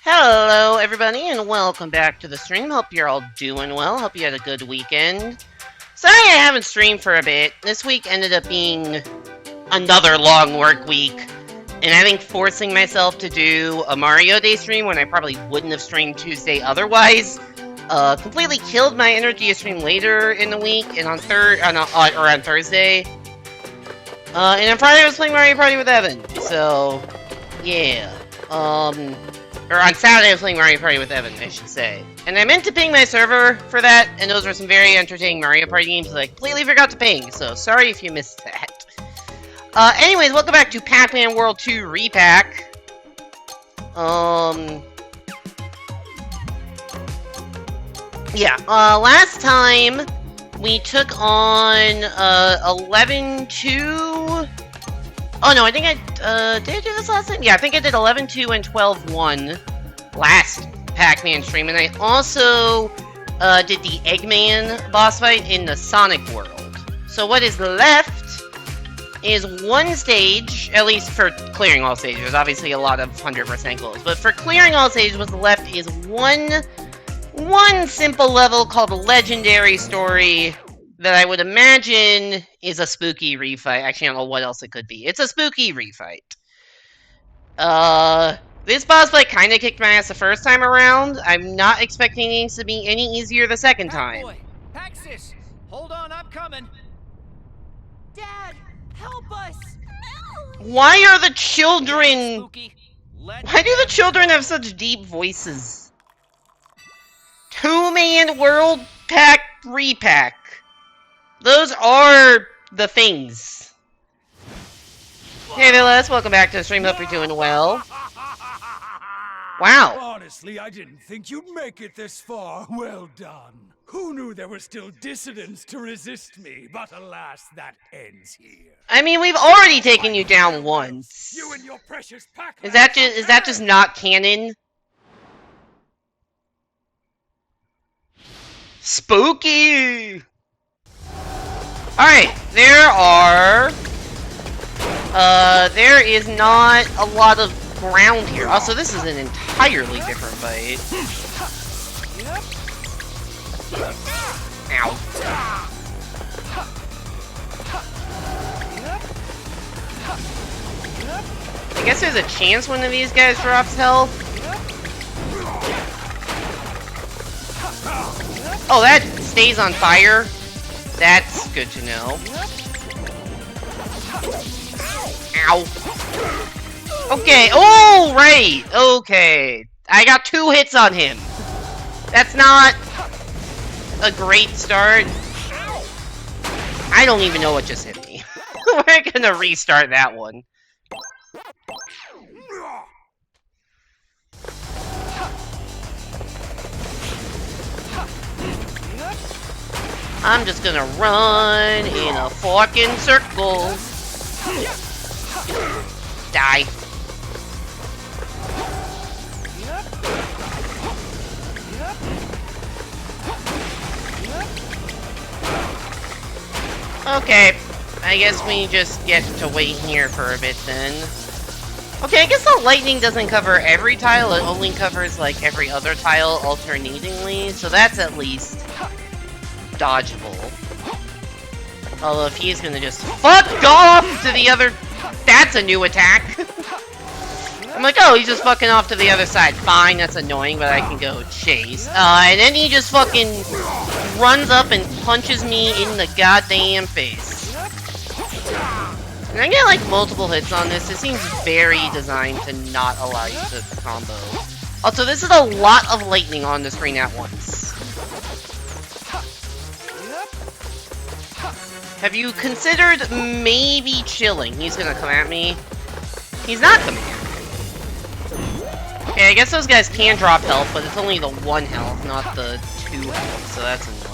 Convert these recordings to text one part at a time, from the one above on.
Hello, everybody, and welcome back to the stream. Hope you're all doing well. Hope you had a good weekend. Sorry I haven't streamed for a bit. This week ended up being another long work week, and I think forcing myself to do a Mario Day stream when I probably wouldn't have streamed Tuesday otherwise completely killed my energy to stream later in the week and on Thursday. And on Friday I was playing Mario Party with Evan, so yeah. Or on Saturday I was playing Mario Party with Evan, I should say. And I meant to ping my server for that, and those were some very entertaining Mario Party games that I completely forgot to ping, so sorry if you missed that. Anyways, welcome back to Pac-Man World 2 Repack. Yeah, last time we took on, 11-2... Oh no, I think did I do this last time? Yeah, I think I did 11-2 and 12-1 last Pac-Man stream, and I also did the Eggman boss fight in the Sonic world. So what is left is one stage, at least for clearing all stages. There's obviously a lot of 100% goals, but for clearing all stages, what's left is one simple level called Legendary Story, that I would imagine is a spooky refight. Actually, I don't know what else it could be. It's a spooky refight. This boss fight kind of kicked my ass the first time around. I'm not expecting things to be any easier the second time. Boy, Paxis, hold on, I'm coming. Dad, help us! Why are the children... Why do the children have such deep voices? Two-man World Pack Repack. Those are the things. Hey Villas, welcome back to the stream. Hope you're doing well. Wow. Honestly, I didn't think you'd make it this far. Well done. Who knew there were still dissidents to resist me? But alas, that ends here. I mean, we've already taken you down once. You and your precious Pac-Man. Is that just not canon? Spooky! Alright, there is not a lot of ground here. Also, this is an entirely different fight. Ow. I guess there's a chance one of these guys drops health. Oh, that stays on fire? That's good to know. Ow. Okay, oh, right. Okay. I got 2 hits on him. That's not a great start. I don't even know what just hit me. We're gonna restart that one. I'm just gonna run in a fucking circle. Die. Okay, I guess we just get to wait here for a bit then. Okay, I guess the lightning doesn't cover every tile, it only covers like every other tile alternatingly, so that's at least dodgeable. Although if he's gonna just fuck off to the other... That's a new attack! I'm like, oh, he's just fucking off to the other side. Fine, that's annoying, but I can go chase. And then he just fucking runs up and punches me in the goddamn face. And I get like multiple hits on this. It seems very designed to not allow you to combo. Also, this is a lot of lightning on the screen at once. Have you considered maybe chilling? He's gonna come at me. He's not coming at me. Okay, I guess those guys can drop health, but it's only the 1 health, not the 2 health, so that's annoying.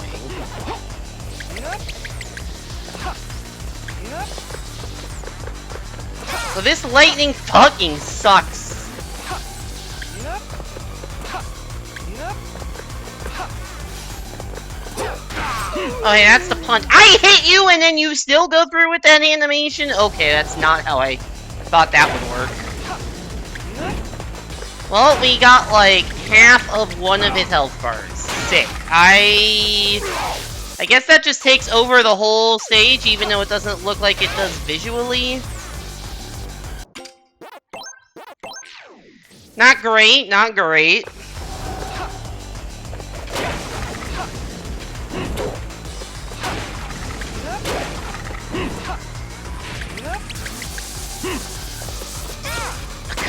So this lightning fucking sucks. Oh yeah, that's the punch. I hit you and then you still go through with that animation? Okay, that's not how I thought that would work. Well, we got like half of one of his health bars. Sick. I guess that just takes over the whole stage, even though it doesn't look like it does visually. Not great, not great.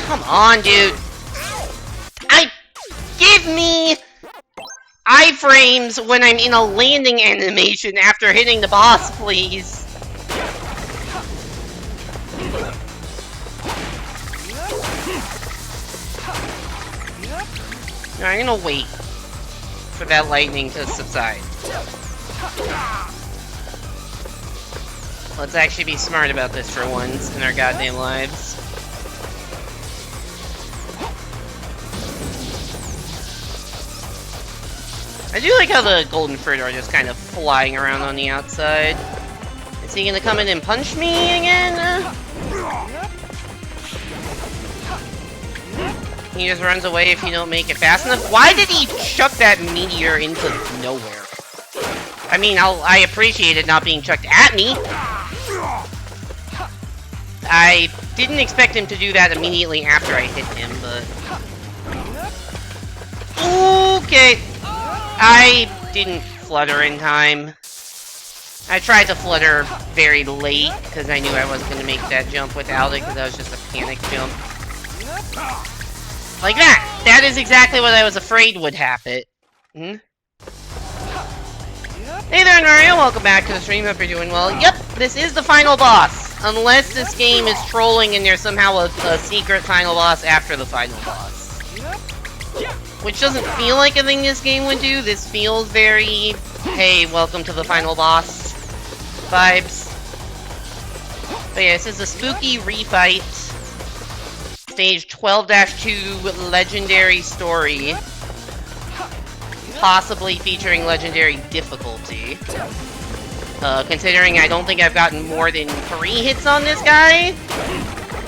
Come on, dude. Give me iframes when I'm in a landing animation after hitting the boss, please. No, I'm gonna wait for that lightning to subside. Let's actually be smart about this for once in our goddamn lives. I do like how the golden fruit are just kind of flying around on the outside. Is he gonna come in and punch me again? He just runs away if you don't make it fast enough. Why did he chuck that meteor into nowhere? I mean, I appreciate it not being chucked at me. I didn't expect him to do that immediately after I hit him, but... Okay. I didn't flutter in time. I tried to flutter very late, because I knew I wasn't going to make that jump without it, because that was just a panic jump. Like that! That is exactly what I was afraid would happen. Hmm? Hey there, Nario! Welcome back to the stream. Hope you're doing well. Yep, this is the final boss. Unless this game is trolling and there's somehow a secret final boss after the final boss. Which doesn't feel like a thing this game would do. This feels very, hey, welcome to the final boss vibes. But yeah, this is a spooky refight. Stage 12-2 Legendary Story. Possibly featuring Legendary Difficulty. Considering I don't think I've gotten more than 3 hits on this guy.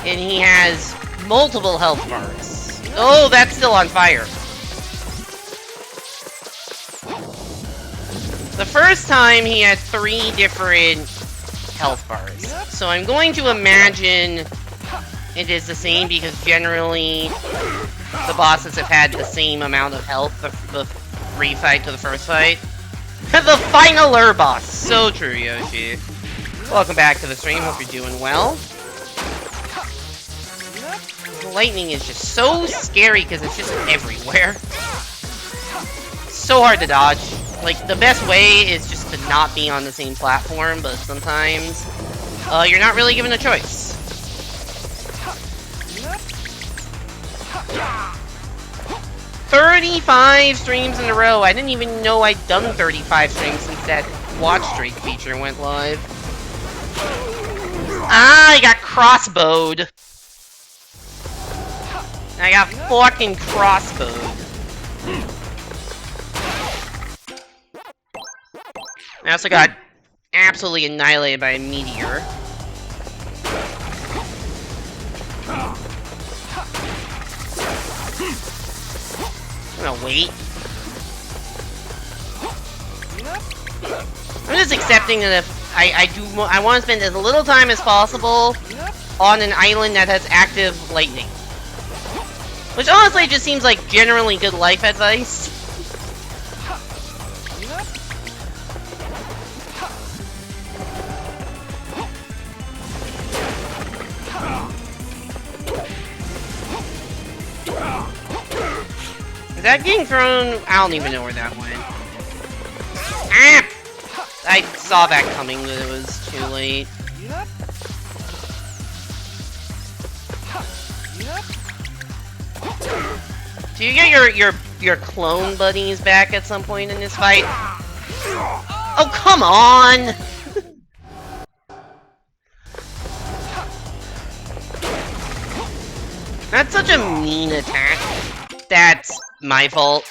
And he has multiple health bars. Oh, that's still on fire. The first time he had 3 different health bars. So I'm going to imagine it is the same because generally the bosses have had the same amount of health the refight to the first fight. The final boss. So true, Yoshi. Welcome back to the stream. Hope you're doing well. The lightning is just so scary because it's just everywhere. So hard to dodge. Like, the best way is just to not be on the same platform, but sometimes you're not really given a choice. "35 streams in a row." I didn't even know I'd done 35 streams since that watch streak feature went live. Ah, I got crossbowed. I got fucking crossbowed. I also got absolutely annihilated by a meteor. I'm gonna wait. I'm just accepting that if I want to spend as little time as possible on an island that has active lightning. Which honestly just seems like generally good life advice. Is that getting thrown? I don't even know where that went. Ah! I saw that coming, but it was too late. Do you get your clone buddies back at some point in this fight? Oh, come on! That's such a mean attack. That's my fault.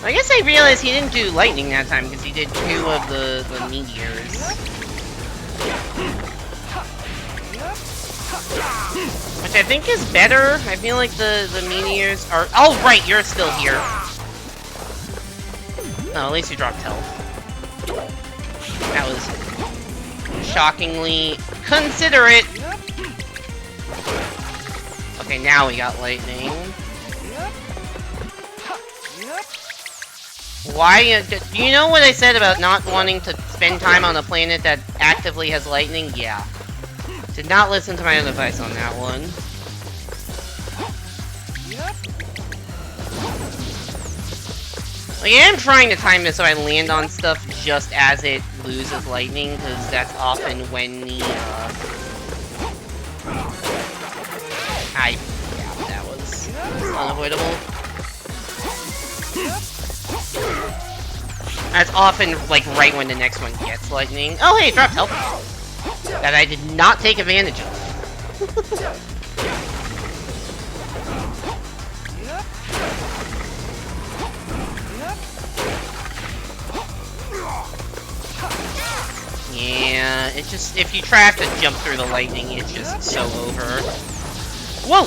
I guess I realized he didn't do lightning that time because he did 2 of the meteors. Which I think is better. I feel like the meteors are... Oh, right, you're still here. No, at least you dropped health. That was shockingly considerate. Okay, now we got lightning. Why? Do you know what I said about not wanting to spend time on a planet that actively has lightning? Yeah. Did not listen to my own advice on that one. Like, I am trying to time this so I land on stuff just as it loses lightning, because that's often when the, yeah, that was unavoidable. That's often, like, right when the next one gets lightning. Oh, hey, it dropped health. That I did not take advantage of. Yeah, it just, if you try to jump through the lightning, it's just so over. Whoa!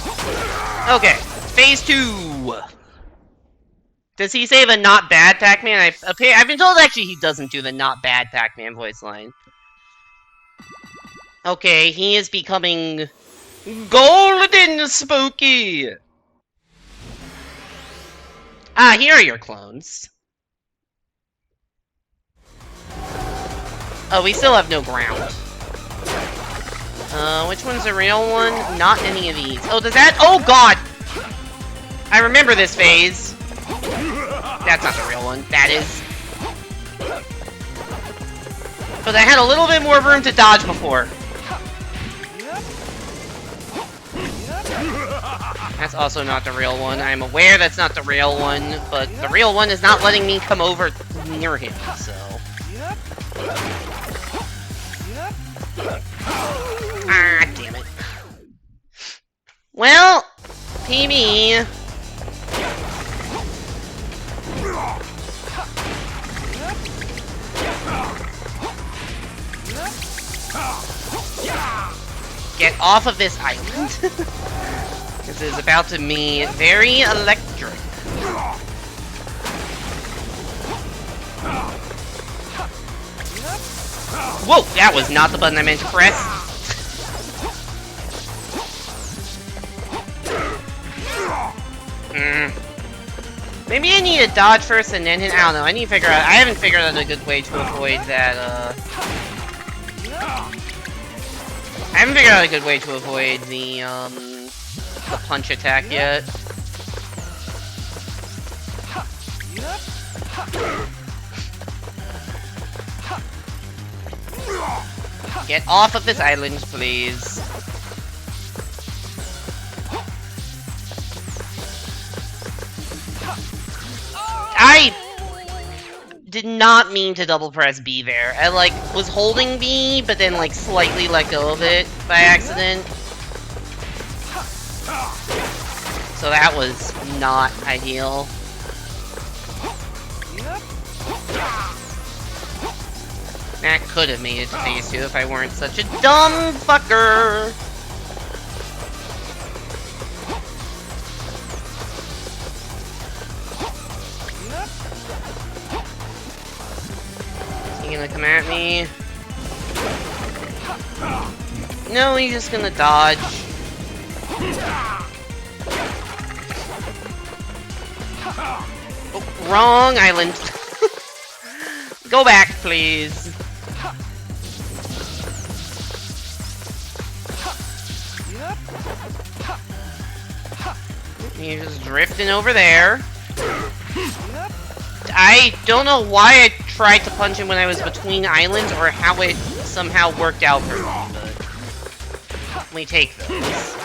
Okay, phase 2. Does he say the not bad Pac-Man? I've been told actually he doesn't do the not bad Pac-Man voice line. Okay, he is becoming golden spooky! Ah, here are your clones. Oh, we still have no ground. Which one's the real one? Not any of these. Oh, does that? Oh, God! I remember this phase. That's not the real one. That is. But I had a little bit more room to dodge before. That's also not the real one. I'm aware that's not the real one, but the real one is not letting me come over near him, so... Ah, damn it. Well, PB. Get off of this island. This is about to be very electric. Whoa, that was not the button I meant to press. Maybe I need to dodge first and then hit. I don't know. I need to figure out. I haven't figured out a good way to avoid that. I haven't figured out a good way to avoid the punch attack yet. Get off of this island, please. I did not mean to double press B there. I, like, was holding B, but then, like, slightly let go of it by accident. So that was not ideal. That could have made it to phase 2 if I weren't such a dumb fucker. Is he gonna come at me? No, he's just gonna dodge. Oh, wrong island. Go back, please. You're just drifting over there. I don't know why I tried to punch him when I was between islands or how it somehow worked out for me, but let me take those.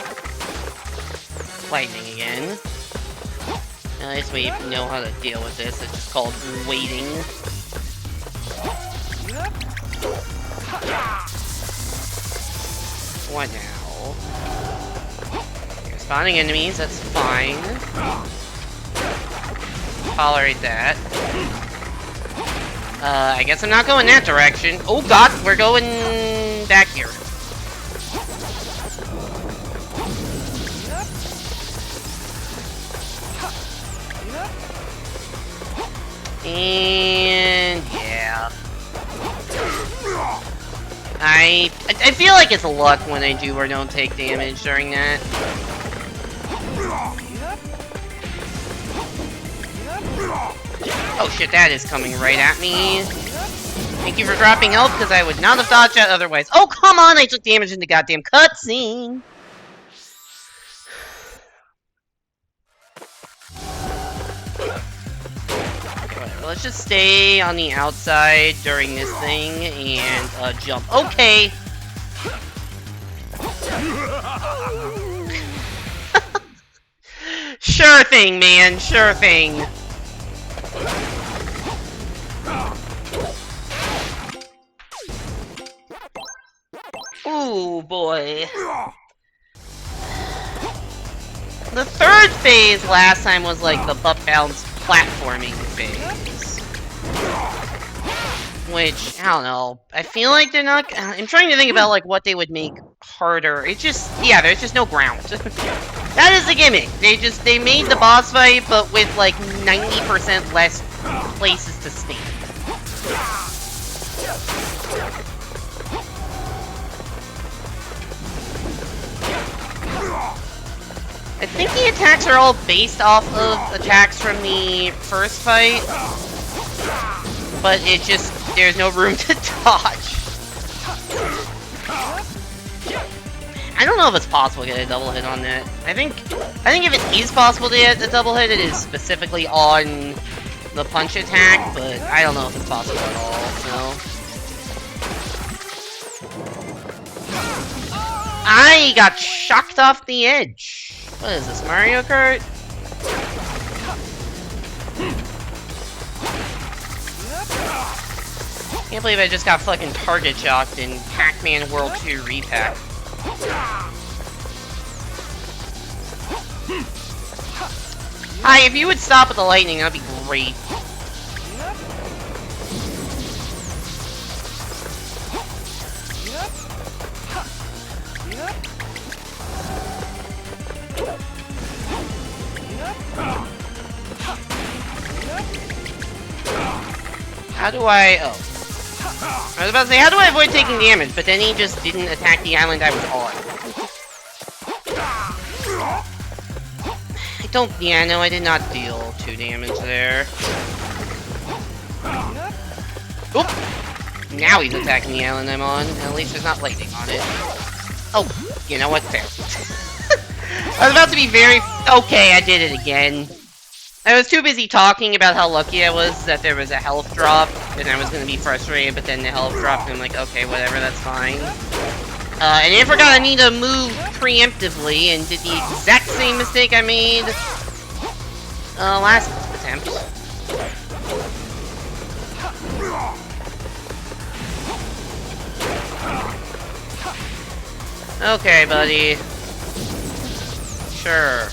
Lightning again. At least we know how to deal with this. It's just called waiting. What now? You're spawning enemies, that's fine. tolerate that. I guess I'm not going that direction. Oh god, we're going back here. And yeah. I feel like it's luck when I do or don't take damage during that. Oh shit, that is coming right at me. Thank you for dropping help, because I would not have dodged that otherwise. Oh, come on! I took damage in the goddamn cutscene! Whatever, let's just stay on the outside during this thing and jump. Okay! Sure thing, man. Sure thing. Ooh, boy. The third phase last time was like the butt bounce platforming phase. Which, I don't know. I feel like they're not... I'm trying to think about like what they would make harder. It's just... Yeah, there's just no ground. That is the gimmick. They made the boss fight, but with like 90% less places to stand. I think the attacks are all based off of attacks from the first fight, but it just, there's no room to dodge. I don't know if it's possible to get a double hit on that. I think if it is possible to get a double hit, it is specifically on the punch attack, but I don't know if it's possible at all, so. I got shocked off the edge. What is this, Mario Kart? Can't believe I just got fucking target shocked in Pac-Man World 2 repack. Hi, if you would stop with the lightning, that'd be great. How do I... Oh. I was about to say, how do I avoid taking damage? But then he just didn't attack the island I was on. I don't... Yeah, no, I did not deal 2 damage there. Oop! Now he's attacking the island I'm on. At least there's not lightning on it. Oh, you know what? Fair. I was about to be very... Okay, I did it again. I was too busy talking about how lucky I was that there was a health drop, and I was gonna be frustrated, but then the health dropped, and I'm like, okay, whatever, that's fine. And I forgot I need to move preemptively, and did the exact same mistake I made, last attempt. Okay, buddy. Sure.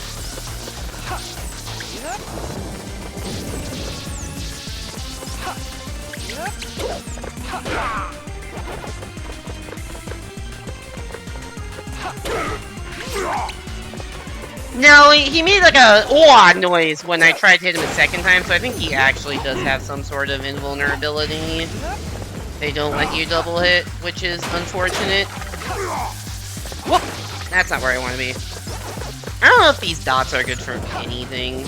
No, he made like a "oh" noise when I tried to hit him a second time, so I think he actually does have some sort of invulnerability. They don't let you double hit, which is unfortunate. Whoop! That's not where I want to be. I don't know if these dots are good for anything.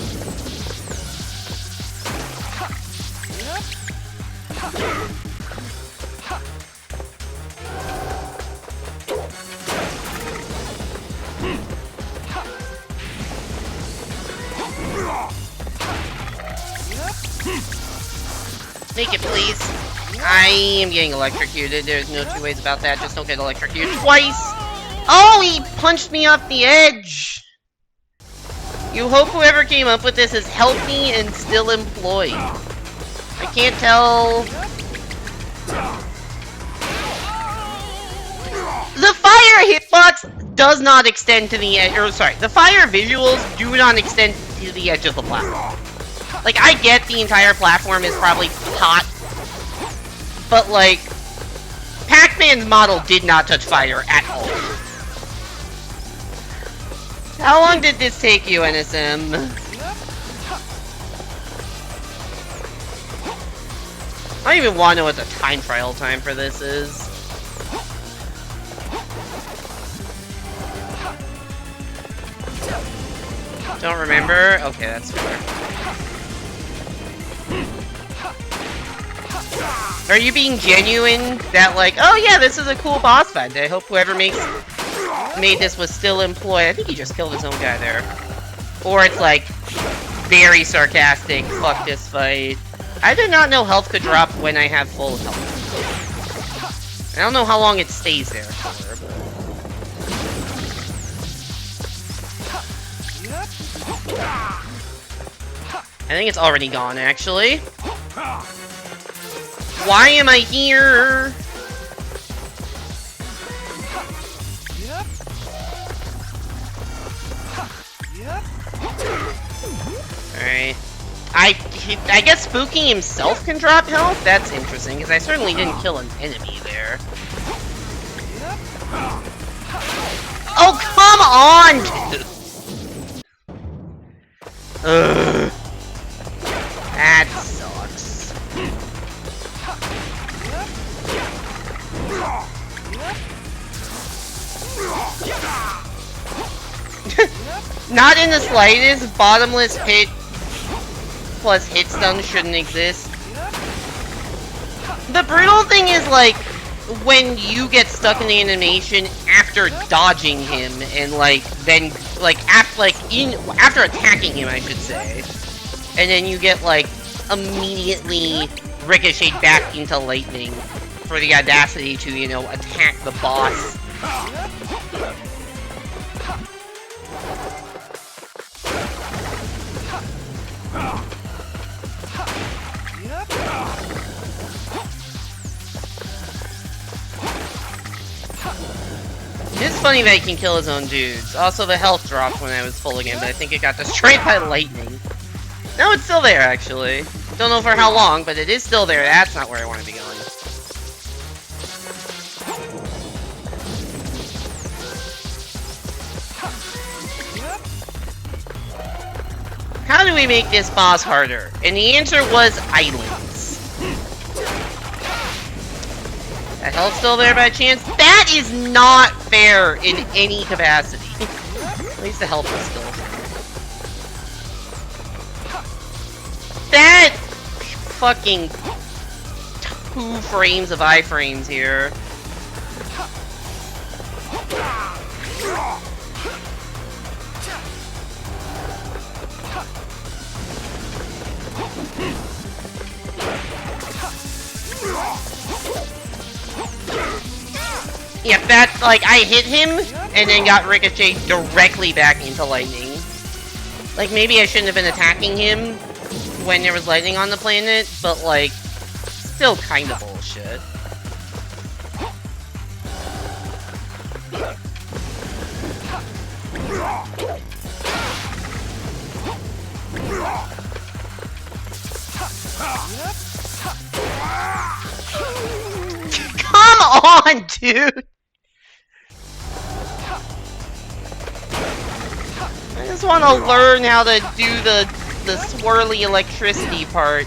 Make it, please. I am getting electrocuted. There's no two ways about that. Just don't get electrocuted twice. Oh, he punched me off the edge. You hope whoever came up with this is healthy and still employed. I can't tell. The fire hitbox does not extend to the edge. Or sorry, the fire visuals do not extend to the edge of the platform. Like, I get the entire platform is probably hot, but, like, Pac-Man's model did not touch fire at all. How long did this take you, NSM? I don't even want to know what the time trial time for this is. Don't remember? Okay, that's fair. Are you being genuine that, like, oh yeah, this is a cool boss fight? I hope whoever made this was still employed. I think he just killed his own guy there. Or it's like, very sarcastic, fuck this fight. I did not know health could drop when I have full health. I don't know how long it stays there for, but... I think it's already gone, actually. Why am I here? Alright. I guess Spooky himself can drop health? That's interesting, because I certainly didn't kill an enemy there. Oh, come on! Ugh. That sucks. Not in the slightest. Bottomless pit plus hit stun shouldn't exist. The brutal thing is, like, when you get stuck in the animation after dodging him and, like, then, like, after attacking him, I should say. And then you get, like, immediately ricocheted back into lightning for the audacity to, you know, attack the boss. It's funny that he can kill his own dudes. Also, the health dropped when I was full again, but I think it got destroyed by lightning. No, it's still there, actually. Don't know for how long, but it is still there. That's not where I want to be going. How do we make this boss harder? And the answer was islands. That health still there by chance? That is not fair in any capacity. At least the health is still there. That fucking 2 frames of iframes here. Yep, that's like, I hit him, and then got ricocheted directly back into lightning. Like, maybe I shouldn't have been attacking him when there was lightning on the planet, but, like, still kind of bullshit. Come on, dude! I just want to learn how to do the swirly electricity part.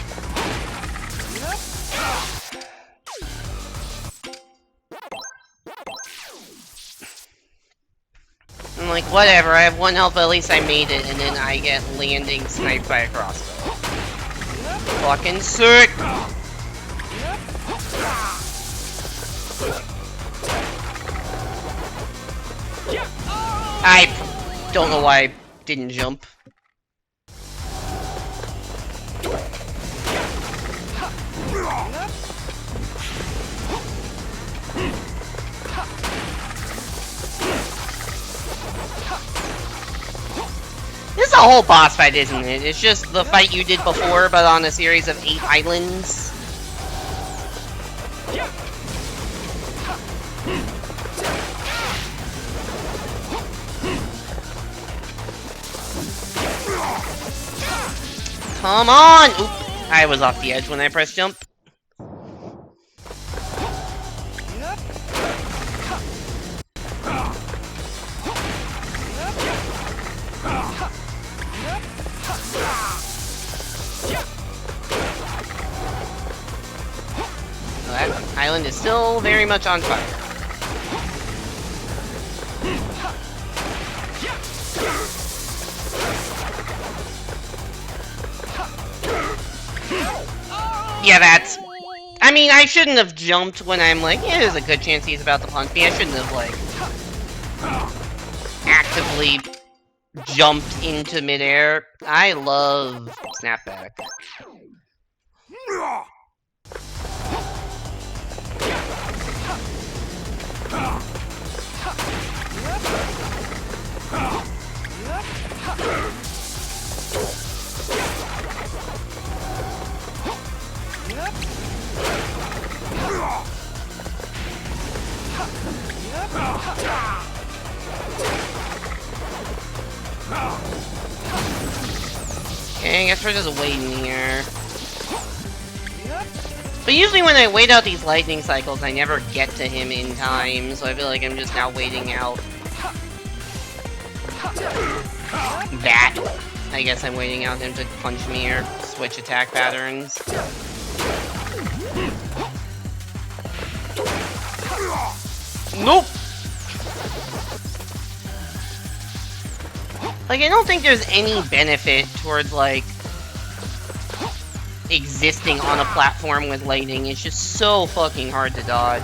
I'm like, whatever, I have 1 health, but at least I made it, and then I get landing sniped by a crossbow. Fucking sick! I don't know why I didn't jump. This is a whole boss fight, isn't it? It's just the fight you did before, but on a series of 8 islands. Come on! Oop, I was off the edge when I pressed jump. That island is still very much on fire. Yeah, that's... I mean, I shouldn't have jumped when I'm like, yeah, there's a good chance he's about to punch me. I shouldn't have, like, actively jumped into midair. I love snapback. Okay, I guess we're just waiting here. But usually when I wait out these lightning cycles, I never get to him in time, so I feel like I'm just now waiting out that. I guess I'm waiting out him to punch me or switch attack patterns. Nope! Like, I don't think there's any benefit towards, like, existing on a platform with lightning. It's just so fucking hard to dodge.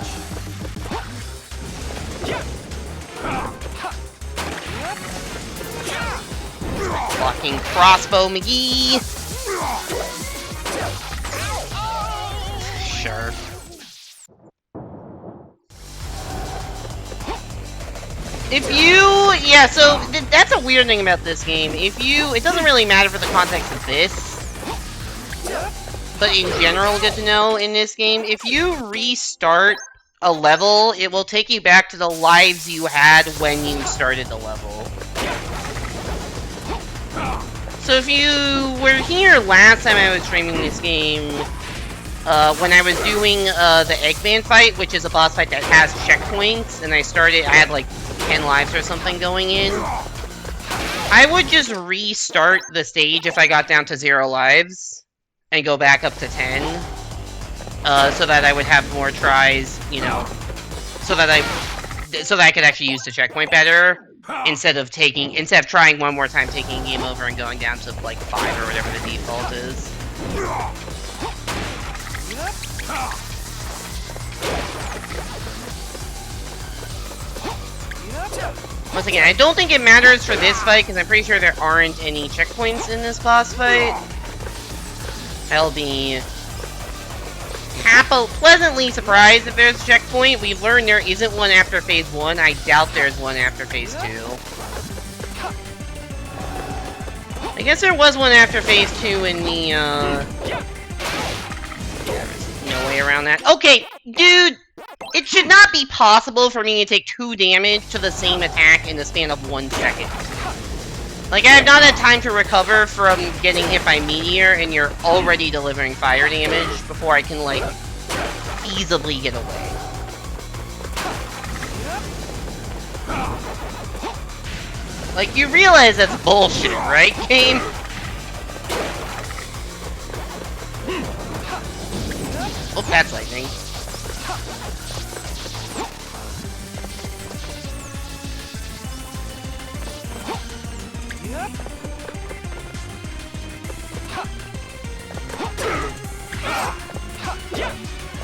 Fucking crossbow McGee! Sure. If you... Yeah, so that's a weird thing about this game. If you... It doesn't really matter for the context of this. But in general, good to know in this game, if you restart a level, it will take you back to the lives you had when you started the level. So if you were here last time I was streaming this game, when I was doing the Eggman fight, which is a boss fight that has checkpoints, and I had like 10 lives or something going in, I would just restart the stage if I got down to 0 lives, and go back up to 10, so that I would have more tries, you know, so that I could actually use the checkpoint better, instead of trying one more time, taking game over and going down to like 5 or whatever the default is. Once again, I don't think it matters for this fight, because I'm pretty sure there aren't any checkpoints in this boss fight. I'll be pleasantly surprised if there's a checkpoint. We've learned there isn't one after Phase 1. I doubt there's one after Phase 2. I guess there was one after Phase 2 in the, yeah, there's no way around that. Okay, dude! It should not be possible for me to take 2 damage to the same attack in the span of 1 second. Like, I have not had time to recover from getting hit by Meteor, and you're already delivering fire damage before I can, like, feasibly get away. Like, you realize that's bullshit, right, game? Oh, that's lightning.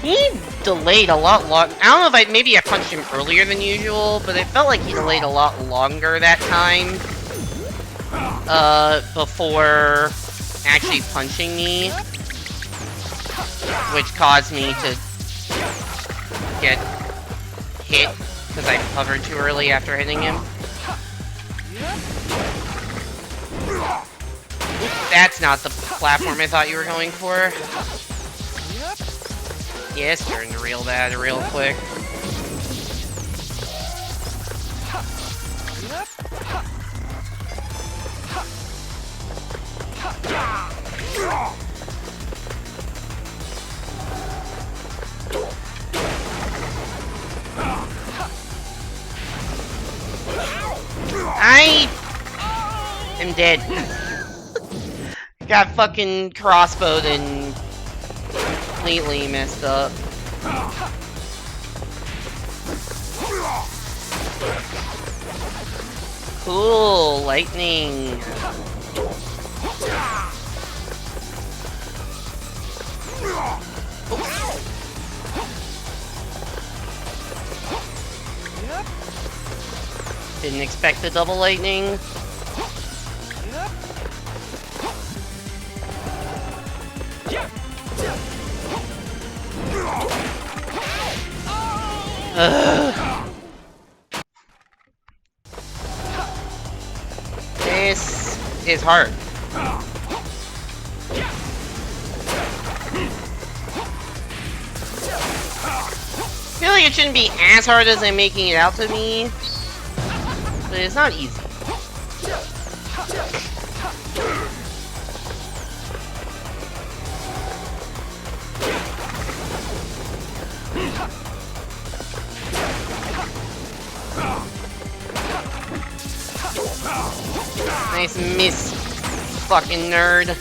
He delayed a lot long. I don't know if maybe I punched him earlier than usual, but it felt like he delayed a lot longer that time. Before actually punching me. Which caused me to get hit, because I hovered too early after hitting him. Oops, that's not the platform I thought you were going for. Yeah, it's starting to reel that real quick. I am dead. Got fucking crossbowed and completely messed up. Cool, lightning. Didn't expect the double lightning. Ugh. This is hard. I feel like it shouldn't be as hard as I'm making it out to be, but it's not easy. Nice miss, fucking nerd.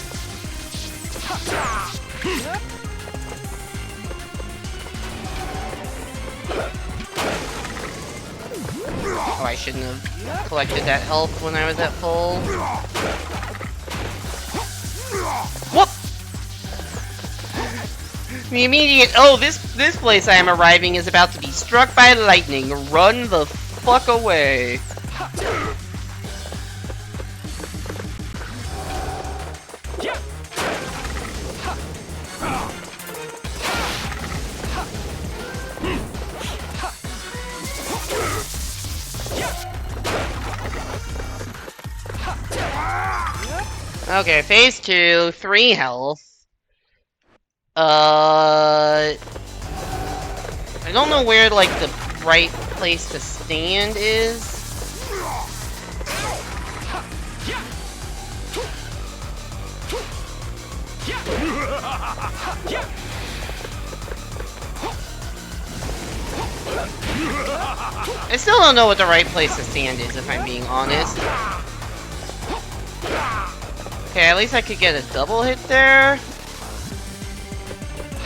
Oh, I shouldn't have collected that health when I was at full. Whoop! The immediate, oh, this place I am arriving is about to be struck by lightning. Run the fuck away. Okay, phase 2, 3 health. I don't know where, like, the right place to stand is. I still don't know what the right place to stand is, if I'm being honest. Okay, at least I could get a double hit there.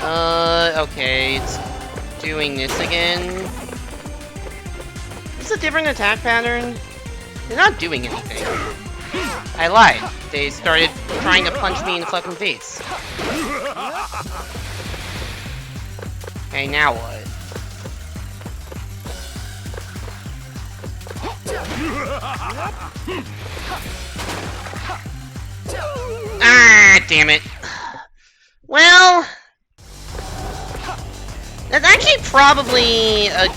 Okay, it's doing this again. Is this a different attack pattern? They're not doing anything. I lied. They started trying to punch me in the fucking face. Okay, now what? Ah, damn it. Well, that's actually probably a...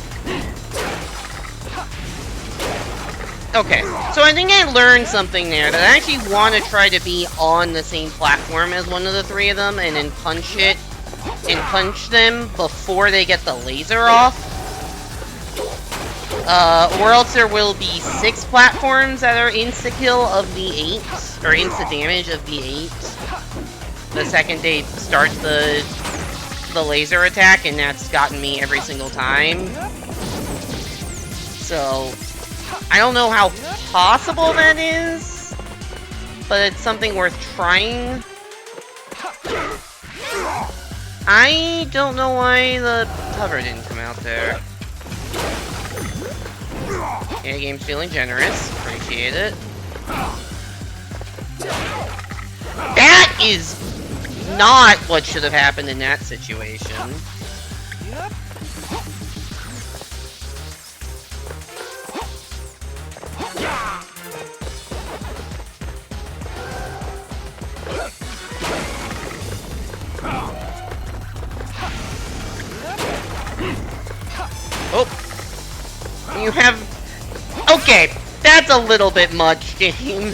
Okay, so I think I learned something there, that I actually want to try to be on the same platform as one of the three of them, and then punch it, and punch them before they get the laser off. Or else there will be 6 platforms that are insta-kill of the 8, or insta-damage of the 8. The second they start the laser attack, and that's gotten me every single time. So, I don't know how possible that is, but it's something worth trying. I don't know why the cover didn't come out there. Yeah, game's feeling generous. Appreciate it. That is not what should have happened in that situation. Oh. You have... Okay, that's a little bit much, game.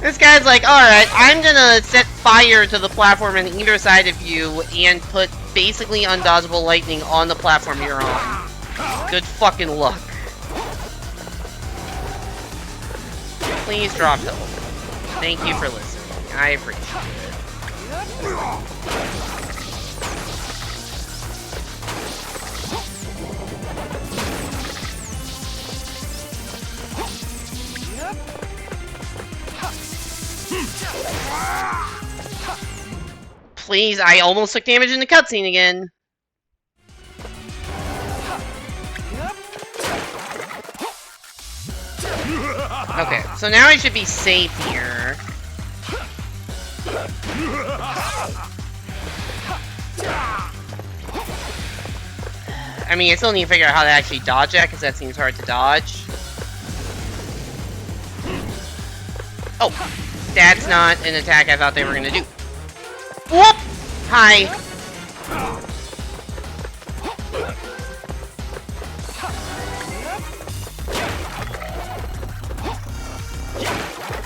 This guy's like, alright, I'm gonna set fire to the platform on either side of you and put basically undodgeable lightning on the platform you're on. Good fucking luck. Please drop health. Thank you for listening. I appreciate it. Please, I almost took damage in the cutscene again. Okay, so now I should be safe here. I mean, I still need to figure out how to actually dodge that, because that seems hard to dodge. Oh, that's not an attack I thought they were gonna do. Whoop! Hi.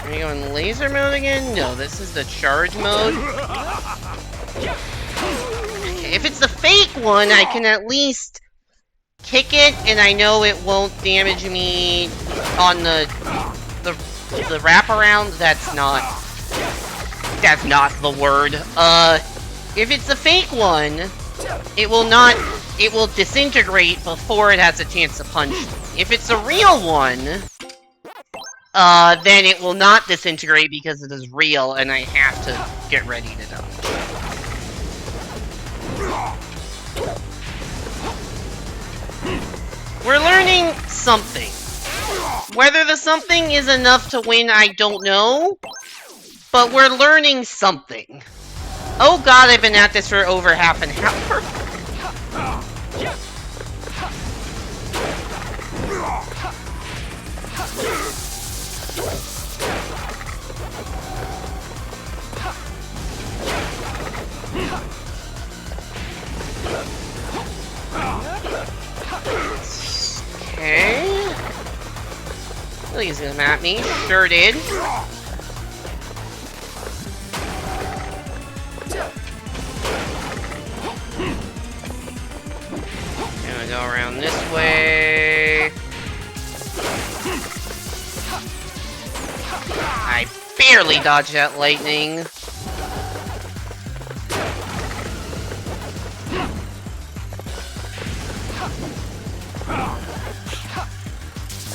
Are we going laser mode again? No, this is the charge mode. Okay, if it's the fake one, I can at least kick it, and I know it won't damage me on the wraparound. That's not the word. If it's the fake one, it will disintegrate before it has a chance to punch me. If it's a real one, then it will not disintegrate because it is real, and I have to get ready to dodge. We're learning something. Whether the something is enough to win, I don't know. But we're learning something. Oh god, I've been at this for over half an hour. Okay. He's gonna map me. Sure did. Gonna go around this way. I barely dodged that lightning.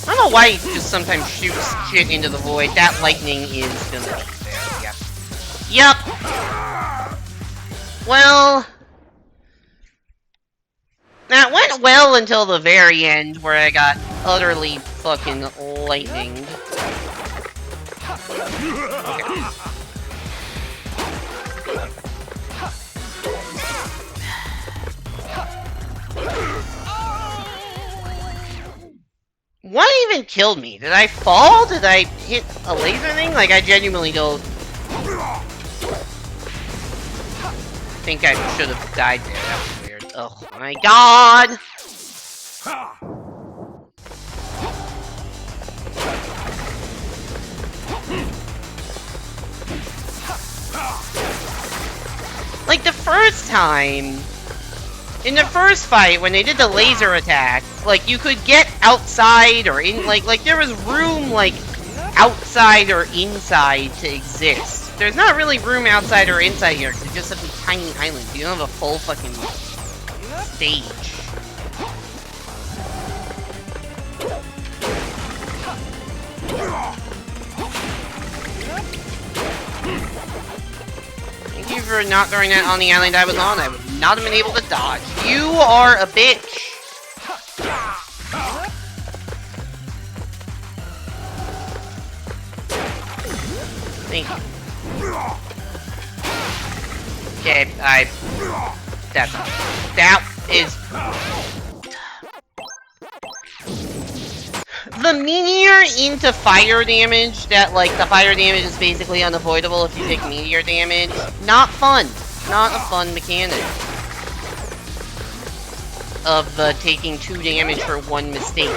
I don't know why he just sometimes shoots shit into the void. That lightning is gonna be there, yeah. Yep! Well... that went well until the very end, where I got utterly fucking lightninged. Okay. What even killed me? Did I fall? Did I hit a laser thing? Like, I genuinely don't think I should have died there. That was weird. Oh my god! Like, the first time, in the first fight, when they did the laser attack, like, you could get outside or in, like there was room, like, outside or inside to exist. There's not really room outside or inside here, because you just have these tiny islands. You don't have a full fucking stage. Thank you for not throwing that on the island I was on. I would not have been able to dodge. You are a bitch. Thank you. Okay, that is... the meteor into fire damage, that, like, the fire damage is basically unavoidable if you take meteor damage. Not fun. Not a fun mechanic. Of the taking 2 damage for 1 mistake.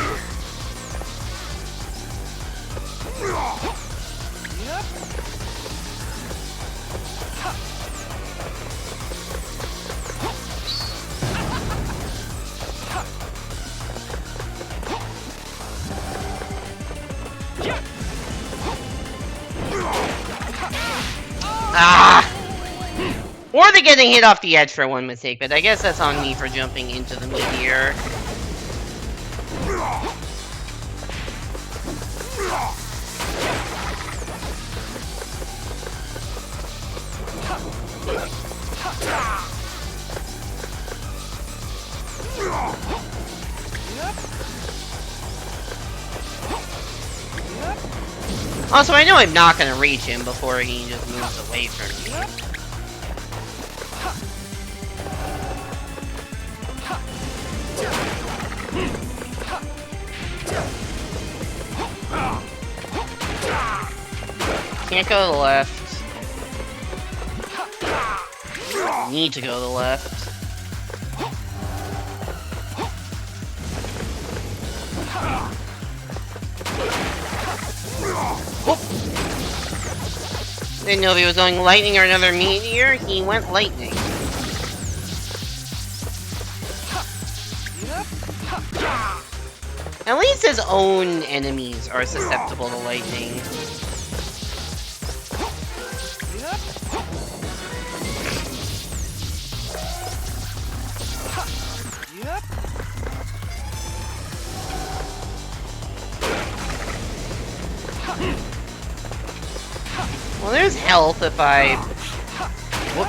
Ah! Or the getting hit off the edge for one mistake, but I guess that's on me for jumping into the meteor. Also, I know I'm not gonna reach him before he just moves away from me. Can't go to the left. Need to go to the left. Oh. Didn't know if he was going lightning or another meteor. He went lightning. At least his own enemies are susceptible to lightning. Well, there's health if I... Whoop.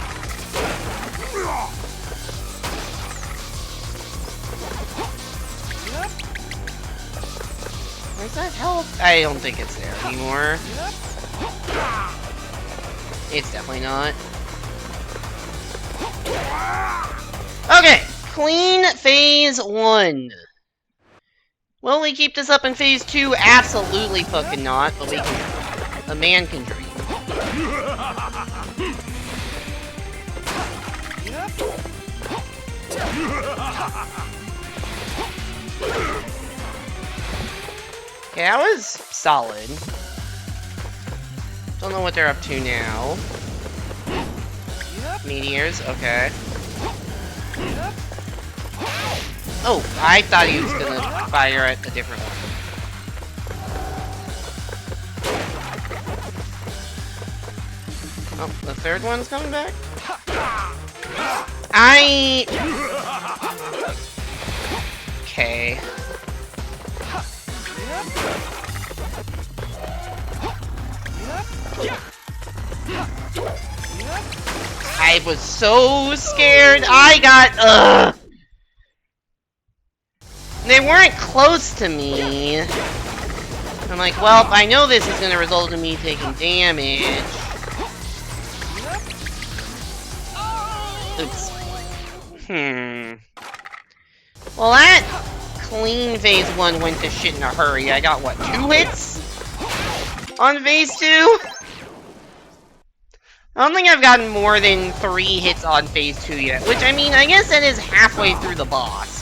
Where's that health? I don't think it's there anymore. It's definitely not. Okay, clean phase 1. Will we keep this up in phase 2? Absolutely fucking not, but we can... A man can dream. Okay, that was solid. Don't know what they're up to now. Meteors, okay. Oh, I thought he was gonna fire at a different one. Oh, the third one's coming back? Okay. I was so scared. I got, They weren't close to me. I'm like, well, I know this is gonna result in me taking damage. Oops. Well, that clean phase 1 went to shit in a hurry. I got, what, 2 hits? On phase 2? I don't think I've gotten more than 3 hits on phase 2 yet. Which, I mean, I guess that is halfway through the boss.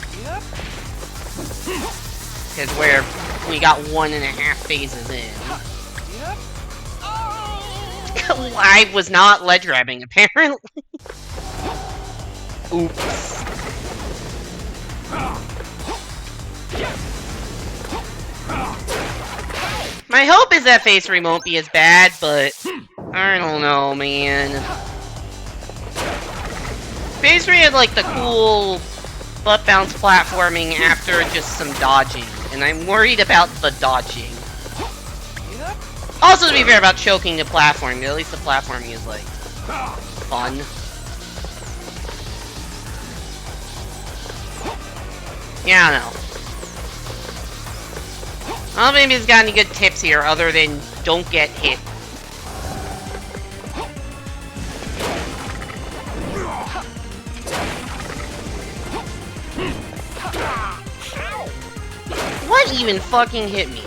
Because we got 1.5 phases in. I was not ledge grabbing, apparently. Oops. My hope is that phase 3 won't be as bad, but I don't know, man. Phase 3 had like the cool butt bounce platforming after just some dodging, and I'm worried about the dodging. Also, to be fair about choking the platforming, at least the platforming is like fun. Yeah, I don't know. I don't know if anybody's got any good tips here other than don't get hit. What even fucking hit me?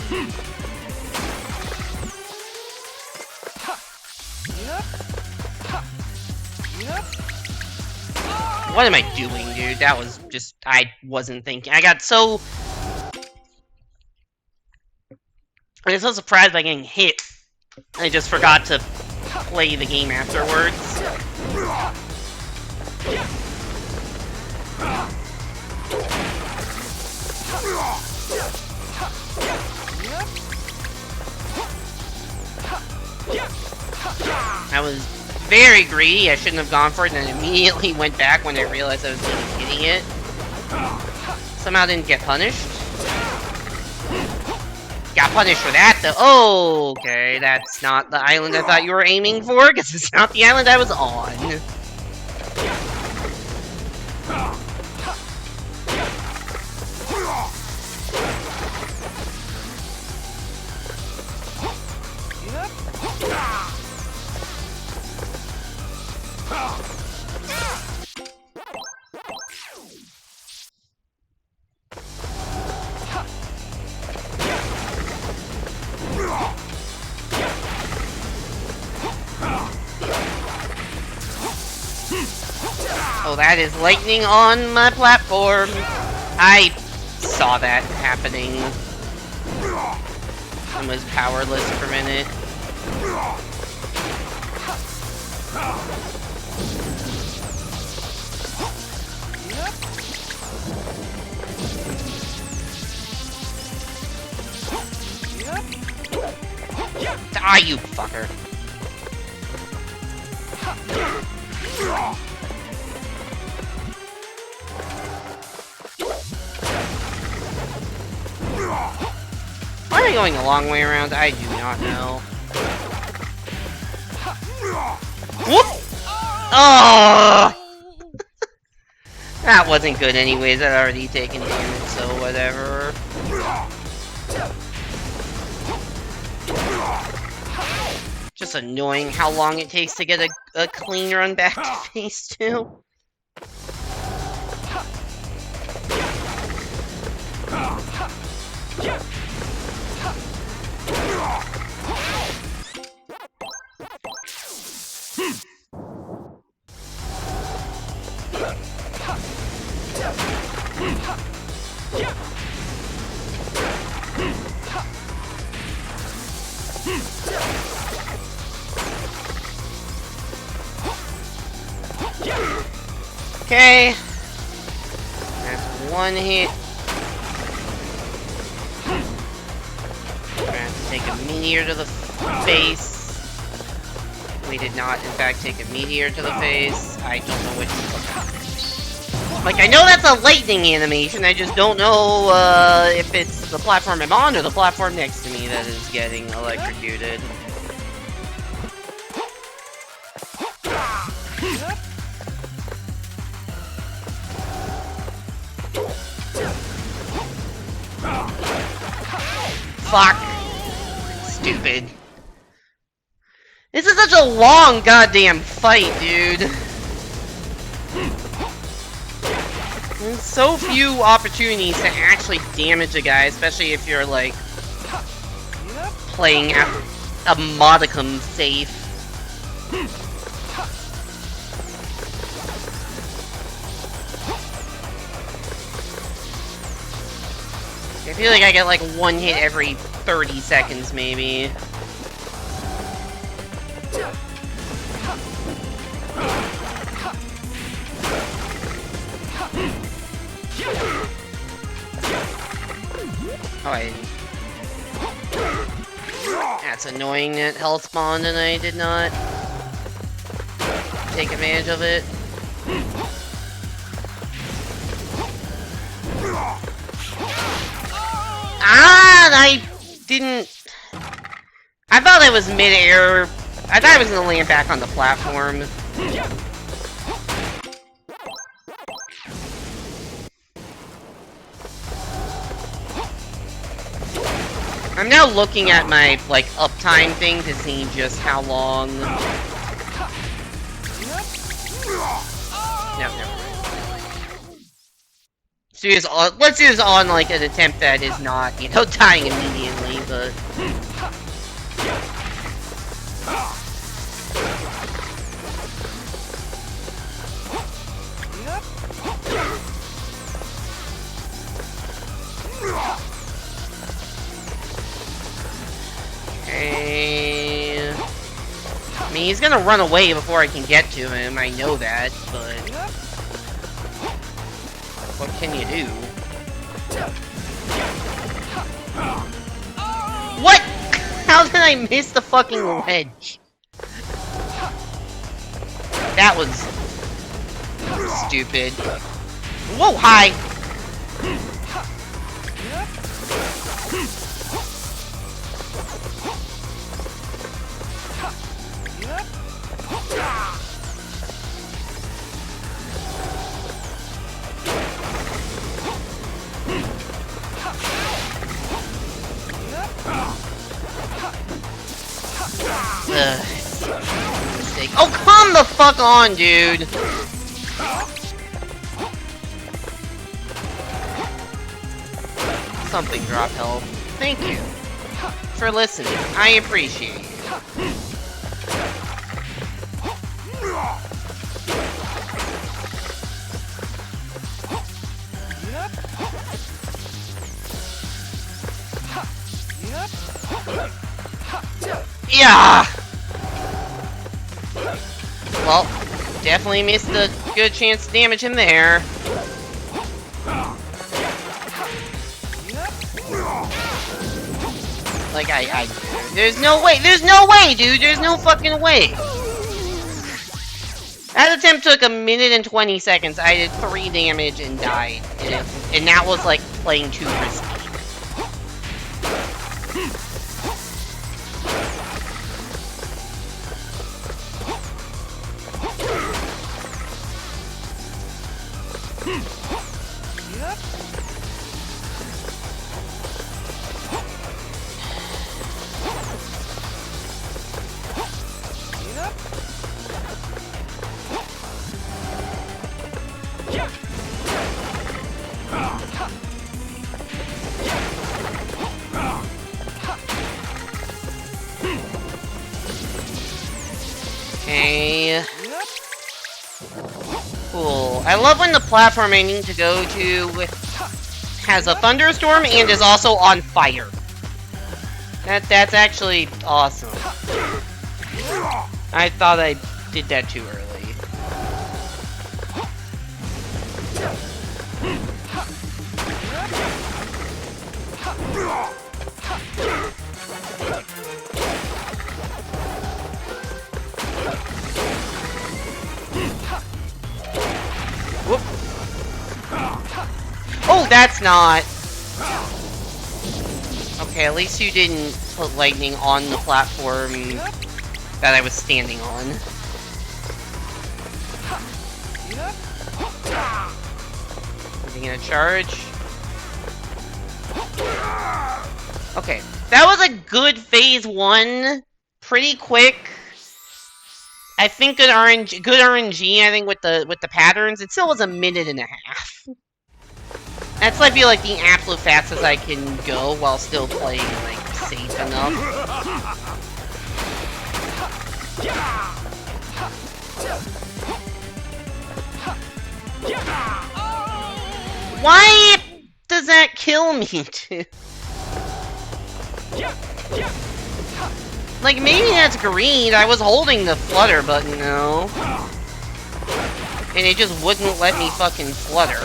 What am I doing, dude? That was just... I wasn't thinking. I got so... I was so surprised by getting hit. I just forgot to play the game afterwards. That was very greedy. I shouldn't have gone for it and then immediately went back when I realized I was hitting it. Somehow didn't get punished. Got punished for that though. Oh, okay, that's not the island I thought you were aiming for, because it's not the island I was on. Oh, that is lightning on my platform. I saw that happening. I was powerless for a minute. Die, you fucker. Why are we going a long way around? I do not know. Whoop! Oh! That wasn't good anyways. I'd already taken damage, so whatever. Just annoying how long it takes to get a clean run back to phase 2. Okay. That's one hit. We're gonna have to take a meteor to the face. We did not, in fact, take a meteor to the face. I don't know which. Like, I know that's a lightning animation, I just don't know if it's the platform I'm on or the platform next to me that is getting electrocuted. Fuck. Stupid. This is such a long goddamn fight, dude. There's so few opportunities to actually damage a guy, especially if you're, like, playing at a modicum safe. I feel like I get, like, one hit every 30 seconds, maybe. Oh, that's annoying that health spawned and I did not take advantage of it. Ah, I didn't... I thought I was mid-air. I thought I was gonna land back on the platform. I'm now looking at my, like, uptime thing to see just how long... No, never mind. Let's do this on, like, an attempt that is not, you know, dying immediately, but... Okay... I mean, he's gonna run away before I can get to him, I know that, but... What can you do? What?! How did I miss the fucking ledge? That was stupid. Whoa, hi! Mistake. Oh, come the fuck on, dude! Something drop health. Thank you for listening. I appreciate it. Yeah! Well, definitely missed a good chance to damage him there. Like, there's no way, dude! There's no fucking way! That attempt took 1 minute and 20 seconds. I did 3 damage and died. And that was, like, playing too risky. Okay. Cool. I love when the platform I need to go to has a thunderstorm and is also on fire. That's actually awesome. I thought I did that too early. Whoop. Oh, that's not. Okay, at least you didn't put lightning on the platform that I was standing on. Is he gonna charge? Okay, that was a good phase 1. Pretty quick. I think good RNG. I think with the patterns, it still was 1.5 minutes. That's I feel like the absolute fastest I can go while still playing like safe enough. Why does that kill me too? Like, maybe that's greed. I was holding the flutter button, though. And it just wouldn't let me fucking flutter.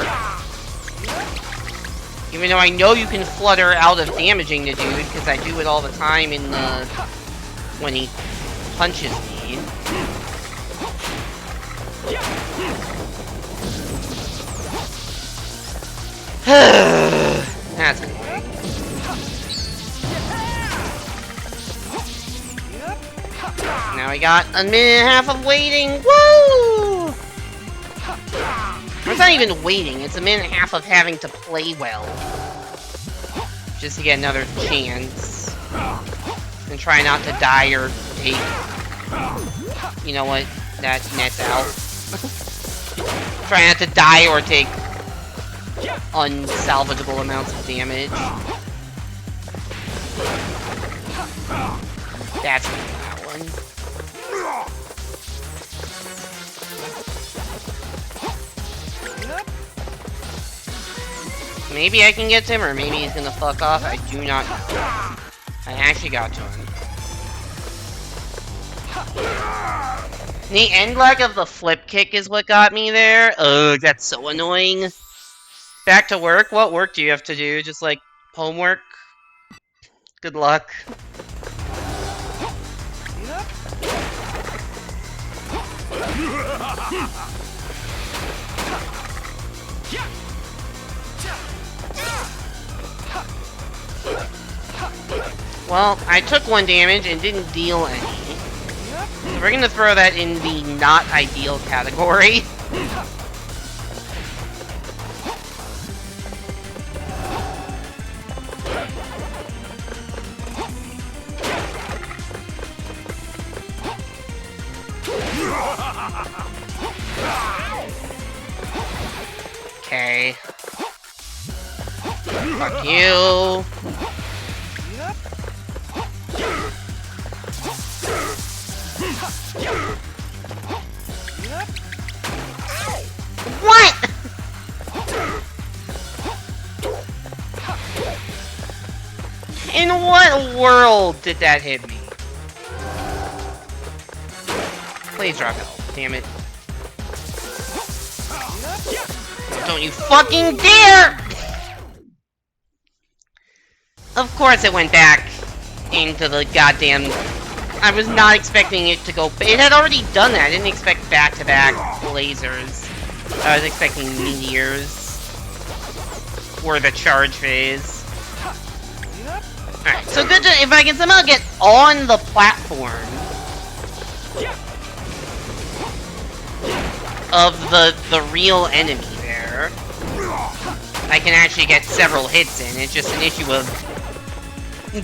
Even though I know you can flutter out of damaging the dude, because I do it all the time in the... when he punches me. That's annoying. Now we got 1.5 minutes of waiting. Woo! It's not even waiting. It's 1.5 minutes of having to play well, just to get another chance, and try not to die or take. You know what? That nets out. Try not to die or take unsalvageable amounts of damage. That's that one. Maybe I can get to him, or maybe he's gonna fuck off. I do not know. I actually got to him. The end lag of the flip kick is what got me there. Ugh, that's so annoying. Back to work? What work do you have to do? Just like homework? Good luck. Well, I took 1 damage and didn't deal any. So we're gonna throw that in the not ideal category. Okay. Fuck you. What? In what world did that hit me? Please drop health, damn it. Don't you fucking dare! Of course it went back into the goddamn... I was not expecting it to go... It had already done that. I didn't expect back-to-back lasers. I was expecting meteors. Or the charge phase. Alright, so good to... If I can somehow get on the platform... of the real enemy there... I can actually get several hits in. It's just an issue of...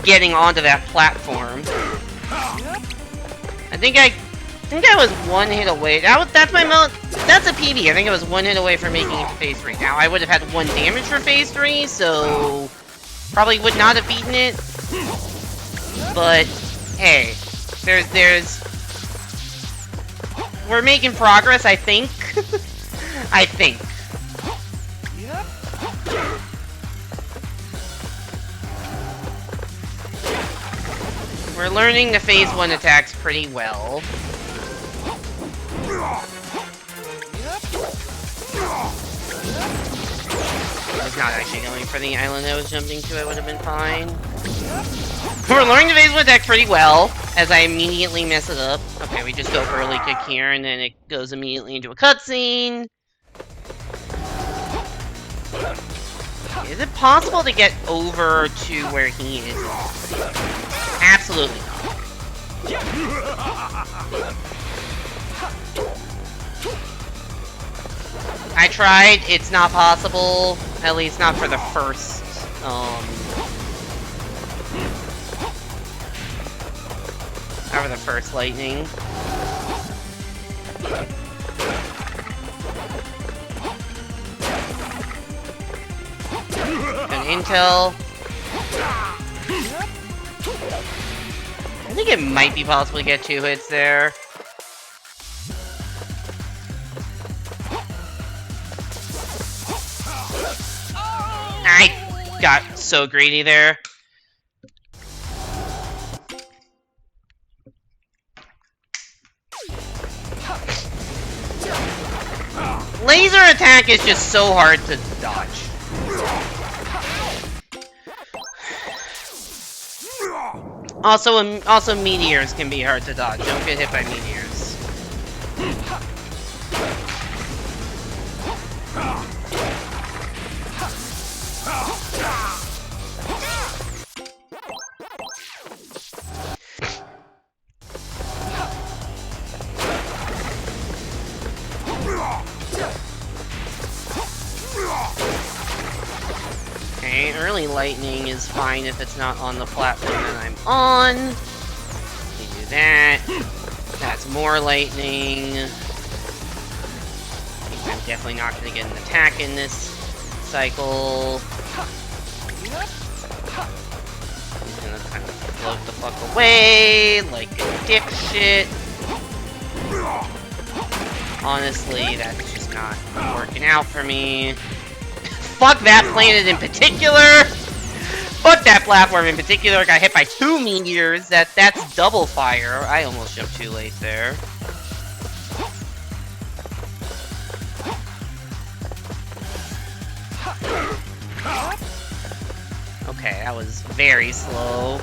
getting onto that platform. I think I was 1 hit away. That's my that's a PB. I think I was 1 hit away from making it to phase 3. Now I would have had 1 damage for phase 3, so probably would not have beaten it. But hey, there's we're making progress, I think. I think. We're learning the phase 1 attacks pretty well. I was not actually going for the island I was jumping to, I would have been fine. We're learning the phase 1 attack pretty well, as I immediately mess it up. Okay, we just go early kick here, and then it goes immediately into a cutscene. Is it possible to get over to where he is? Absolutely not. I tried, it's not possible. At least not for the first, not for the first lightning. Good intel. I think it might be possible to get 2 hits there. I got so greedy there. Laser attack is just so hard to dodge. Also meteors can be hard to dodge. Don't get hit by meteors. Okay, early lightning is fine if it's not on the platform that I'm on. We do that. That's more lightning. I'm definitely not going to get an attack in this cycle. He's gonna kind of float the fuck away like a dipshit. Honestly, that's just not working out for me. Fuck that planet in particular! Fuck that platform in particular. Got hit by 2 meteors. That's double fire. I almost jumped too late there. Okay, that was very slow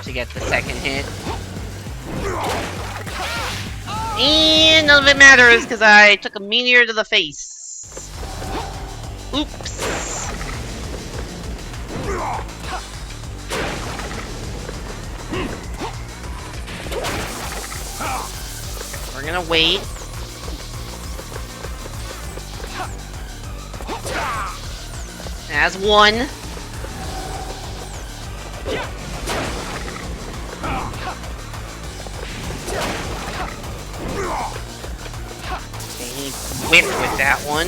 to get the second hit. And none of it matters because I took a meteor to the face. Oops. We're gonna wait. As one. He whipped with that one.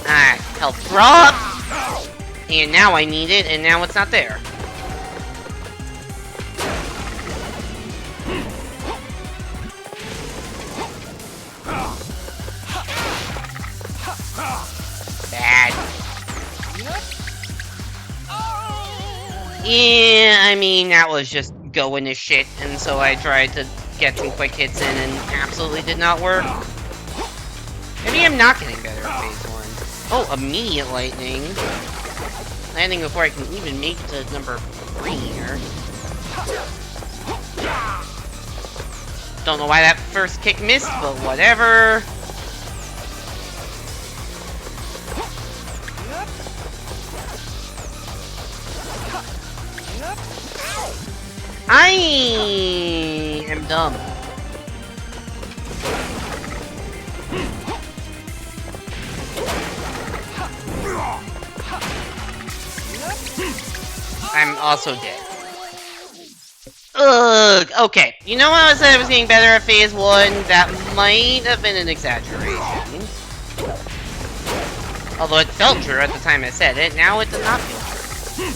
Ah, health drop. And now I need it, and now it's not there. Bad. Yeah, I mean, that was just going to shit, and so I tried to get some quick hits in and absolutely did not work. Maybe I'm not getting better at phase 1. Oh, immediate lightning. Landing before I can even make it to number 3 here. Don't know why that first kick missed, but whatever. I am dumb. I'm also dead. Ugh, okay. You know when I said I was getting better at phase 1? That might have been an exaggeration. Although it felt true at the time I said it, now it does not feel true.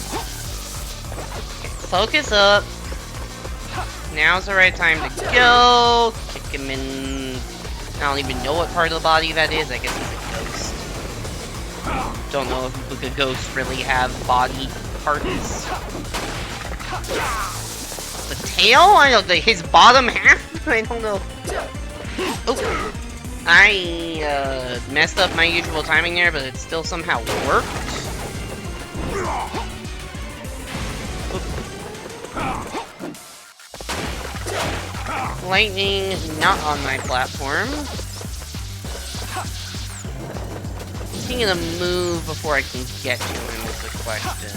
Okay, focus up. Now's the right time to go. Kick him in. I don't even know what part of the body that is. I guess he's a ghost. Don't know if a ghost really have body parts. The tail? I don't know. His bottom half? I don't know. Oh. I messed up my usual timing there, but it still somehow worked. Lightning not on my platform. Is he gonna move before I can get to him is the question.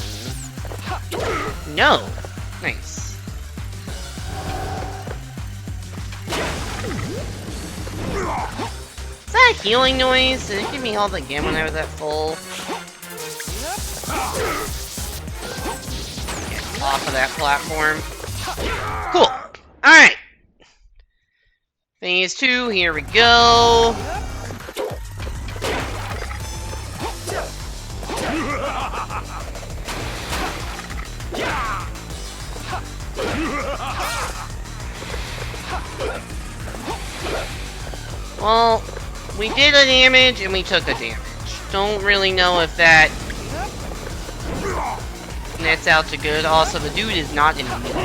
No! Nice. Is that a healing noise? Did it give me health again when I was at full? Get off of that platform. Cool. Alright. Phase 2, here we go. Well, we did a damage and we took a damage. Don't really know if that nets out to good. Also, the dude is not in the middle.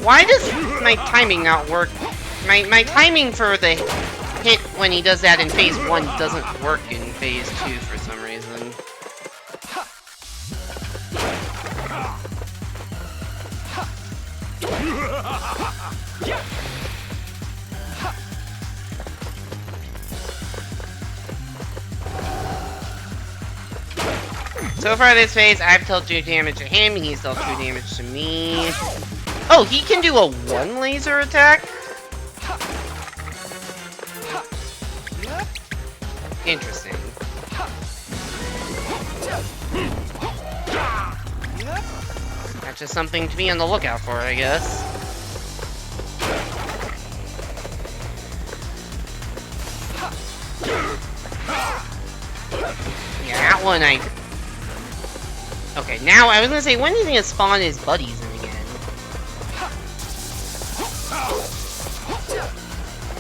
Why does my timing not work? My timing for the hit when he does that in phase 1 doesn't work in phase 2 for some reason. So far this phase, I've dealt 2 damage to him, he's dealt 2 damage to me. Oh, he can do a 1 laser attack? Interesting. That's just something to be on the lookout for, I guess. Yeah, that one I... Okay, now I was gonna say, when is he gonna spawn his buddies in again?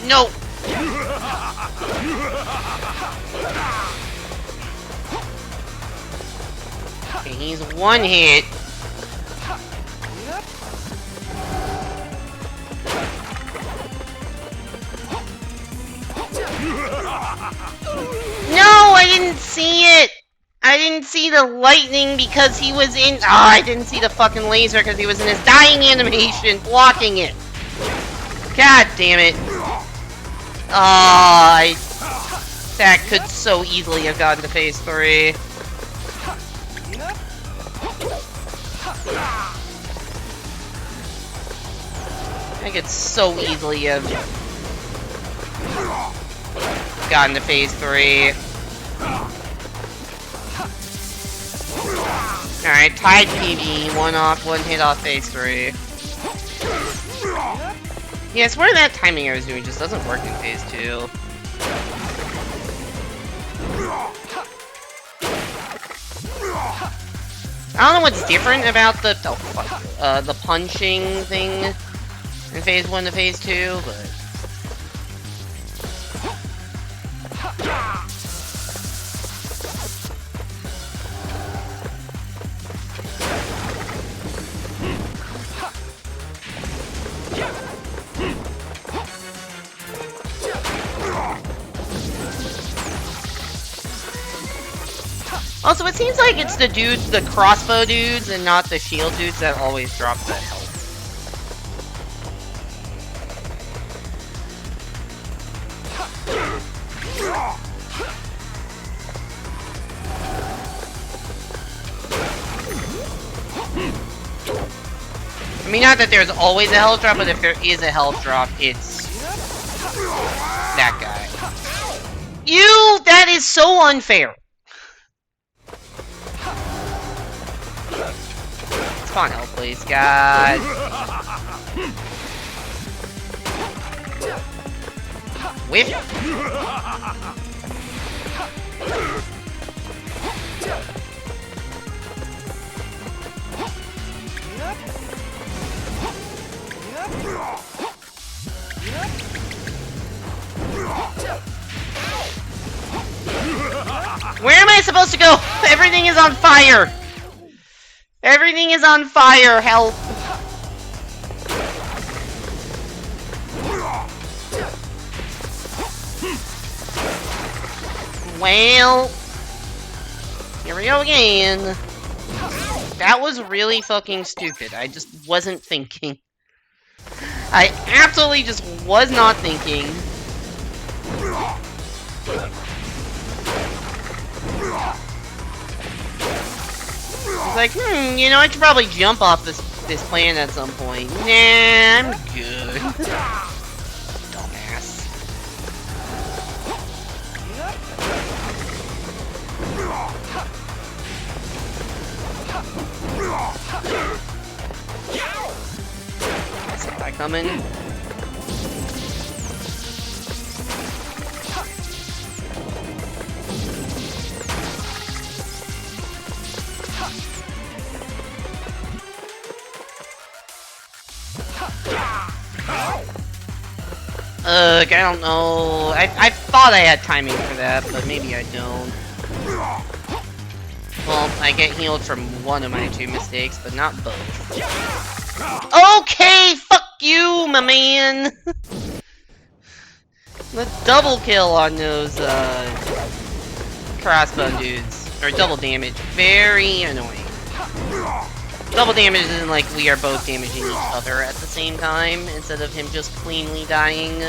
No! Okay, he's 1 hit. No, I didn't see it! I didn't see the lightning because he was in... Oh, I didn't see the fucking laser because he was in his dying animation blocking it. God damn it. That could so easily have gotten to phase 3. I could so easily have gotten to phase 3. Alright, tied PB, one hit off phase 3. Yeah, I swear that timing I was doing just doesn't work in phase 2. I don't know what's different about the punching thing in phase 1 to phase 2, but also, it seems like it's the dudes, the crossbow dudes, and not the shield dudes that always drop the health. I mean, not that there's always a health drop, but if there is a health drop, it's that guy. That is so unfair. Spawn health, please, God. Whip. Where am I supposed to go? Everything is on fire. Everything is on fire. Help. Well, here we go again. That was really fucking stupid. I just wasn't thinking. I absolutely just was not thinking. It's like, you know, I should probably jump off this planet at some point. Nah, I'm good. Dumbass. I saw that coming. I don't know. I thought I had timing for that, but maybe I don't. Well, I get healed from one of my 2 mistakes, but not both. Okay, fuck you, my man! The double kill on those, crossbow dudes. Or double damage. Very annoying. Double damage isn't like we are both damaging each other at the same time, instead of him just cleanly dying.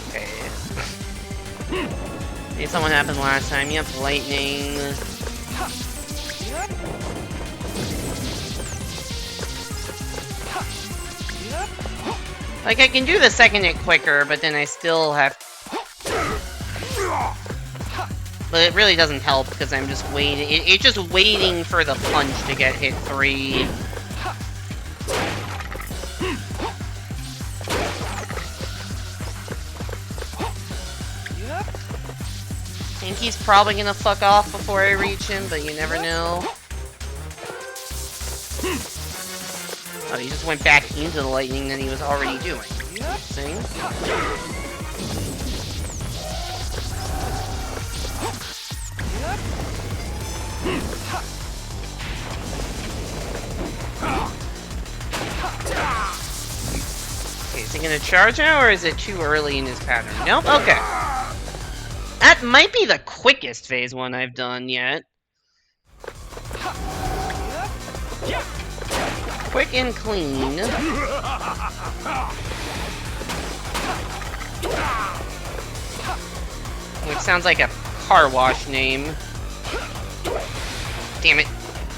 Okay. Maybe something happened last time. Yep, lightning. Like, I can do the second hit quicker, but then I still have... But it really doesn't help, because I'm just waiting... It's just waiting for the punch to get hit 3. I think he's probably gonna fuck off before I reach him, but you never know. Oh, he just went back into the lightning that he was already doing. See? gonna charge now, or is it too early in his pattern? Nope, okay. That might be the quickest phase 1 I've done yet. Quick and clean. Which sounds like a car wash name. Damn it.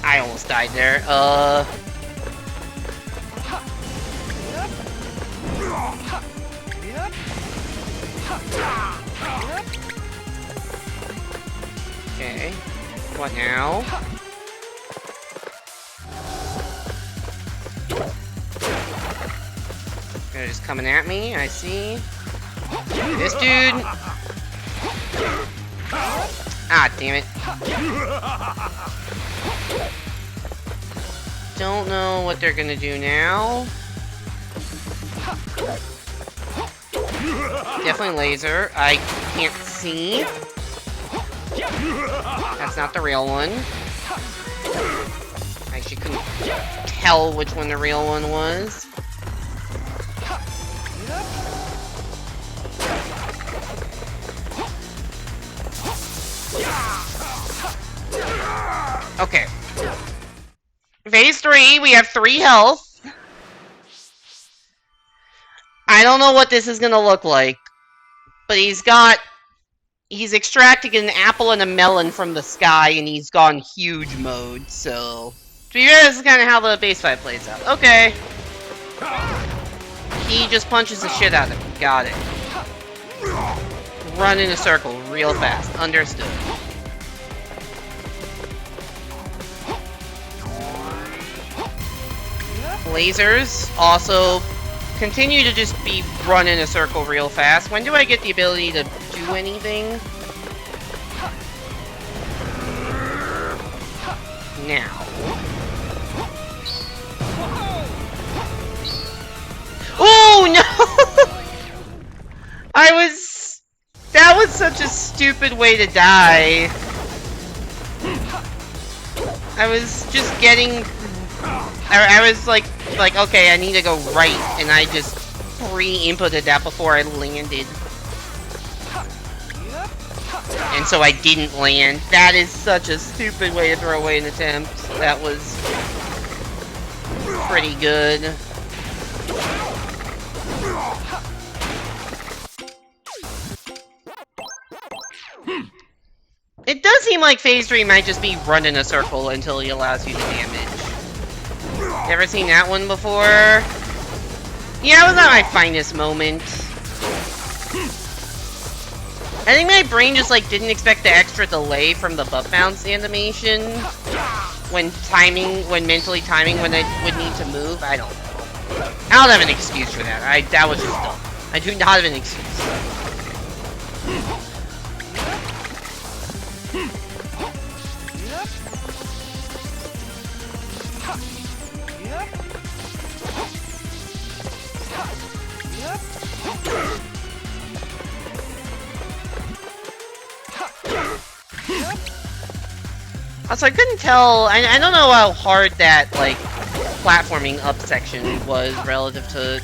I almost died there. Okay. What now? They're just coming at me, I see. This dude. Ah, damn it. Don't know what they're gonna do now. Definitely laser. I can't see. That's not the real one. I actually couldn't tell which one the real one was. Okay. Phase 3, we have 3 health. I don't know what this is gonna look like, but he's extracting an apple and a melon from the sky, and he's gone huge mode, so... To be fair, this is kind of how the base fight plays out. Okay. He just punches the shit out of him. Got it. Run in a circle real fast. Understood. Lasers also continue to just be run in a circle real fast. When do I get the ability to do anything? Now. Oh no! That was such a stupid way to die. I was just getting... I was like, okay, I need to go right, and I just pre-inputted that before I landed. And so I didn't land. That is such a stupid way to throw away an attempt. That was pretty good. It does seem like Phase 3 might just be run in a circle until he allows you to damage. You ever seen that one before? Yeah, it was not my finest moment. I think my brain just, like, didn't expect the extra delay from the butt bounce animation when mentally timing when I would need to move. I don't know. I don't have an excuse for that. That was just dumb. I do not have an excuse. Also, I couldn't tell, I don't know how hard that, like, platforming up section was relative to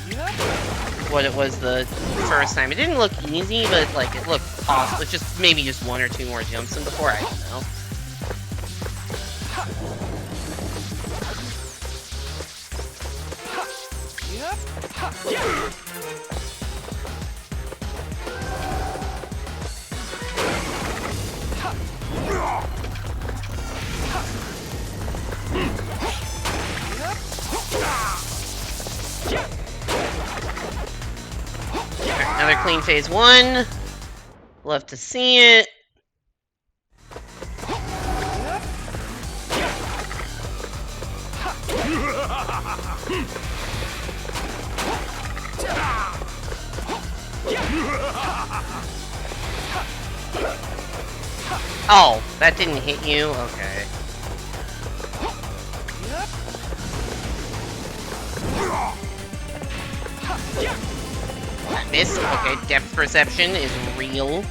what it was the first time. It didn't look easy, but, like, it looked possible. It's just, maybe just 1 or 2 more jumps than before, I don't know. Another clean phase 1. Love to see it. Oh, that didn't hit you? Okay. That missed. Okay, depth perception is real.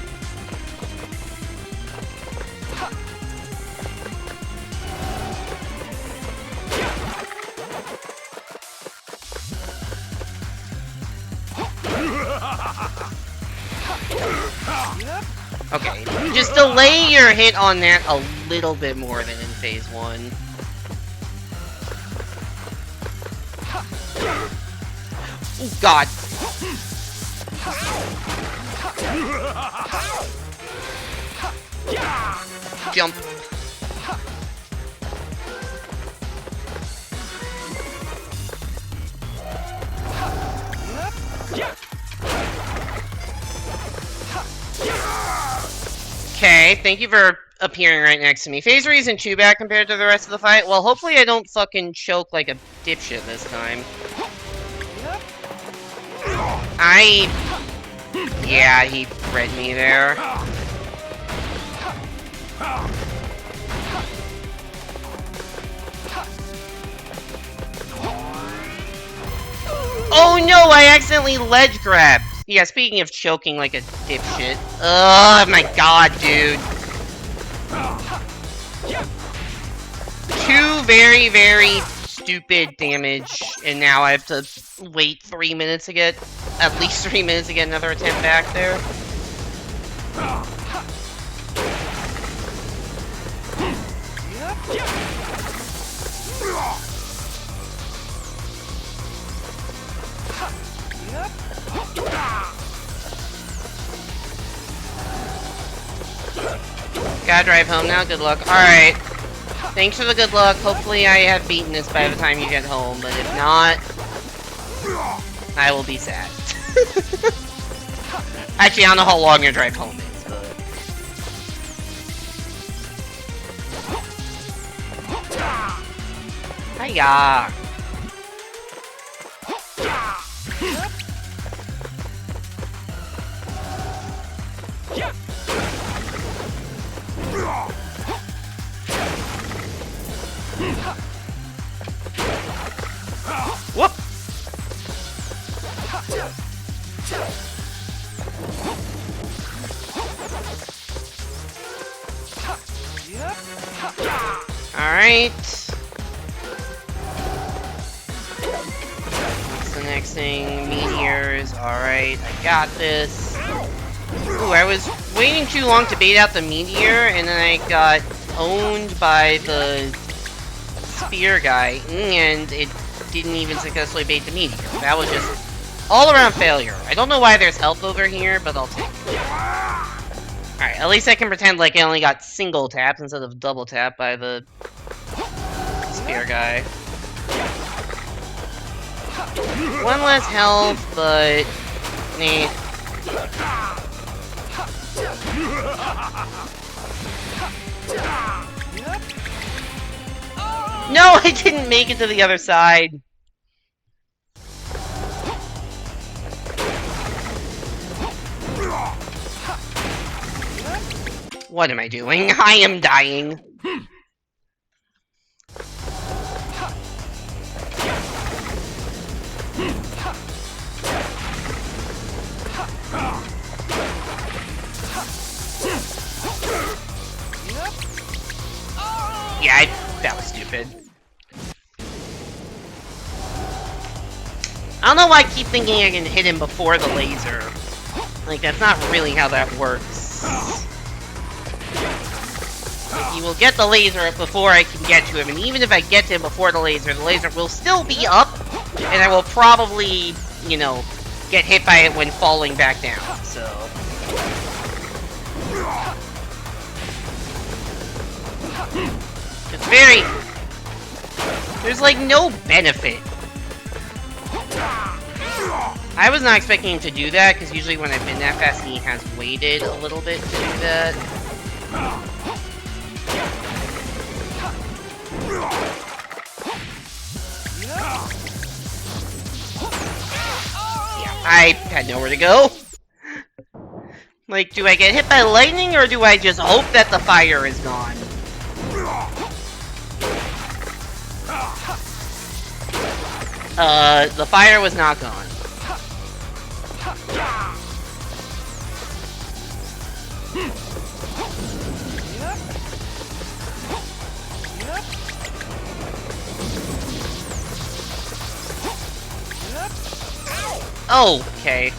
Okay, just delay your hit on that a little bit more than in phase 1. Oh, God. Jump. Okay, thank you for appearing right next to me. Phase 3 isn't too bad compared to the rest of the fight. Well, hopefully I don't fucking choke like a dipshit this time. Yeah, he read me there. Oh no, I accidentally ledge grabbed. Yeah, speaking of choking like a dipshit. Oh my god, dude. 2 very, very stupid damage, and now I have to wait 3 minutes to get, at least 3 minutes to get another attempt back there. Gotta drive home now, good luck. Alright. Thanks for the good luck. Hopefully I have beaten this by the time you get home, but if not, I will be sad. Actually, I don't know how long your drive home is, but... Hiya! Whoop! Alright. What's the next thing? Meteors. Alright, I got this. Ooh, I was waiting too long to bait out the meteor, and then I got owned by the spear guy, and it didn't even successfully bait the meteor. That was just all-around failure. I don't know why there's health over here, but I'll take it. Alright, at least I can pretend like I only got single taps instead of double tap by the spear guy. One less health, but... Nah. No, I didn't make it to the other side. What am I doing? I am dying. Yeah, that was stupid. I don't know why I keep thinking I can hit him before the laser. Like, that's not really how that works. Like, he will get the laser before I can get to him, and even if I get to him before the laser will still be up, and I will probably, you know, get hit by it when falling back down, so... It's very... There's, like, no benefit. I was not expecting him to do that, because usually when I've been that fast, he has waited a little bit to do that. Yeah, I had nowhere to go. Like, do I get hit by lightning, or do I just hope that the fire is gone? The fire was not gone. Okay.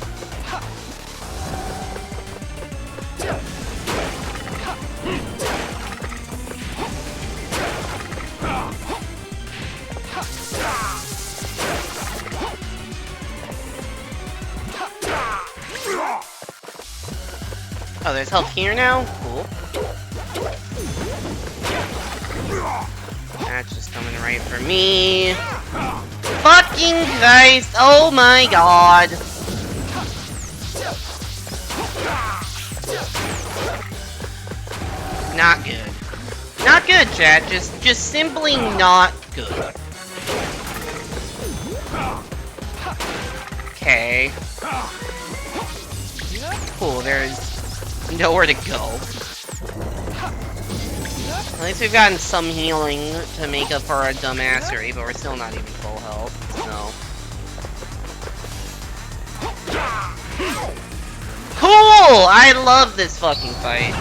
there's health here now? Cool. That's just coming right for me. Fucking Christ! Oh my god! Not good. Not good, chat. Just simply not good. Okay. Cool, there's nowhere to go. At least we've gotten some healing to make up for our dumbassery, but we're still not even full health, so... Cool! I love this fucking fight.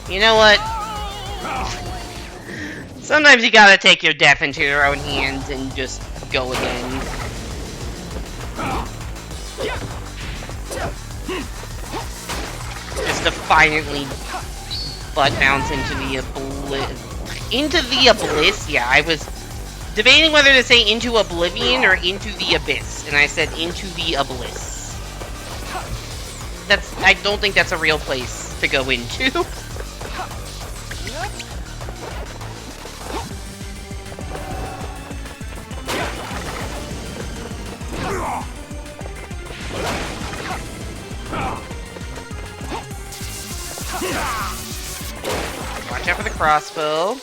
You know what? Sometimes you gotta take your death into your own hands and just go again. Just defiantly butt bounce into the abyss. Yeah, I was debating whether to say into oblivion or into the abyss, and I said into the abyss. I don't think that's a real place to go into. Watch out for the crossbow.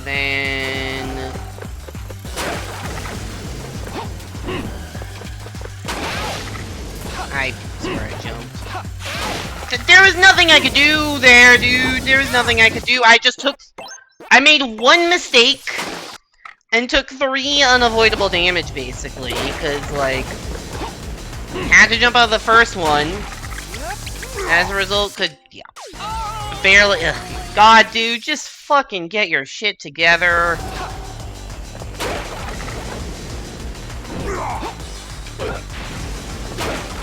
Then... I swear I jumped. There was nothing I could do there, dude. There was nothing I could do. I made one mistake and took 3 unavoidable damage, basically, because, like, had to jump out of the first one. As a result, yeah, barely. Ugh. God, dude, just fucking get your shit together.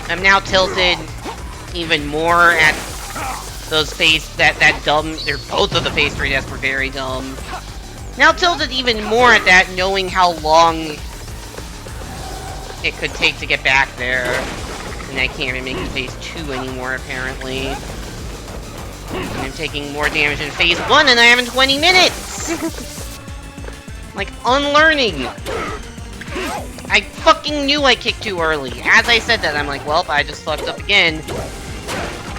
I'm now tilted even more at those that dumb. Both of the phase 3 deaths were very dumb. Now tilted even more at that, knowing how long it could take to get back there. And I can't even make it phase 2 anymore, apparently. And I'm taking more damage in phase 1 and I have in 20 minutes! Like, unlearning! I fucking knew I kicked too early. As I said that, I'm like, well, I just fucked up again.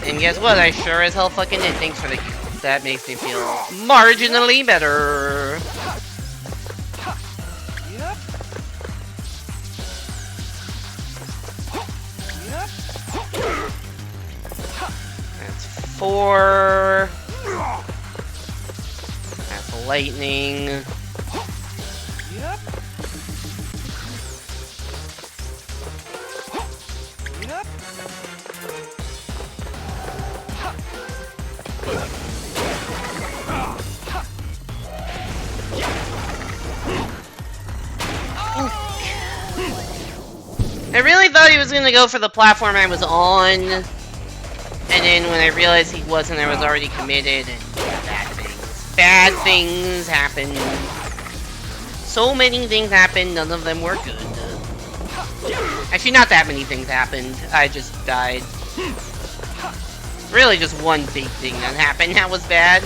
And guess what? I sure as hell fucking did. Thanks for the gift. That makes me feel marginally better. That's 4. That's lightning. I really thought he was gonna go for the platform I was on, and then when I realized he wasn't, I was already committed, and bad things happened. So many things happened, none of them were good. Actually, not that many things happened, I just died. Really just one big thing that happened that was bad.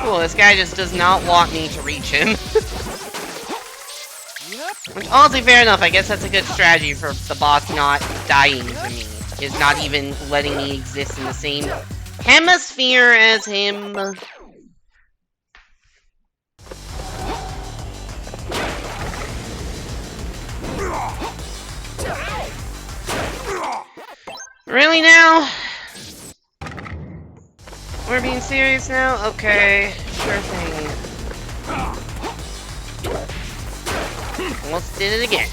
Cool, this guy just does not want me to reach him. Which, honestly, fair enough. I guess that's a good strategy for the boss not dying to me. Is not even letting me exist in the same hemisphere as him. Really now? We're being serious now? Okay, sure thing. Almost did it again.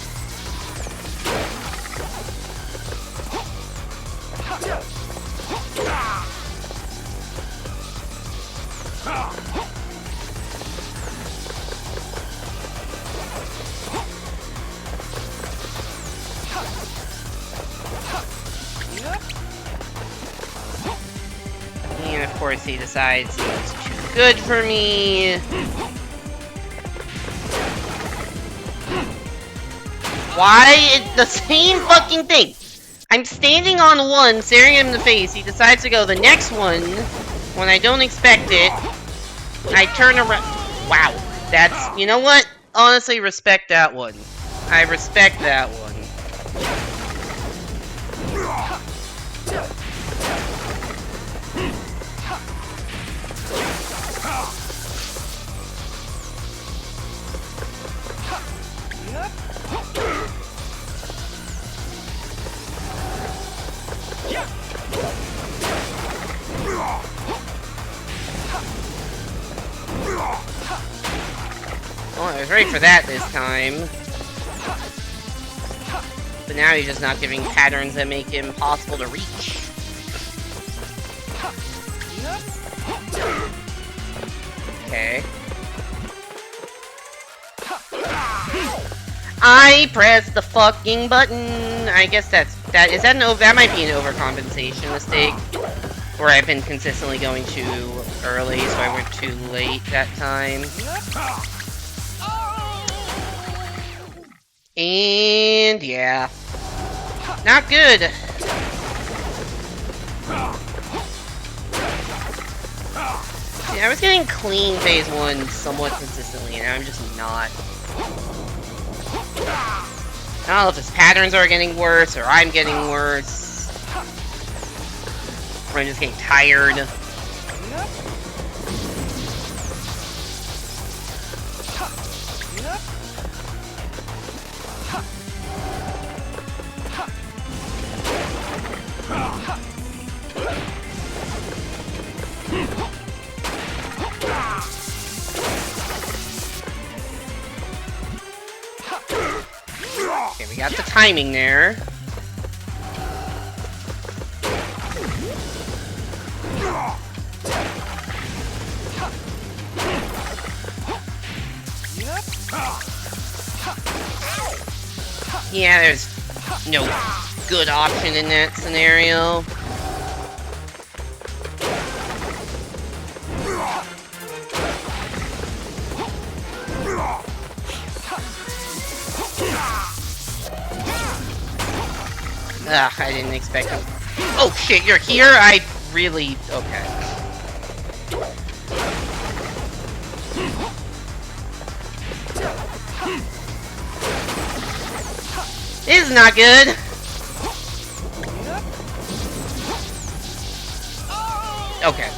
course, he decides it's too good for me. Why? It's the same fucking thing. I'm standing on one, staring him in the face. He decides to go the next one when I don't expect it. I turn around. Wow. That's, you know what? Honestly, respect that one. I respect that one. Oh, I was ready for that this time. But now he's just not giving patterns that make it impossible to reach. Okay. I pressed the fucking button. I guess that might be an overcompensation mistake. Where I've been consistently going too early, so I went too late that time. And yeah. Not good. See, I was getting clean phase 1 somewhat consistently, and I'm just not. I don't know if his patterns are getting worse, or I'm getting worse. Or I'm just getting tired. Okay, we got the timing there. Yeah, there's no good option in that scenario. Ugh, I didn't expect it. Oh shit, you're here? I really... okay. This is not good! Okay.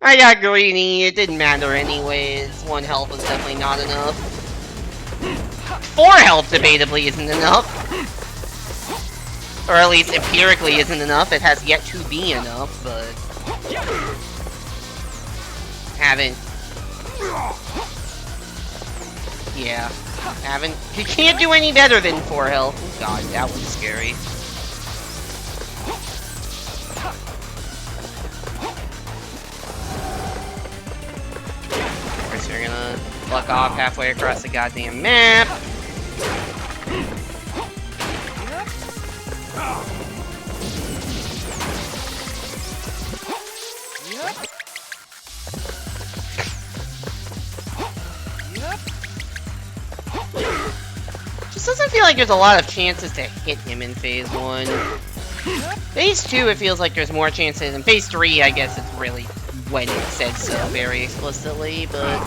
I got greedy, it didn't matter anyways. 1 health was definitely not enough. 4 health debatably isn't enough. Or at least empirically isn't enough. It has yet to be enough, but... haven't... yeah. Haven't... you can't do any better than 4 health. Oh god, that was scary. Of course, you're gonna fuck off halfway across the goddamn map. Just doesn't feel like there's a lot of chances to hit him in phase 1. Phase 2, it feels like there's more chances. In phase 3, I guess it's really when it said so very explicitly, but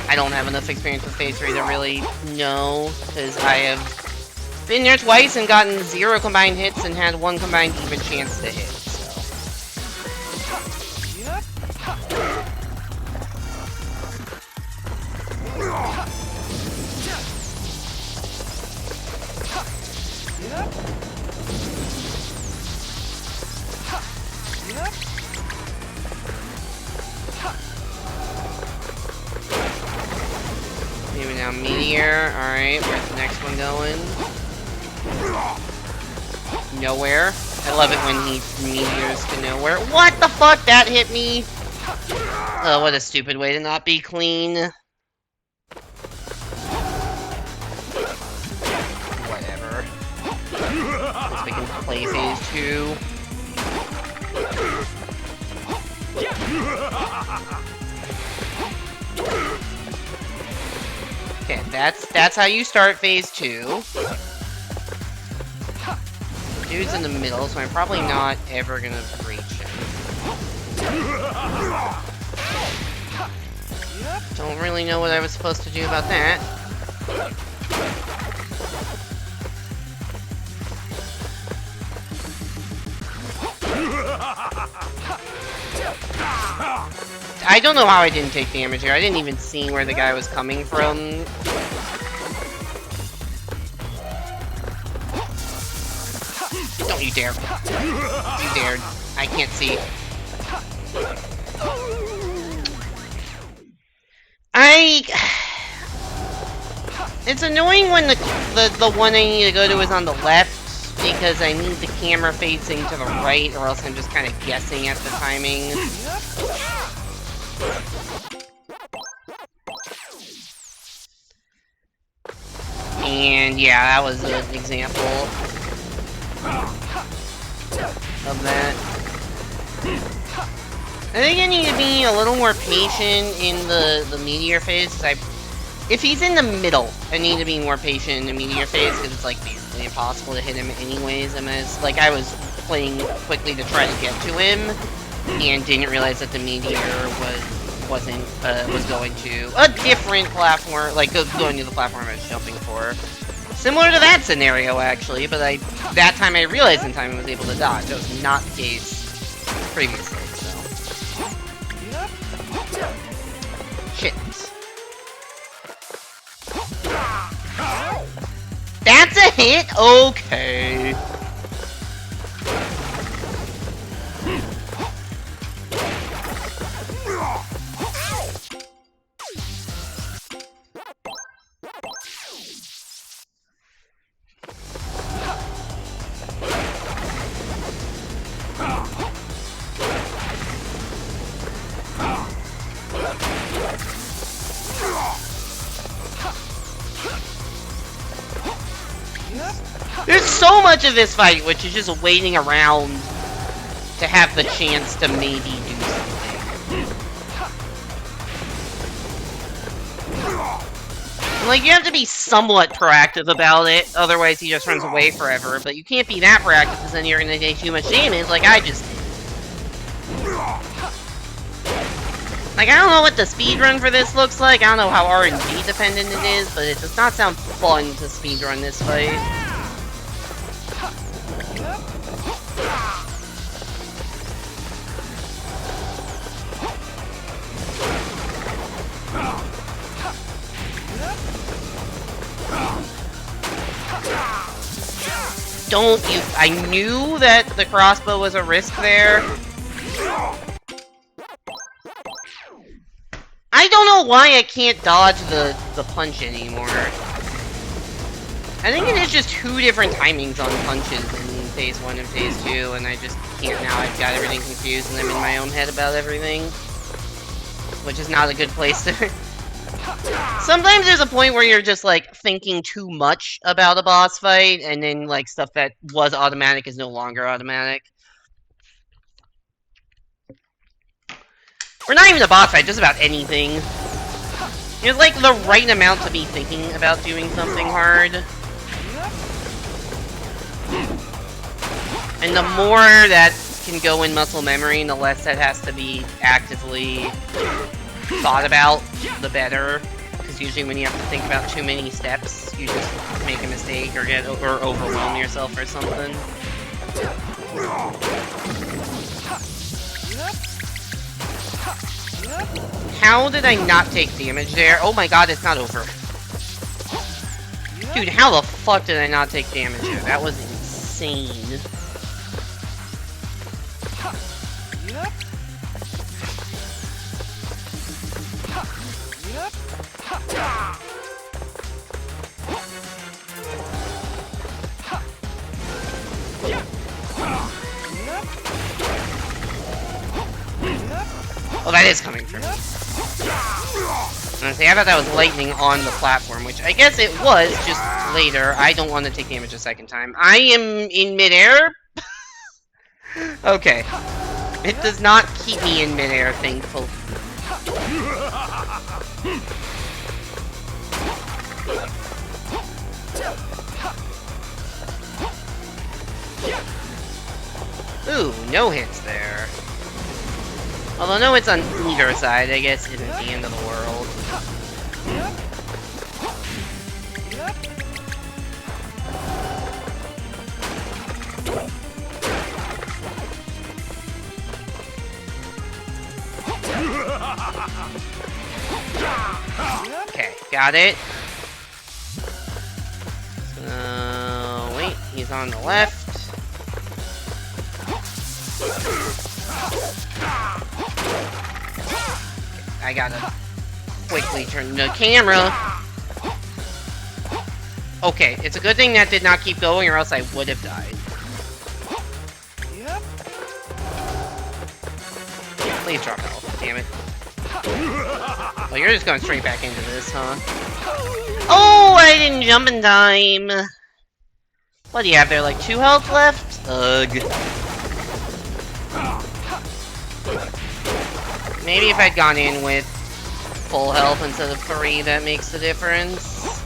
I don't have enough experience with phase 3 to really know, because I have been there twice and gotten 0 combined hits and had 1 combined even chance to hit, so. Maybe now Meteor. Alright, where's the next one going? Nowhere. I love it when he meteors to nowhere. What the fuck? That hit me! Oh, what a stupid way to not be clean. Whatever. Guess we can play phase 2. Okay, that's how you start phase 2. Dude's in the middle, so I'm probably not ever gonna reach him. Don't really know what I was supposed to do about that. I don't know how I didn't take damage here. I didn't even see where the guy was coming from. Don't you dare. You dared. I can't see. It's annoying when the one I need to go to is on the left, because I need the camera facing to the right, or else I'm just kind of guessing at the timing. And yeah, that was an example of that. I think I need to be a little more patient in the meteor phase, because if he's in the middle, I need to be more patient in the meteor phase, because it's like basically impossible to hit him anyways. I mean, it's like I was playing quickly to try to get to him, and didn't realize that the meteor was going to a different platform, like going to the platform I was jumping for. Similar to that scenario, actually, but that time I realized in time I was able to dodge. That was not the case previously, so. Shit. That's a hit? Okay. There's so much of this fight which is just waiting around to have the chance to maybe do something. Like, you have to be somewhat proactive about it, otherwise he just runs away forever, but you can't be that proactive because then you're gonna take too much damage like I just did. Like, I don't know what the speedrun for this looks like, I don't know how RNG dependent it is, but it does not sound fun to speedrun this fight. Don't you... I knew that the crossbow was a risk there. I don't know why I can't dodge the punch anymore. I think it is just 2 different timings on punches in phase 1 and phase 2, and I just can't now. I've got everything confused and I'm in my own head about everything. Which is not a good place to... Sometimes there's a point where you're just, like, thinking too much about a boss fight, and then, like, stuff that was automatic is no longer automatic. Or not even a boss fight, just about anything. There's, like, the right amount to be thinking about doing something hard. And the more that can go in muscle memory, and the less that has to be actively thought about, the better. Because usually when you have to think about too many steps, you just make a mistake or overwhelm yourself or something. How did I not take damage there? Oh my god, it's not over. Dude, how the fuck did I not take damage there? That was insane. Oh, that is coming from me. Honestly, I thought that was lightning on the platform, which I guess it was, just later. I don't want to take damage a second time. I am in midair? Okay. It does not keep me in midair, thankful. Ooh, no hits there. Although no hits on either side, I guess isn't the end of the world. Okay, got it. So, wait, he's on the left. I gotta quickly turn the camera. Okay, it's a good thing that did not keep going or else I would have died. Please drop health, damn it. Well, you're just going straight back into this, huh? Oh, I didn't jump in time. What do you have there, like 2 health left? Ugh. Maybe if I'd gone in with full health instead of 3, that makes the difference.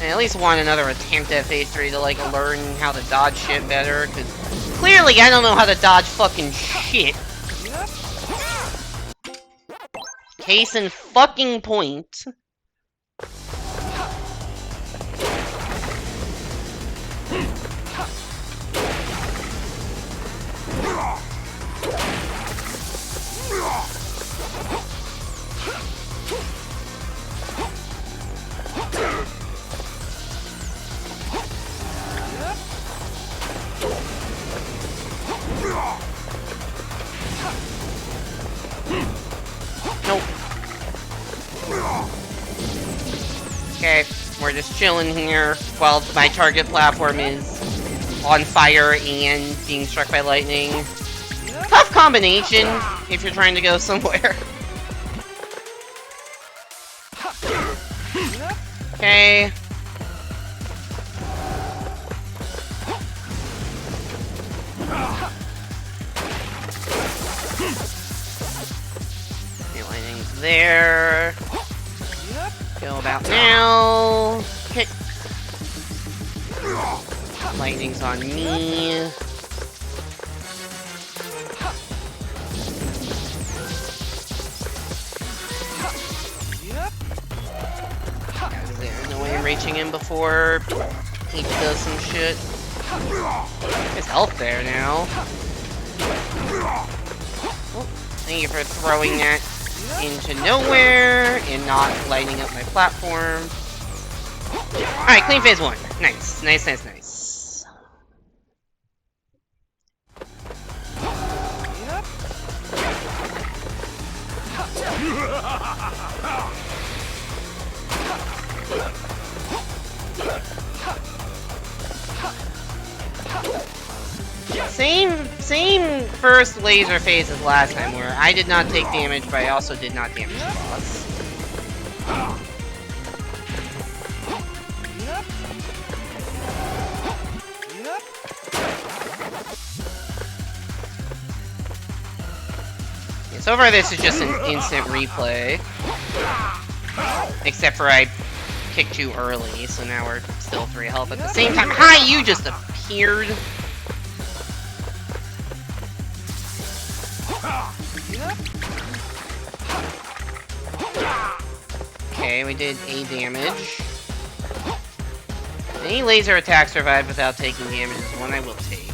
I at least want another attempt at phase 3 to, like, learn how to dodge shit better, because clearly I don't know how to dodge fucking shit. Case in fucking point. Nope. Okay, we're just chilling here while my target platform is on fire and being struck by lightning. Tough combination if you're trying to go somewhere. Okay. Lightning's there. Go about now. Kick. Lightning's on me. There's no way I'm reaching him before he does some shit. There's health there now. Oh, thank you for throwing that into nowhere and not lighting up my platform. Alright, clean phase 1. Nice, nice, nice, nice. Same first laser phase as last time, where I did not take damage, but I also did not damage the boss. Yeah, so far this is just an instant replay. Except for I kicked too early, so now we're still 3 health at the same time. Hi, you just appeared! Okay, we did A damage. Any laser attack survived without taking damage is one I will take.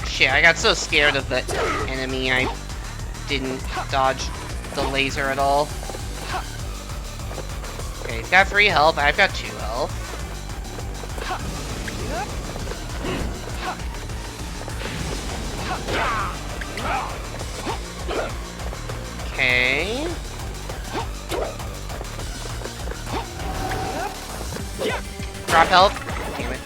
Shit, I got so scared of the enemy I didn't dodge the laser at all. Okay, he's got 3 health, I've got 2 health. Okay. Drop health. Damn it.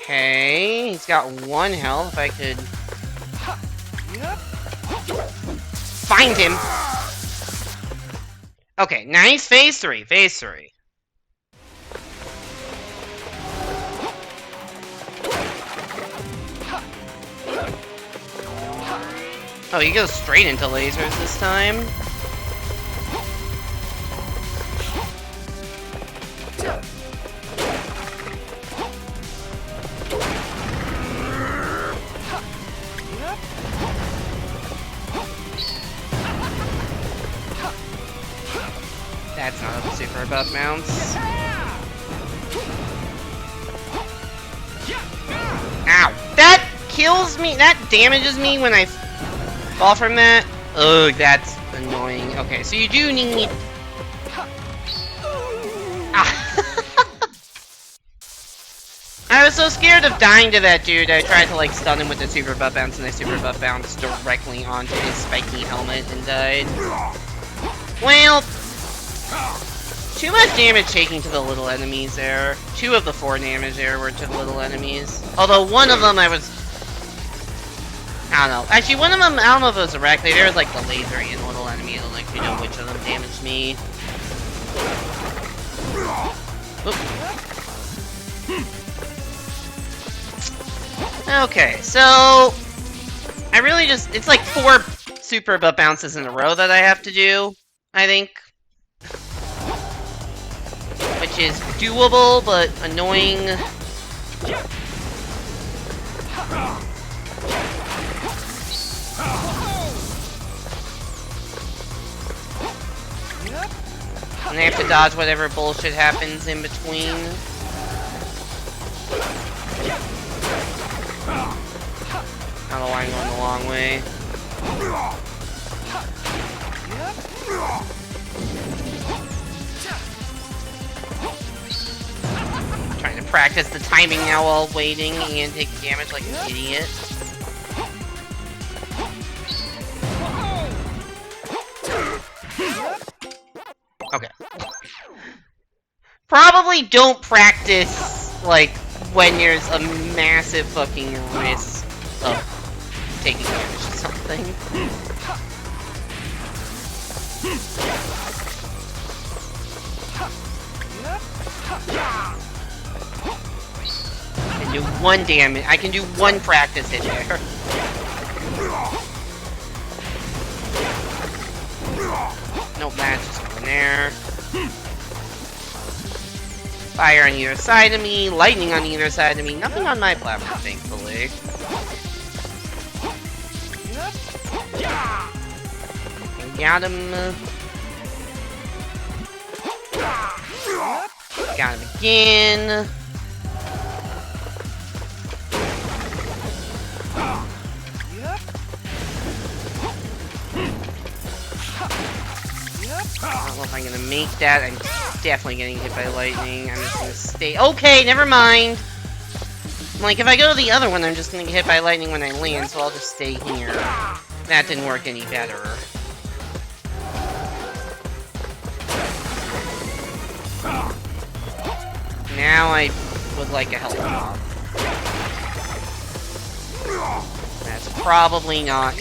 Okay, he's got 1 health. If I could find him. Okay, nice. Phase 3. Phase 3. Oh, he goes straight into lasers this time. That's not a super buff mounts. Ow! That kills me! That damages me when I fall from that. Ugh, that's annoying. Okay, so you do need... Ah. I was so scared of dying to that dude, I tried to like stun him with the super buff bounce, and I super buff bounced directly onto his spiky helmet and died. Well... too much damage taking to the little enemies there. 2 of the 4 damage there were to the little enemies. Although one of them I was... I don't know. Actually, one of them, I don't know if it was directly. There was like the laser and little enemy. I don't like, you know which of them damaged me. Oop. Okay, so... I really just... It's like 4 super buff bounces in a row that I have to do, I think. Which is doable, but annoying. And I have to dodge whatever bullshit happens in between. I don't know why I'm going the long way. Trying to practice the timing now while waiting and taking damage like an idiot. Okay. Probably don't practice, like, when there's a massive fucking risk of taking damage or something. I can do 1 damage. I can do 1 practice hit there. Nope, that's just going there. Fire on either side of me, lightning on either side of me. Nothing on my platform, thankfully. Got him. Got him again. I don't know if I'm gonna make that. I'm definitely getting hit by lightning. I'm just gonna stay. Okay, never mind. Like, if I go to the other one, I'm just gonna get hit by lightning when I land, so I'll just stay here. That didn't work any better. Now I would like a health pop. That's probably not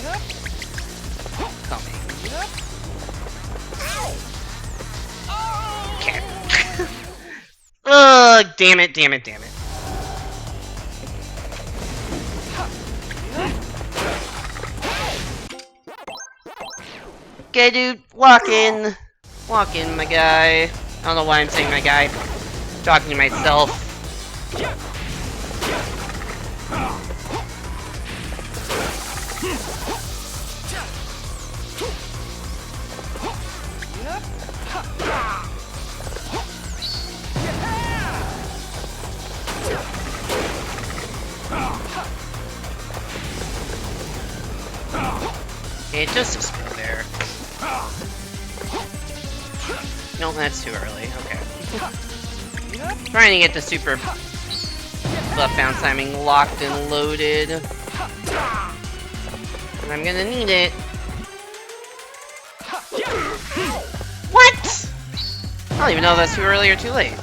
coming. Okay. Ugh, damn it, damn it, damn it. Okay, dude, walk in. Walk in, my guy. I don't know why I'm saying my guy. I'm talking to myself. Okay, just go there. No, that's too early. Okay. Trying to get the super buff bounce timing locked and loaded. And I'm gonna need it. What? don't even know if that's too early or too late.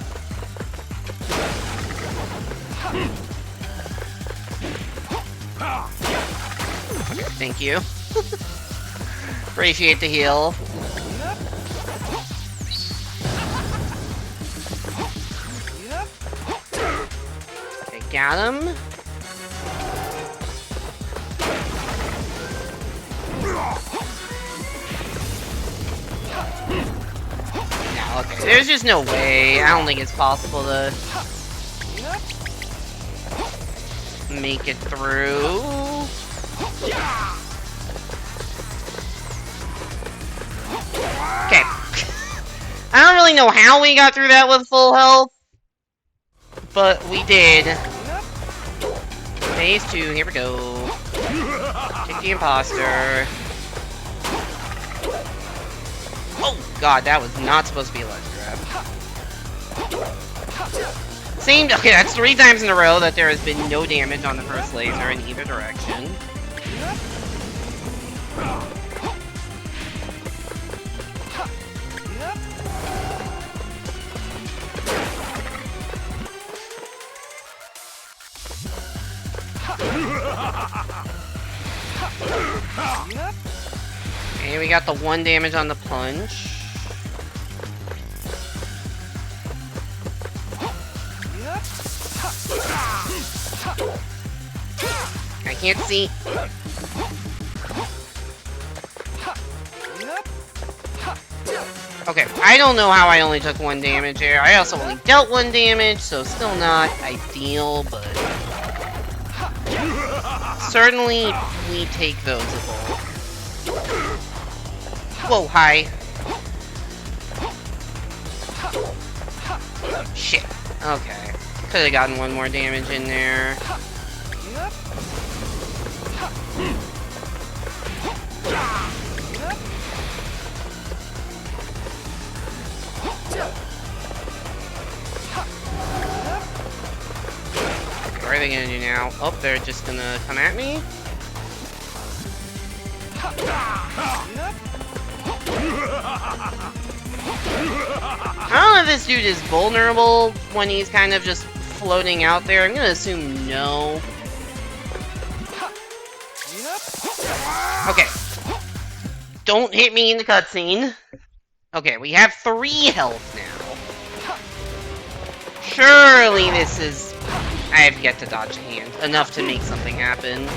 Thank you. Appreciate the heal. Okay, got him. No, okay. There's just no way. I don't think it's possible to make it through. Okay. I don't really know how we got through that with full health, but we did. Phase 2, here we go. Kick the imposter. Oh god, that was not supposed to be a ledge grab. Okay, that's 3 times in a row that there has been no damage on the first laser in either direction. And we got the 1 damage on the punch. I can't see. Okay, I don't know how I only took 1 damage here. I also only dealt 1 damage, so still not ideal, but certainly we take those a ball. Whoa, hi. Shit. Okay. Could have gotten 1 more damage in there. What are they gonna do now? Oh, they're just gonna come at me? I don't know if this dude is vulnerable when he's kind of just floating out there. I'm gonna assume no. Okay. Don't hit me in the cutscene. Okay, we have 3 health now. Surely this is... I have yet to dodge a hand. Enough to make something happen.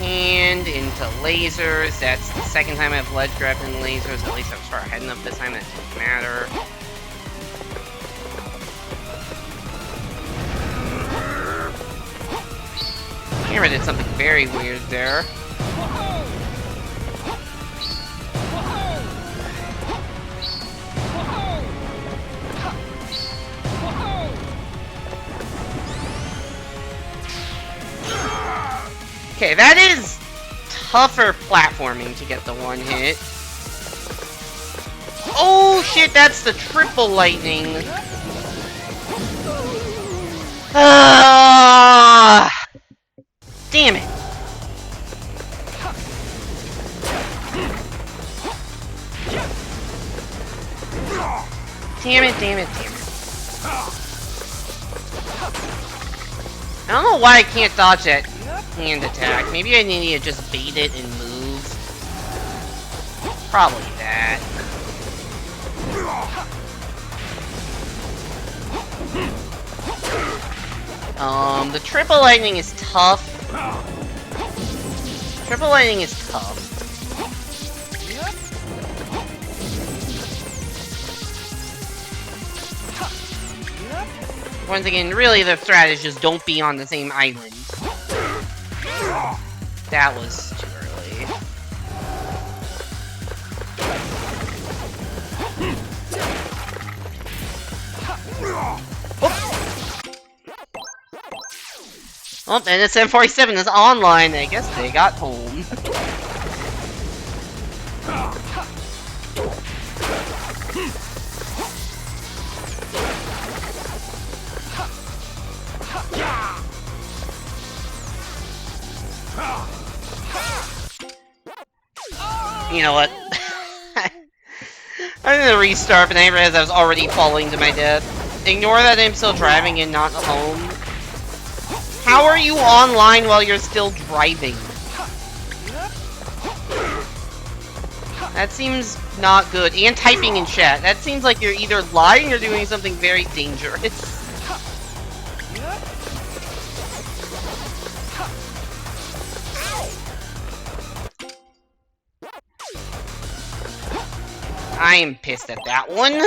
And into lasers. That's the 2nd time I've ledge grabbed in lasers. At least I was far ahead enough this time that it didn't matter. Camera did something very weird there. Okay, that is tougher platforming to get the 1 hit. Oh shit, that's the triple lightning. Damn it. Damn it, damn it, damn it. I don't know why I can't dodge that hand attack. Maybe I need to just bait it and move. Probably that. The triple lightning is tough. Triple lightning is tough. Once again, really the strat is just don't be on the same island. That was too early. Oh, and the 747 is online. I guess they got home. know what? I'm gonna restart, but I realized I was already falling to my death. Ignore that I'm still driving and not home. How are you online while you're still driving? That seems not good. And typing in chat. That seems like you're either lying or doing something very dangerous. I am pissed at that one.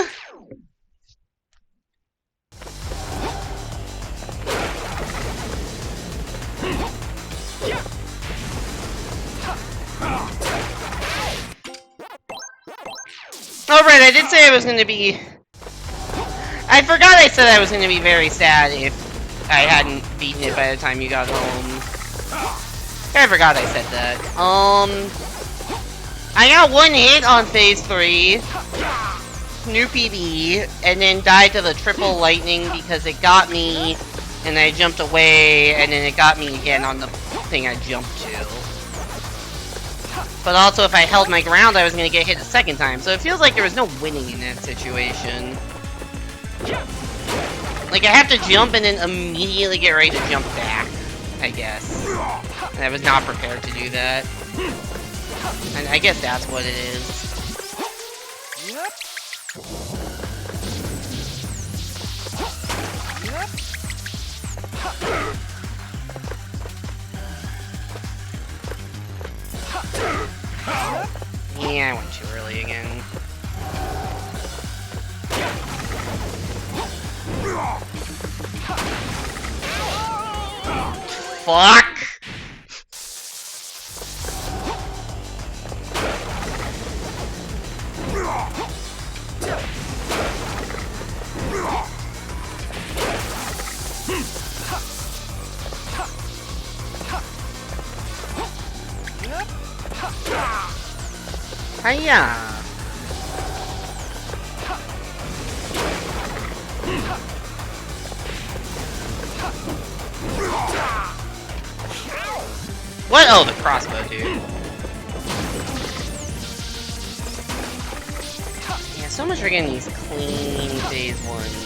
Alright, I did say I was going to be... I forgot I said I was going to be very sad if I hadn't beaten it by the time you got home. I forgot I said that. I got one hit on Phase 3. New PB, and then died to the triple lightning because it got me, and I jumped away, and then it got me again on the thing I jumped to. But also, if I held my ground, I was going to get hit a second time, so it feels like there was no winning in that situation. Like, I have to jump and then immediately get ready to jump back, I guess. And I was not prepared to do that. And I guess that's what it is. Yeah, I went too early again. Fuck! Hiya! What? Oh, the crossbow, dude. Yeah, so much for getting these clean phase ones.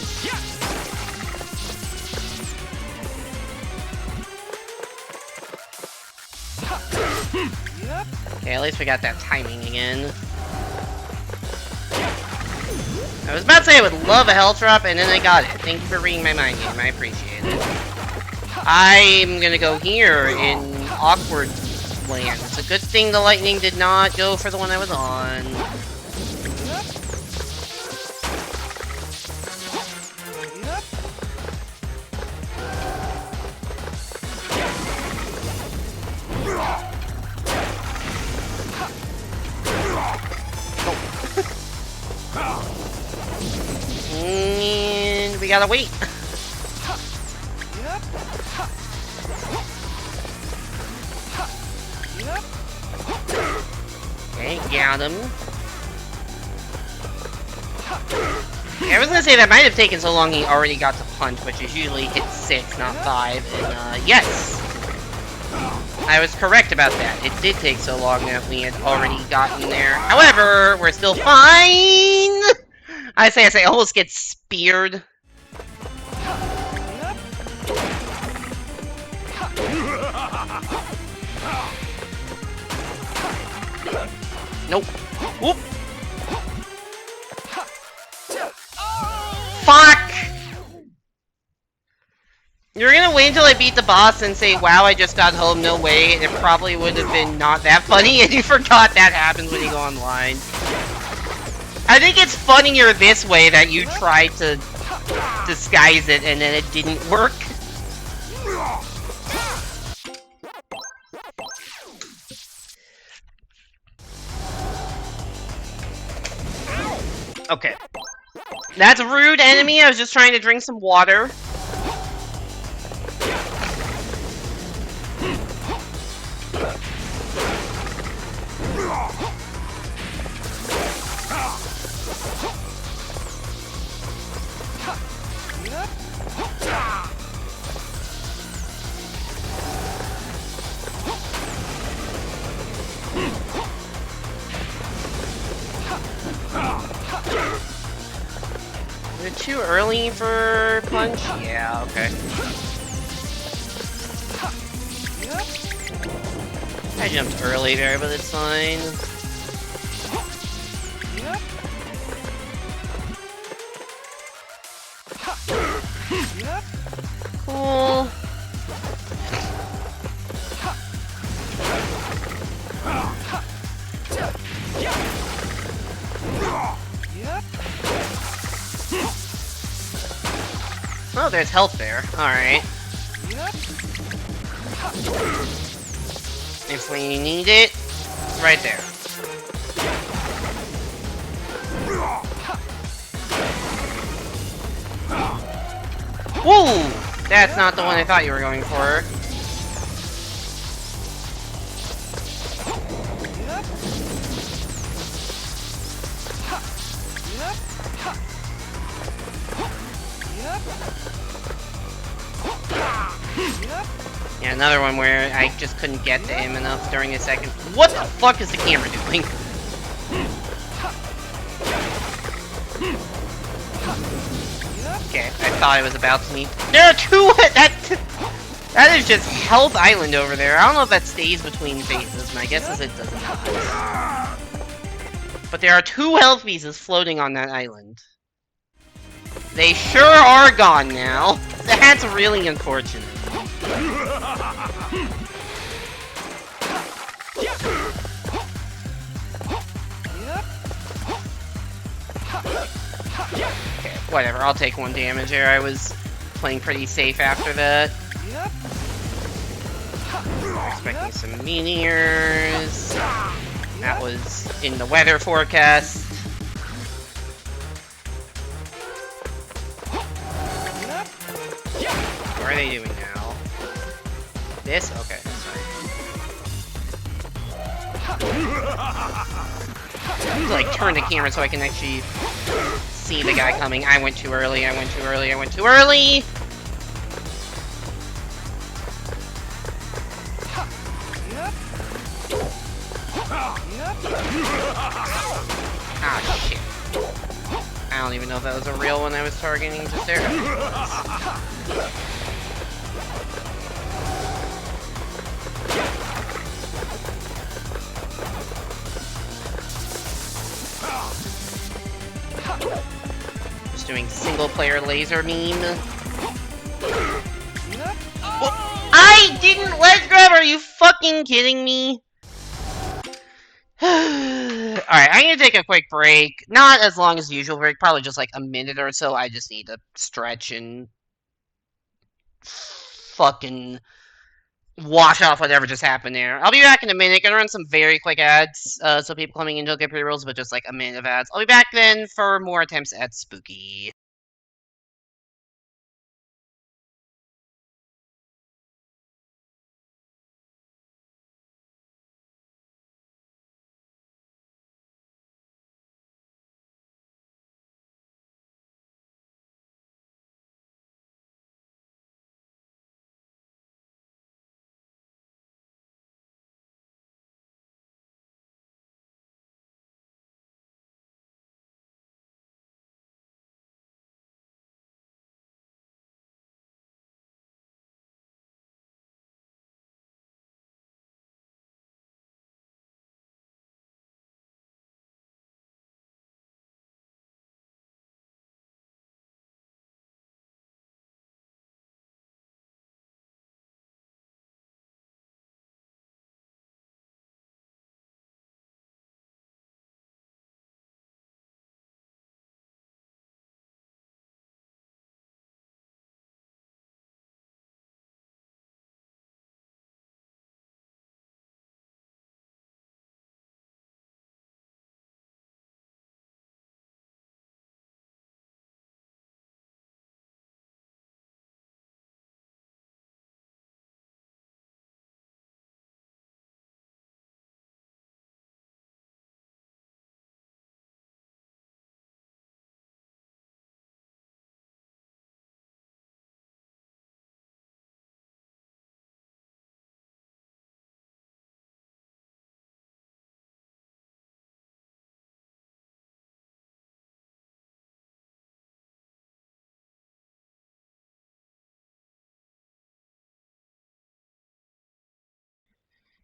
Okay, at least we got that timing again. I was about to say I would love a health drop, and then I got it. Thank you for reading my mind game. I appreciate it. I'm gonna go here in awkward land. It's a good thing the lightning did not go for the one I was on. And we gotta wait. Okay, got him. I was gonna say that might have taken so long he already got to punch, which is usually hit 6, not 5, and yes! I was correct about that. It did take so long that we had already gotten there. However, we're still fine! I say, almost get speared. Nope. Whoop! Fuck! You're gonna wait until I beat the boss and say, wow, I just got home, no way, and it probably would have been not that funny, and you forgot that happens when you go online. I think it's funnier this way that you tried to disguise it and then it didn't work. Okay. That's a rude enemy, I was just trying to drink some water. too early for punch? Yeah, okay. I jumped early there, but it's fine. Cool. Oh, there's health there. Alright. If we need it, right there. Woo! That's not the one I thought you were going for. Yeah, another one where I just couldn't get to him enough during a second. What the fuck is the camera doing? Okay, I thought I was about to need. There are two. That is just Health Island over there. I don't know if that stays between phases. My guess is it does not. But there are 2 health pieces floating on that island. They sure are gone now. That's really unfortunate. Okay, whatever. I'll take 1 damage there. I was playing pretty safe after that. Expecting some meteors. That was in the weather forecast. What are they doing now? This? Okay, that's fine. I need to, like, turn the camera so I can actually see the guy coming. I went too early, I went too early, I went too early! Ah, shit. I don't even know if that was a real one I was targeting just there. Just doing single-player laser meme. Well, I didn't ledge grab! Are you fucking kidding me? Alright, I'm gonna take a quick break. Not as long as the usual break, probably just like a minute or so. I just need to stretch and fucking wash off whatever just happened there. I'll be back in a minute. Gonna run some very quick ads, so people coming in don't get pre-rolls, but just like a minute of ads. I'll be back then for more attempts at Spooky.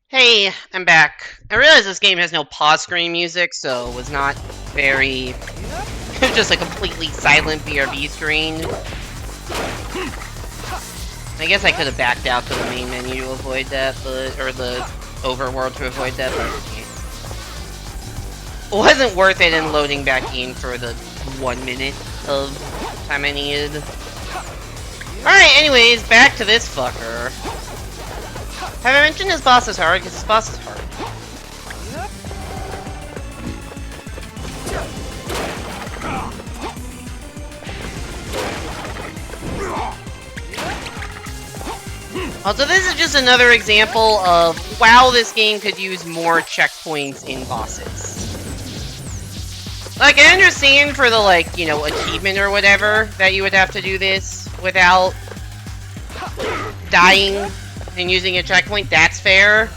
Hey, I'm back. I realize this game has no pause screen music, so it was not very... It was just a completely silent BRB screen. I guess I could have backed out to the main menu to avoid that, but... or the overworld to avoid that, but... It wasn't worth it in loading back in for the 1 minute of time I needed. Alright, anyways, back to this fucker. Have I mentioned this boss is hard? Because this boss is hard. Also, this is just another example of, wow, this game could use more checkpoints in bosses. Like, I understand for the, like, you know, achievement or whatever, that you would have to do this without dying and using a checkpoint, that's fair.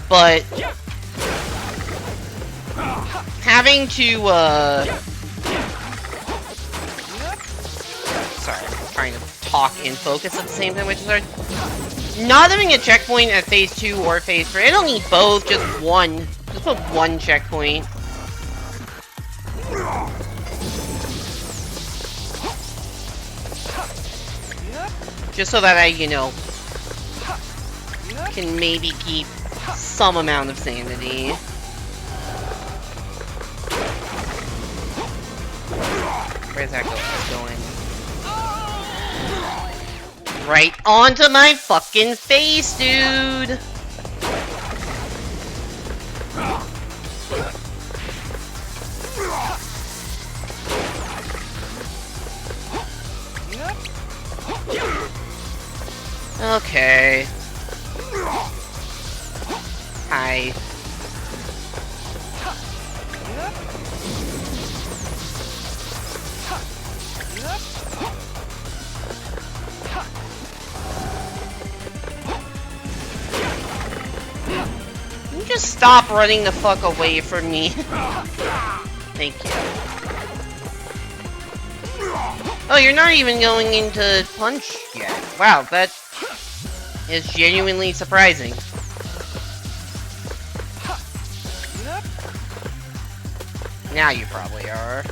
But having to, sorry, I'm trying to talk and focus at the same time, which is hard. Not having a checkpoint at phase 2 or phase 3, I don't need both, just one. Just put one checkpoint. Just so that I, you know, can maybe keep some amount of sanity. Where's that going? Right onto my fucking face, dude! Okay. Hi. You just stop running the fuck away from me. Thank you. Oh, you're not even going into punch yet. Wow, that is genuinely surprising. Now you probably are.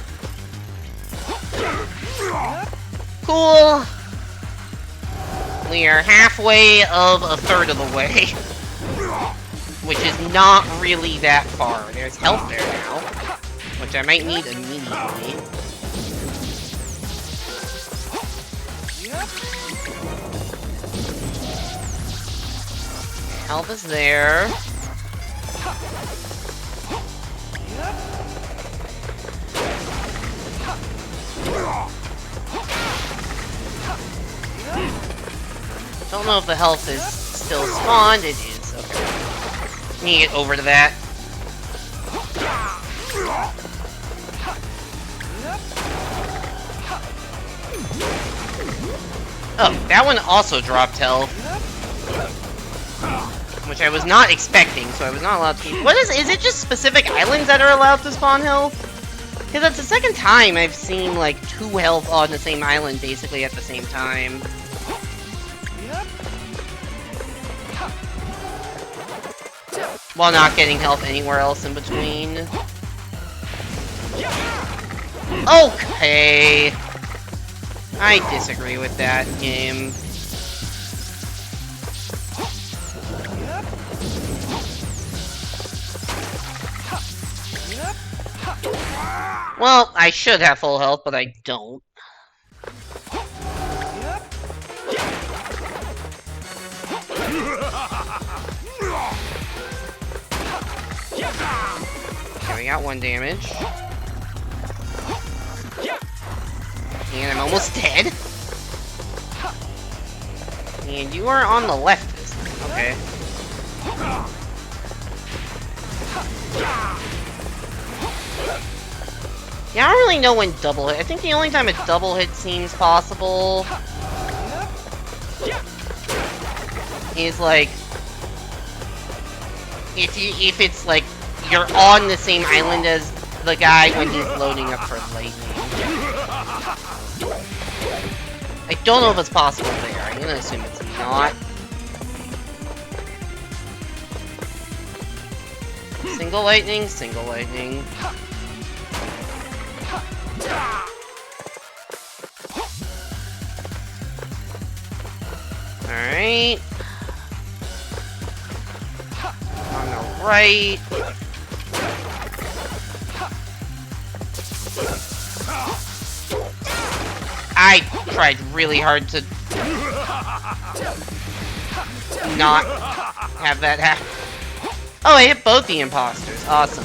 Cool. We are halfway of a third of the way. Which is not really that far. There's health there now. Which I might need immediately. Health is there. Don't know if the health is still spawned. It is. Okay. Need to get over to that. Oh, that one also dropped health. Which I was not expecting, so I was not allowed to keep... What is it just specific islands that are allowed to spawn health? Because that's the second time I've seen, like, 2 health on the same island, basically, at the same time. While not getting health anywhere else in between. Okay! I disagree with that game. Well, I should have full health, but I don't. Okay, we got 1 damage. And I'm almost dead. And you are on the left this time, okay. Yeah, I don't really know when double hit. I think the only time a double hit seems possible is like if it's like you're on the same island as the guy when he's loading up for lightning. I don't know if it's possible there. I'm gonna assume it's not. Single lightning, single lightning. Alright. On the right. I tried really hard to not have that happen. Oh, I hit both the imposters. Awesome.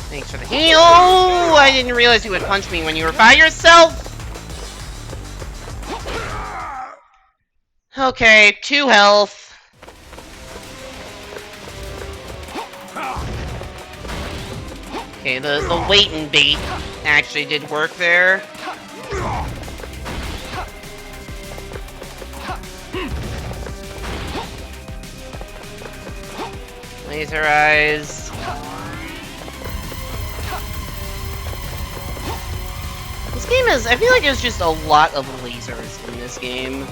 Thanks for the heal. Oh, I didn't realize you would punch me when you were by yourself. Okay, 2 health. Okay, the wait and bait actually did work there. Laser eyes. This game is, I feel like there's just a lot of lasers in this game.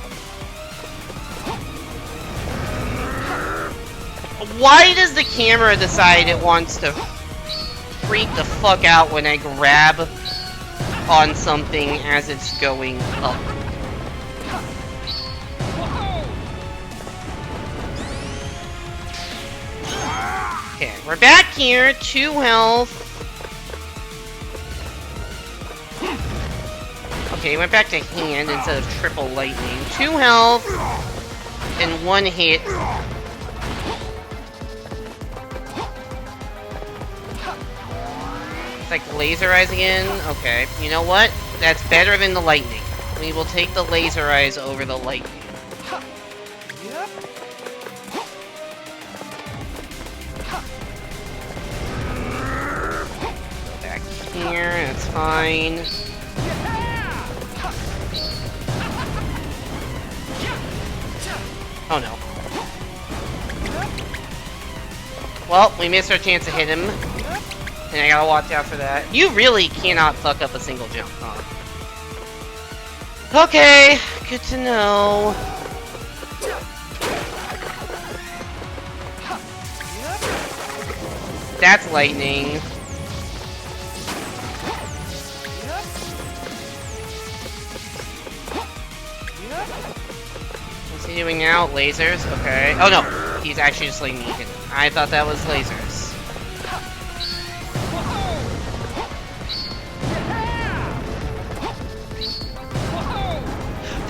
Why does the camera decide it wants to freak the fuck out when I grab on something as it's going up? Okay, we're back here. 2 health. Okay, went back to hand instead of triple lightning. 2 health and 1 hit. Like laser eyes again? Okay, you know what? That's better than the lightning. We will take the laser eyes over the lightning. Go back here, that's fine. Oh no. Well, we missed our chance to hit him. And I gotta watch out for that. You really cannot fuck up a single jump, huh? Okay, good to know. That's lightning. What's he doing now? Lasers? Okay. Oh no, he's actually just like me. I thought that was lasers.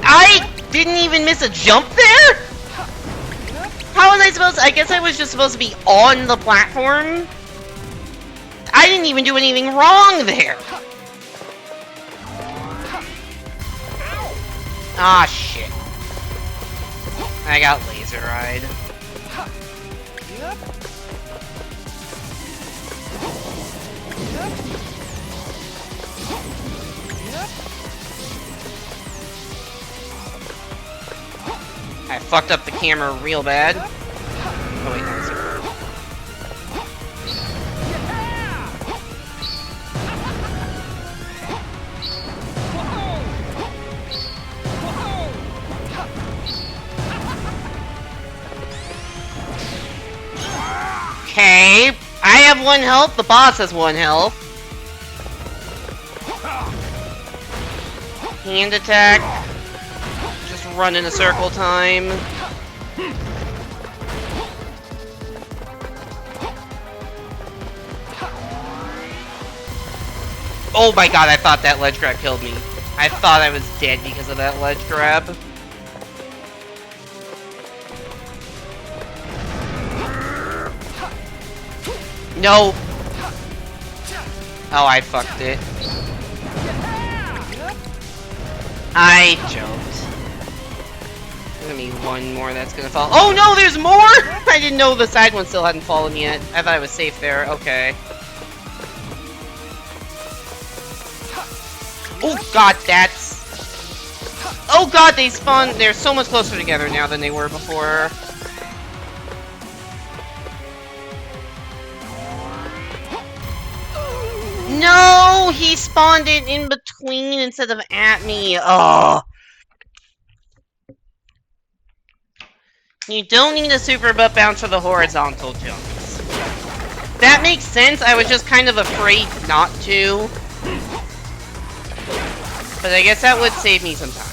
I didn't even miss a jump there? How was I supposed to? I guess I was just supposed to be on the platform. I didn't even do anything wrong there. Ah, shit. I got laser-eyed. I fucked up the camera real bad. Oh wait, no, it's here. Okay, I have 1 health, the boss has 1 health. Hand attack. Just run in a circle time. Oh my god, I thought that ledge grab killed me. I thought I was dead because of that ledge grab. No! Oh, I fucked it. I jumped. There's gonna be 1 more that's gonna fall. Oh no, there's more! I didn't know the side one still hadn't fallen yet. I thought I was safe there. Okay. Oh god, that's... Oh god, they spawn... They're so much closer together now than they were before. No! He spawned it in between instead of at me. Oh. You don't need a super butt bounce for the horizontal jumps. That makes sense. I was just kind of afraid not to. But I guess that would save me some time.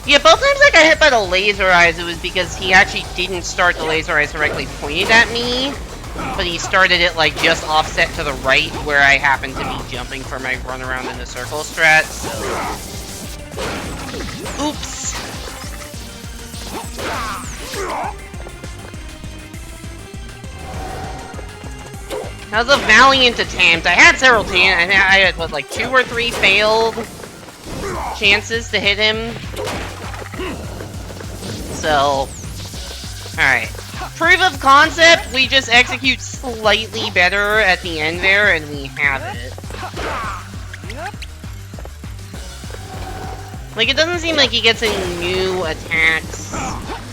Yeah, both times I got hit by the laser eyes, it was because he actually didn't start the laser eyes directly pointed at me, but he started it like just offset to the right where I happened to be jumping for my run around in the circle strat, so... Oops! That was a valiant attempt. I had several chances. I had, what, like 2 or 3 failed chances to hit him. So, alright. Proof of concept, we just execute slightly better at the end there, and we have it. Like, it doesn't seem like he gets any new attacks.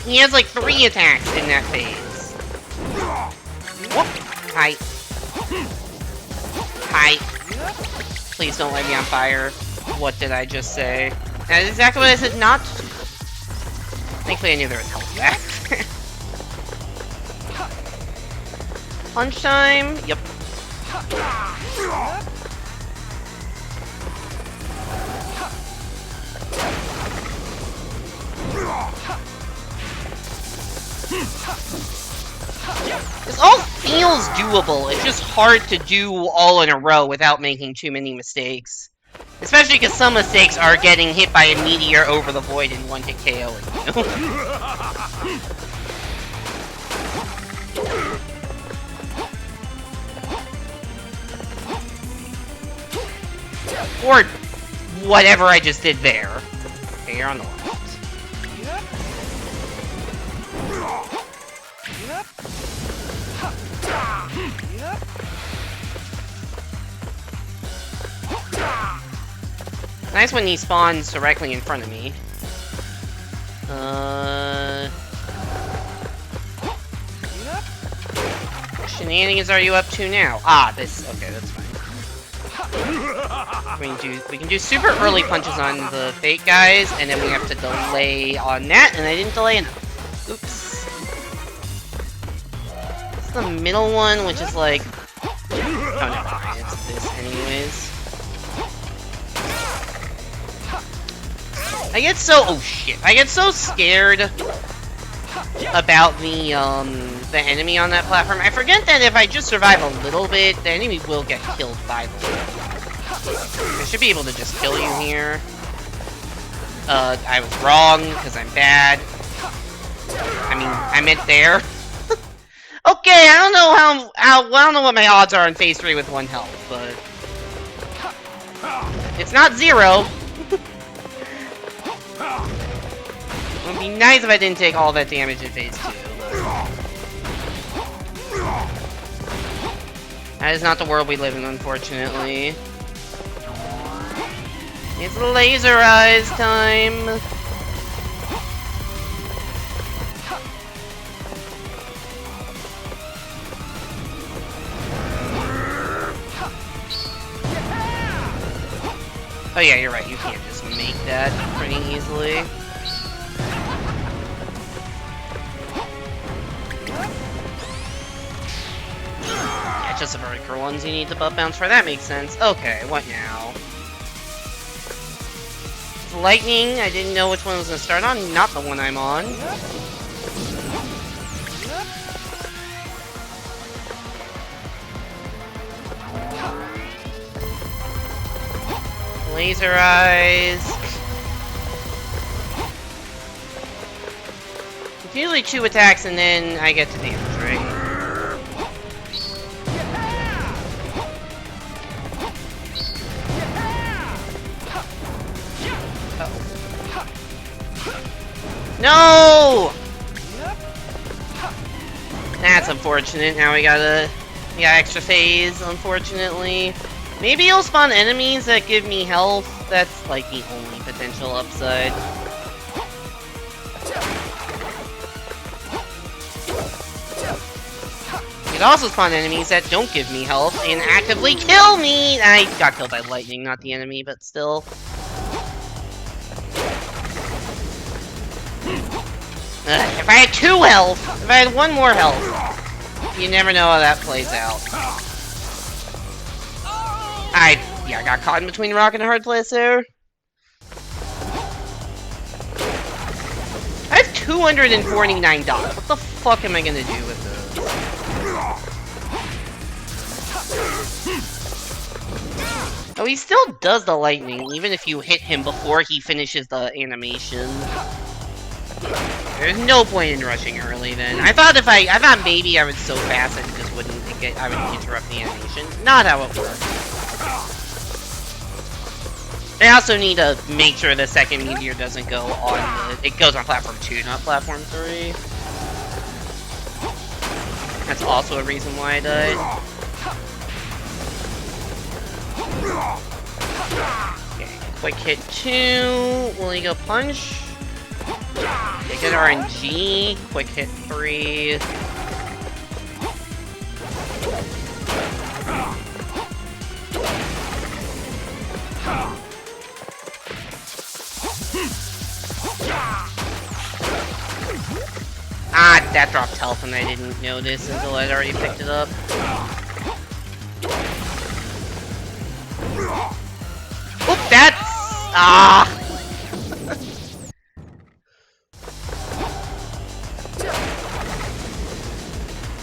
He has, like, 3 attacks in that phase. Whoop! Hi. Hi. Please don't light me on fire. What did I just say? That's exactly what I said not to. Thankfully I knew there was health back. Punch time? Yep. This all feels doable. It's just hard to do all in a row without making too many mistakes. Especially because some mistakes are getting hit by a meteor over the void and one-hit KOing you. Or whatever I just did there. Okay, you're on the left. Nice when he spawns directly in front of me. Shenanigans are you up to now? Ah, this. Okay, that's fine. We can do super early punches on the fake guys, and then we have to delay on that, and I didn't delay enough. Oops. It's the middle one, which is like. Oh no, fine, it's this anyways. I get so I get so scared about the enemy on that platform. I forget that if I just survive a little bit, the enemy will get killed by the way. I should be able to just kill you here. I was wrong because I'm bad. I mean, I meant there. Okay, I don't know I don't know what my odds are in phase 3 with 1 health, but it's not 0. It would be nice if I didn't take all that damage in phase 2. That is not the world we live in, unfortunately. It's laser eyes time! Oh yeah, you're right, you can't just make that pretty easily. Yeah, just the vertical ones you need the butt bounce for, that makes sense. Okay, what now? Lightning, I didn't know which one was gonna start on, not the one I'm on. Laser eyes. It's usually 2 attacks and then I get to damage, right? No! That's unfortunate. Now we got extra phase, unfortunately. Maybe he'll spawn enemies that give me health. That's like the only potential upside. could also spawn enemies that don't give me health and actively kill me! I got killed by lightning, not the enemy, but still. If I had 2 health, if I had 1 more health, you never know how that plays out. I got caught in between a rock and a hard place there. I have 249 dots. What the fuck am I gonna do with those? Oh, he still does the lightning, even if you hit him before he finishes the animation. There's no point in rushing early then. I thought maybe I would so fast that it just wouldn't I would interrupt the animation. Not how it works. I also need to make sure the second meteor doesn't go on it goes on platform 2, not platform 3. That's also a reason why I died. Okay, quick hit 2, will he go punch? Okay, good RNG, quick hit 3. Ah, that dropped health and I didn't notice until I'd already picked it up. Oop, that's... Ah!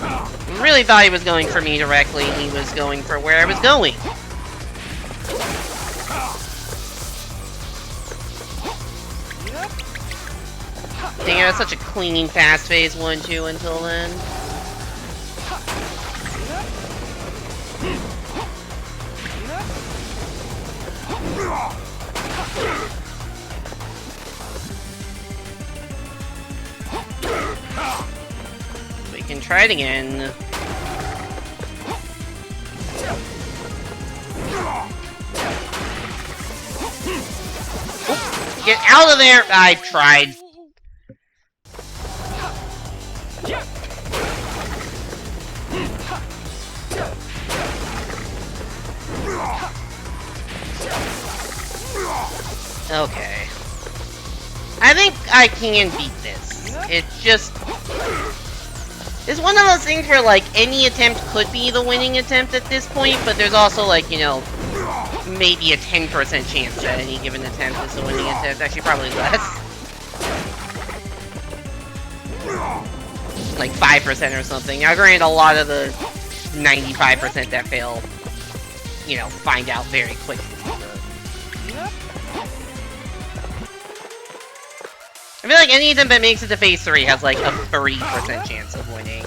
I really thought he was going for me directly. He was going for where I was going. Dang, it was such a clean, fast phase 1-2 until then. We can try it again. Oop, get out of there! I tried. Okay. I think I can beat this. It's just... It's one of those things where, like, any attempt could be the winning attempt at this point, but there's also, like, you know, maybe a 10% chance that any given attempt is the winning attempt. Actually, probably less. Like 5% or something. Now, granted, a lot of the 95% that fail, you know, find out very quickly. I feel like any attempt that makes it to phase 3 has like a 30% chance of winning.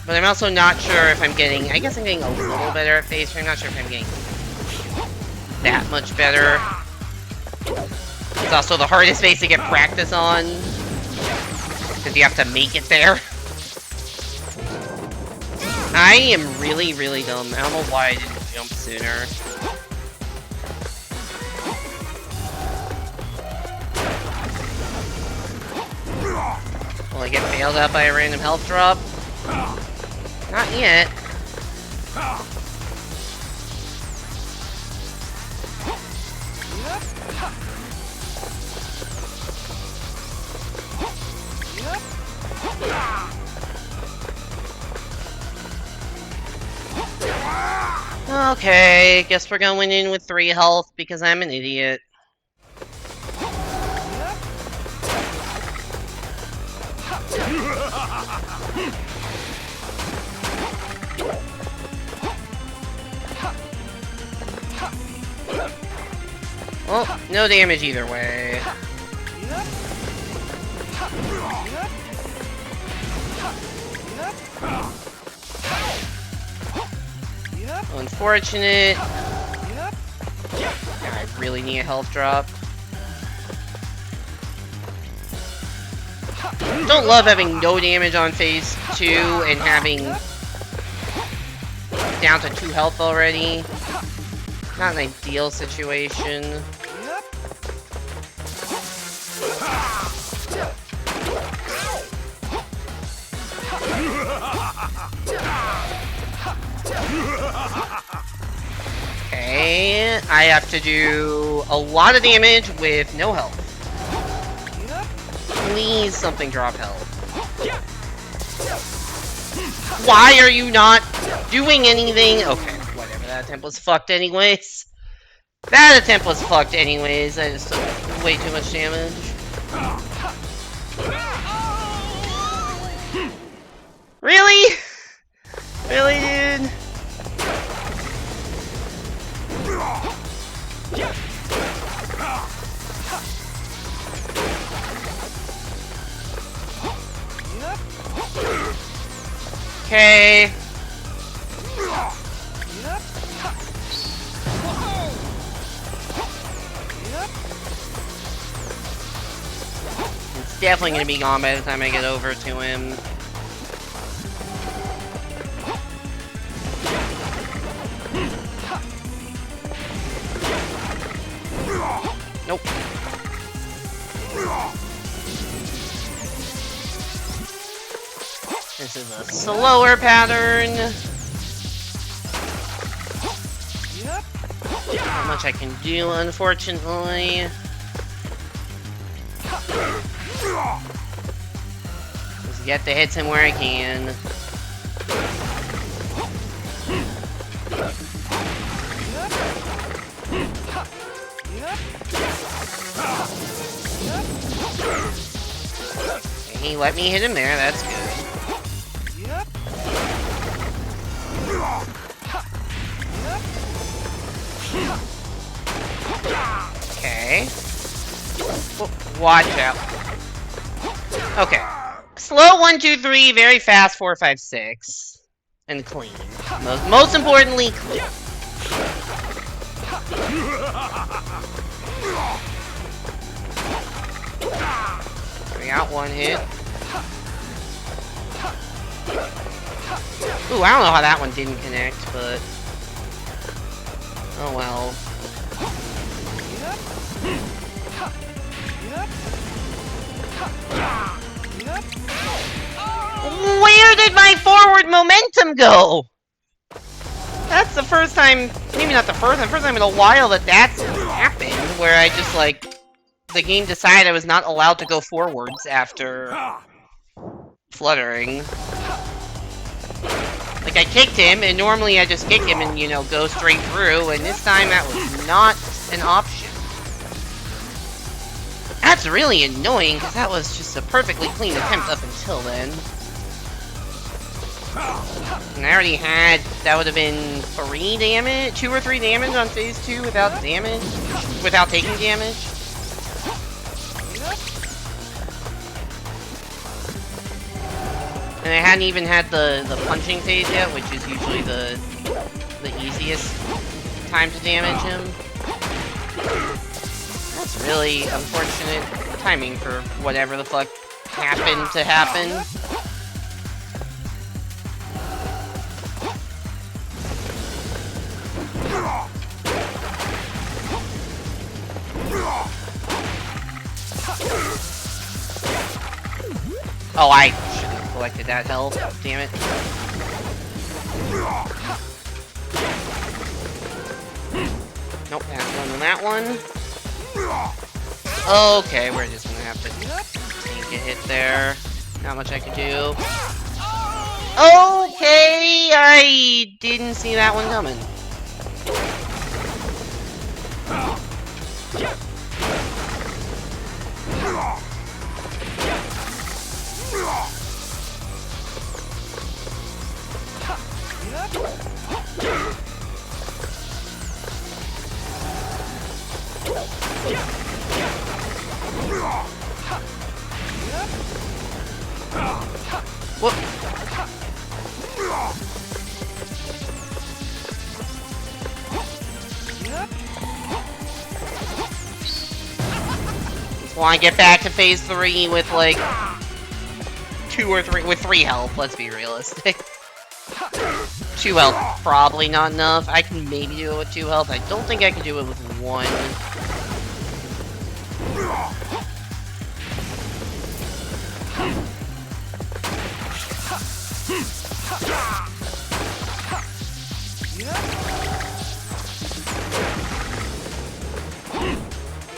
But I'm also not sure if I'm getting... I guess I'm getting a little better at phase 3. I'm not sure if I'm getting that much better. It's also the hardest phase to get practice on. Because you have to make it there. I am really, really dumb. I don't know why I didn't jump sooner. Will I get bailed out by a random health drop? Not yet. Okay, guess we're going in with 3 health because I'm an idiot. Well, no damage either way. Unfortunate. I really need a health drop. Don't love having no damage on phase 2 and having down to 2 health already. Not an ideal situation. Okay, I have to do a lot of damage with no health. Please, something drop health. Why are you not doing anything? Okay, whatever. That attempt was fucked anyways. That attempt was fucked anyways. I just took way too much damage. Really? Really, dude? Okay. It's definitely gonna be gone by the time I get over to him. Nope. This is a slower pattern. Not much I can do, unfortunately. Just get the hits in where I can. He let me hit him there, that's good. Okay. Watch out. Okay. Slow 1, 2, 3, very fast 4, 5, 6. And clean. Most importantly, clean. We got one hit. Ooh, I don't know how that one didn't connect, but... oh well. Where did my forward momentum go? That's the first time, maybe not the first time in a while that that's happened, where I just, like, the game decided I was not allowed to go forwards after fluttering. Like, I kicked him, and normally I just kick him and, you know, go straight through, and this time that was not an option. That's really annoying, because that was just a perfectly clean attempt up until then. And I already had, that would have been 3 damage? 2 or 3 damage on phase 2 without damage? Without taking damage? And I hadn't even had the punching phase yet, which is usually the easiest time to damage him. That's really unfortunate timing for whatever the fuck happened to happen. Oh, I should have collected that health. Damn it. Nope, that's one on that one. Okay, we're just gonna have to take a hit there. Not much I can do. Okay, I didn't see that one coming. Whoop. Just want to get back to phase 3 with like 2 or 3 with 3 health. Let's be realistic. 2 health, probably not enough. I can maybe do it with 2 health. I don't think I can do it with 1.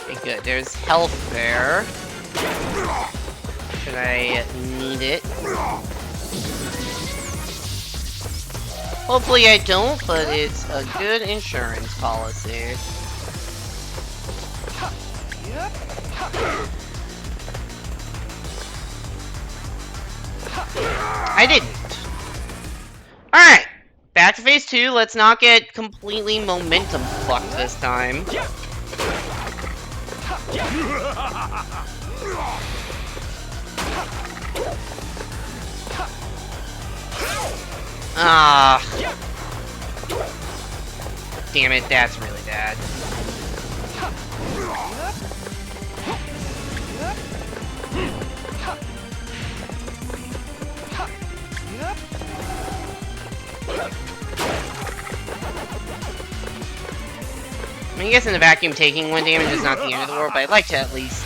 Okay, good. There's health there. Should I need it? Hopefully I don't, but it's a good insurance policy. I didn't. Alright, back to phase 2. Let's not get completely momentum fucked this time. Ah. Damn it, that's really bad. I mean, I guess in the vacuum, taking 1 damage is not the end of the world, but I'd like to at least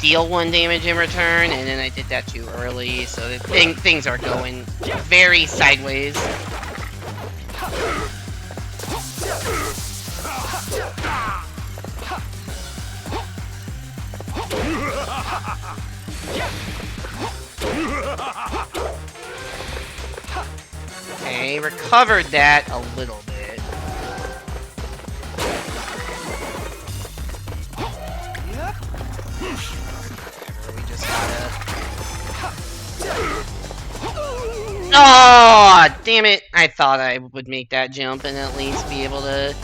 deal 1 damage in return, and then I did that too early, so things are going very sideways. Okay, recovered that a little bit. Whatever, we just gotta... Oh, damn it! I thought I would make that jump and at least be able to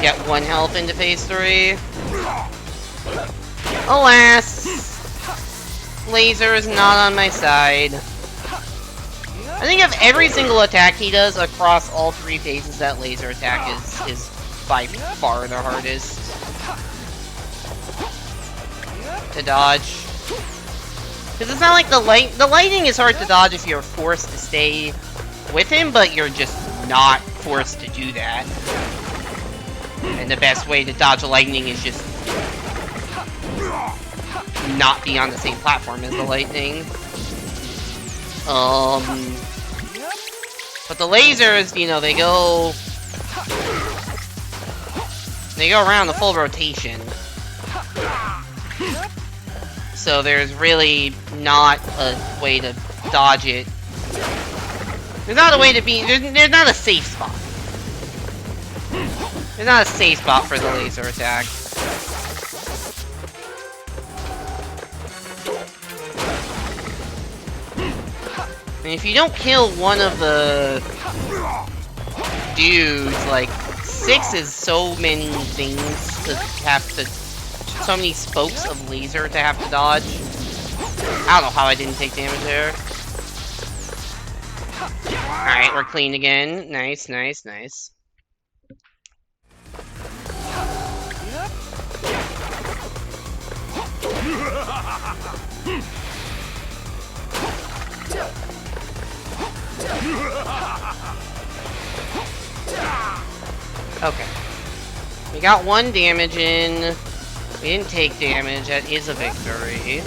get 1 health into phase 3. Alas! Laser is not on my side. I think of every single attack he does across all 3 phases, that laser attack is by far the hardest to dodge. Because it's not like the lightning is hard to dodge if you're forced to stay with him, but you're just not forced to do that. And the best way to dodge a lightning is just not be on the same platform as the lightning. But the lasers, you know, they go around the full rotation. So there's really not a way to dodge it. There's not a way to be, there's not a safe spot. There's not a safe spot for the laser attack. And if you don't kill one of the dudes, like, 6 is so many things to have to... So many spokes of laser to have to dodge. I don't know how I didn't take damage there. Alright, we're clean again. Nice, nice, nice. Okay. We got 1 damage in. We didn't take damage. That is a victory.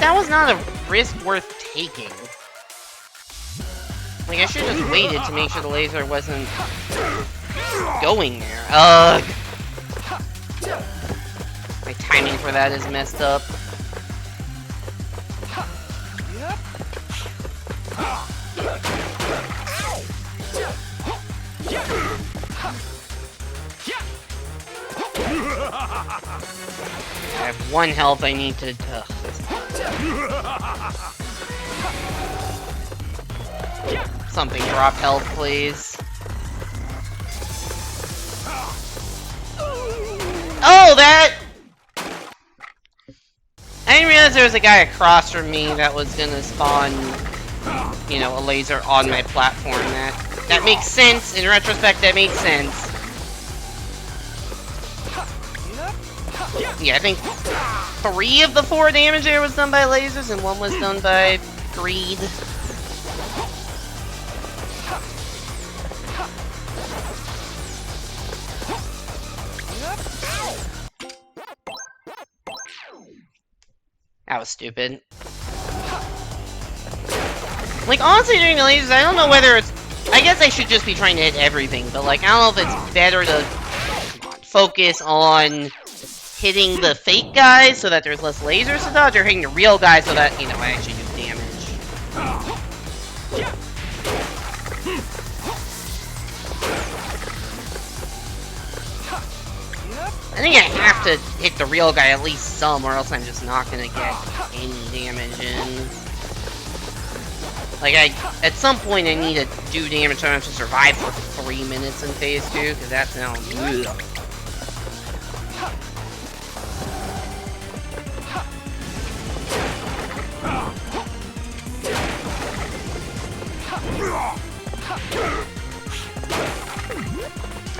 That was not a risk worth taking. Like, I should have just waited to make sure the laser wasn't going there. Ugh. My timing for that is messed up. I have 1 health I need to... Something drop health, please. Oh, that... I didn't realize there was a guy across from me that was gonna spawn, you know, a laser on my platform. That makes sense. In retrospect, that makes sense. Yeah, I think 3 of the 4 damage there was done by lasers, and 1 was done by greed. That was stupid. Like, honestly, during the lasers, I don't know whether it's... I guess I should just be trying to hit everything, but, like, I don't know if it's better to focus on hitting the fake guys so that there's less lasers to dodge, or hitting the real guys so that, you know, I actually do damage. I think I have to hit the real guy at least some, or else I'm just not gonna get any damage in. Like, at some point I need to do damage enough to survive for 3 minutes in phase 2, because that's now... Ugh.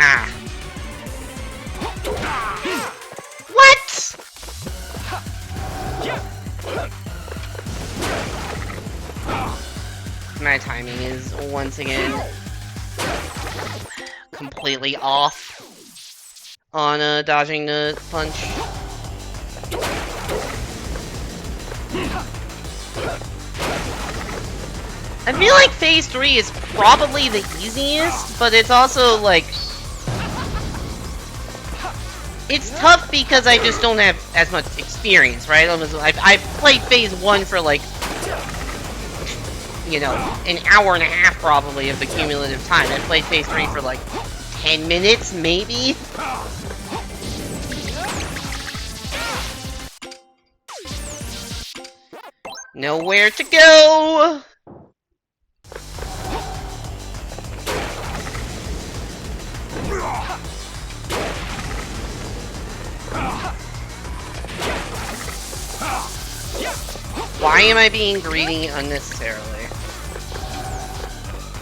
Ah. What? My timing is once again completely off on dodging the punch. I feel like phase 3 is probably the easiest, but it's also like... It's tough because I just don't have as much experience, right? I've played phase 1 for like, you know, an hour and a half probably of the cumulative time. I played phase 3 for like 10 minutes, maybe? Nowhere to go! Why am I being greedy unnecessarily?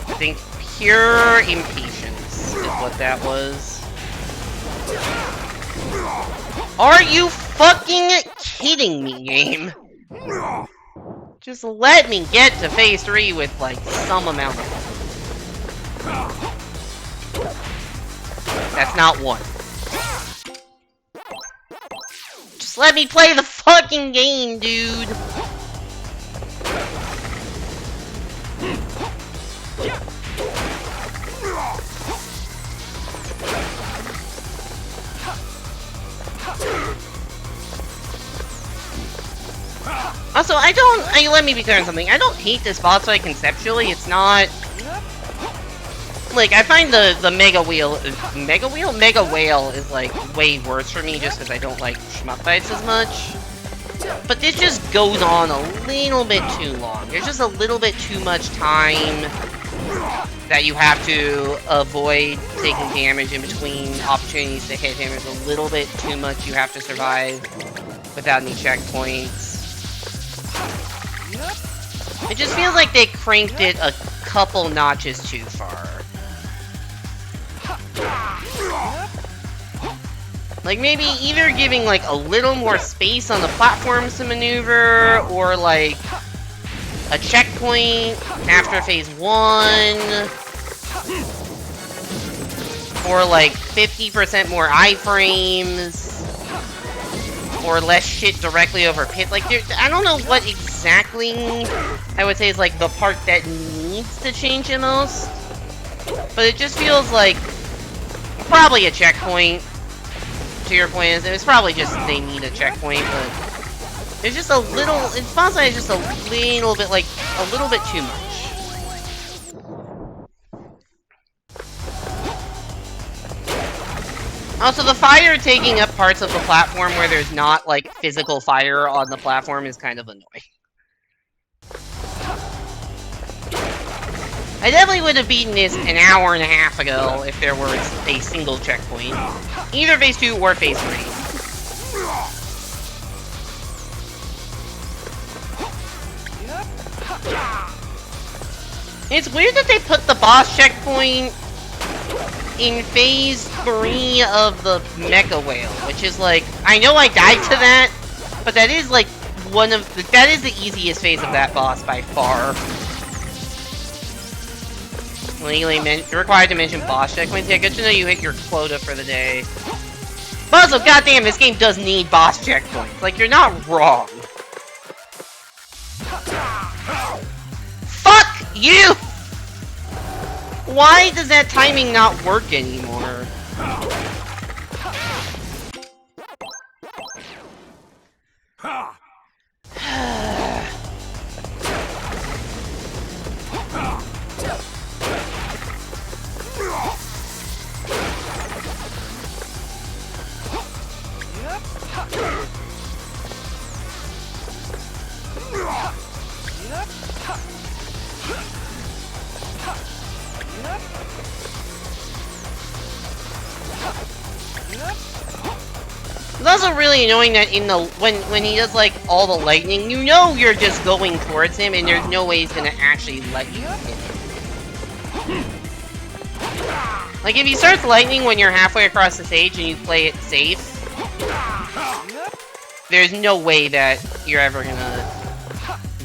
I think pure impatience is what that was. Are you fucking kidding me, game? Just let me get to phase 3 with, like, some amount of... That's not one. Just let me play the fucking game, dude! Also, let me be clear on something. I don't hate this boss fight conceptually. It's not... Like, I find the Mega Whale... Mega Whale is, like, way worse for me just because I don't like shmup fights as much. But this just goes on a little bit too long. There's just a little bit too much time that you have to avoid taking damage in between opportunities to hit him. There's a little bit too much you have to survive without any checkpoints. It just feels like they cranked it a couple notches too far. Like, maybe either giving, like, a little more space on the platforms to maneuver, or, like, a checkpoint after phase 1, or, like, 50% more iframes, or less shit directly over pit. Like, I don't know what exactly I would say is, like, the part that needs to change the most, but it just feels like probably a checkpoint. To your point, is it's probably just they need a checkpoint, but there's just a little. It's possible it's just a little bit, like, a little bit too much. Also, the fire taking up parts of the platform where there's not, like, physical fire on the platform is kind of annoying. I definitely would have beaten this an hour and a half ago if there were a single checkpoint. Either phase 2 or phase 3. It's weird that they put the boss checkpoint in phase 3 of the Mecha Whale, which is like, I know I died to that, but that is like that is the easiest phase of that boss by far. Legally required to mention boss checkpoints. Yeah, good to know you hit your quota for the day. But also, goddamn, this game does need boss checkpoints. Like, you're not wrong. You! Why does that timing not work anymore? It's also really annoying that in the when he does like all the lightning, you know you're just going towards him and there's no way he's gonna actually let you hit him. Like if he starts lightning when you're halfway across the stage and you play it safe, there's no way that you're ever gonna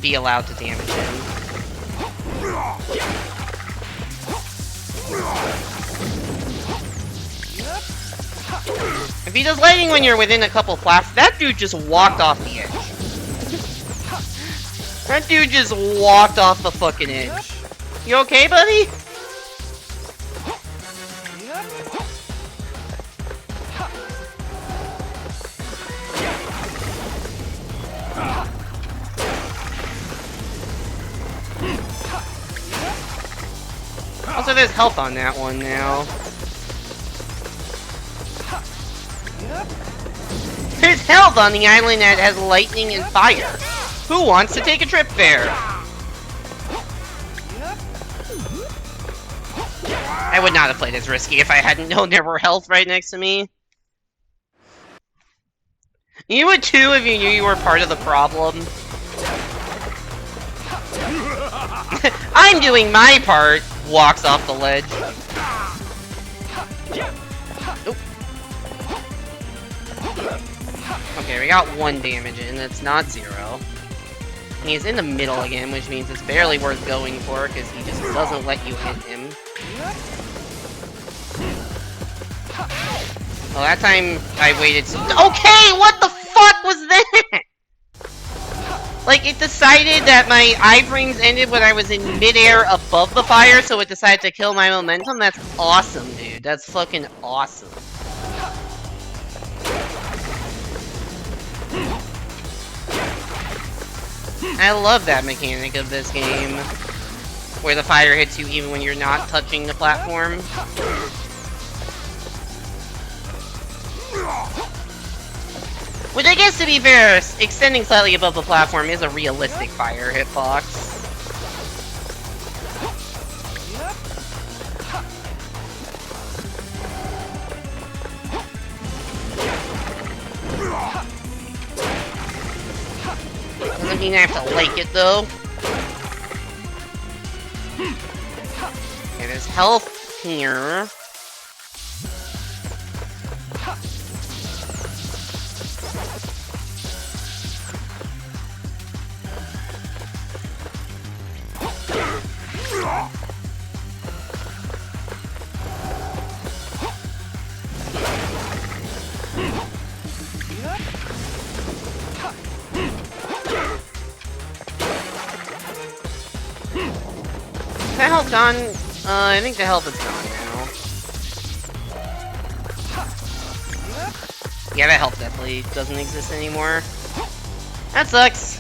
be allowed to damage him. If he does lightning when you're within a couple platforms, that dude just walked off the edge. That dude just walked off the fucking edge. You okay, buddy? Also, there's health on that one now. There's health on the island that has lightning and fire. Who wants to take a trip there? I would not have played as risky if I hadn't known there were health right next to me. You would too if you knew you were part of the problem. I'm doing my part. Walks off the ledge. Oop. Okay, we got 1 damage in. It's not 0. He's in the middle again, which means it's barely worth going for because he just doesn't let you hit him. Well, that time I waited. Okay, what the fuck was that? Like, it decided that my iframes ended when I was in midair above the fire, so it decided to kill my momentum? That's awesome, dude. That's fucking awesome. I love that mechanic of this game, where the fire hits you even when you're not touching the platform. Which I guess, to be fair, extending slightly above the platform is a realistic fire hitbox. Doesn't mean I have to like it, though. Okay, there's health here. Is that health gone? I think the health is gone now. Yeah, that health definitely doesn't exist anymore. That sucks.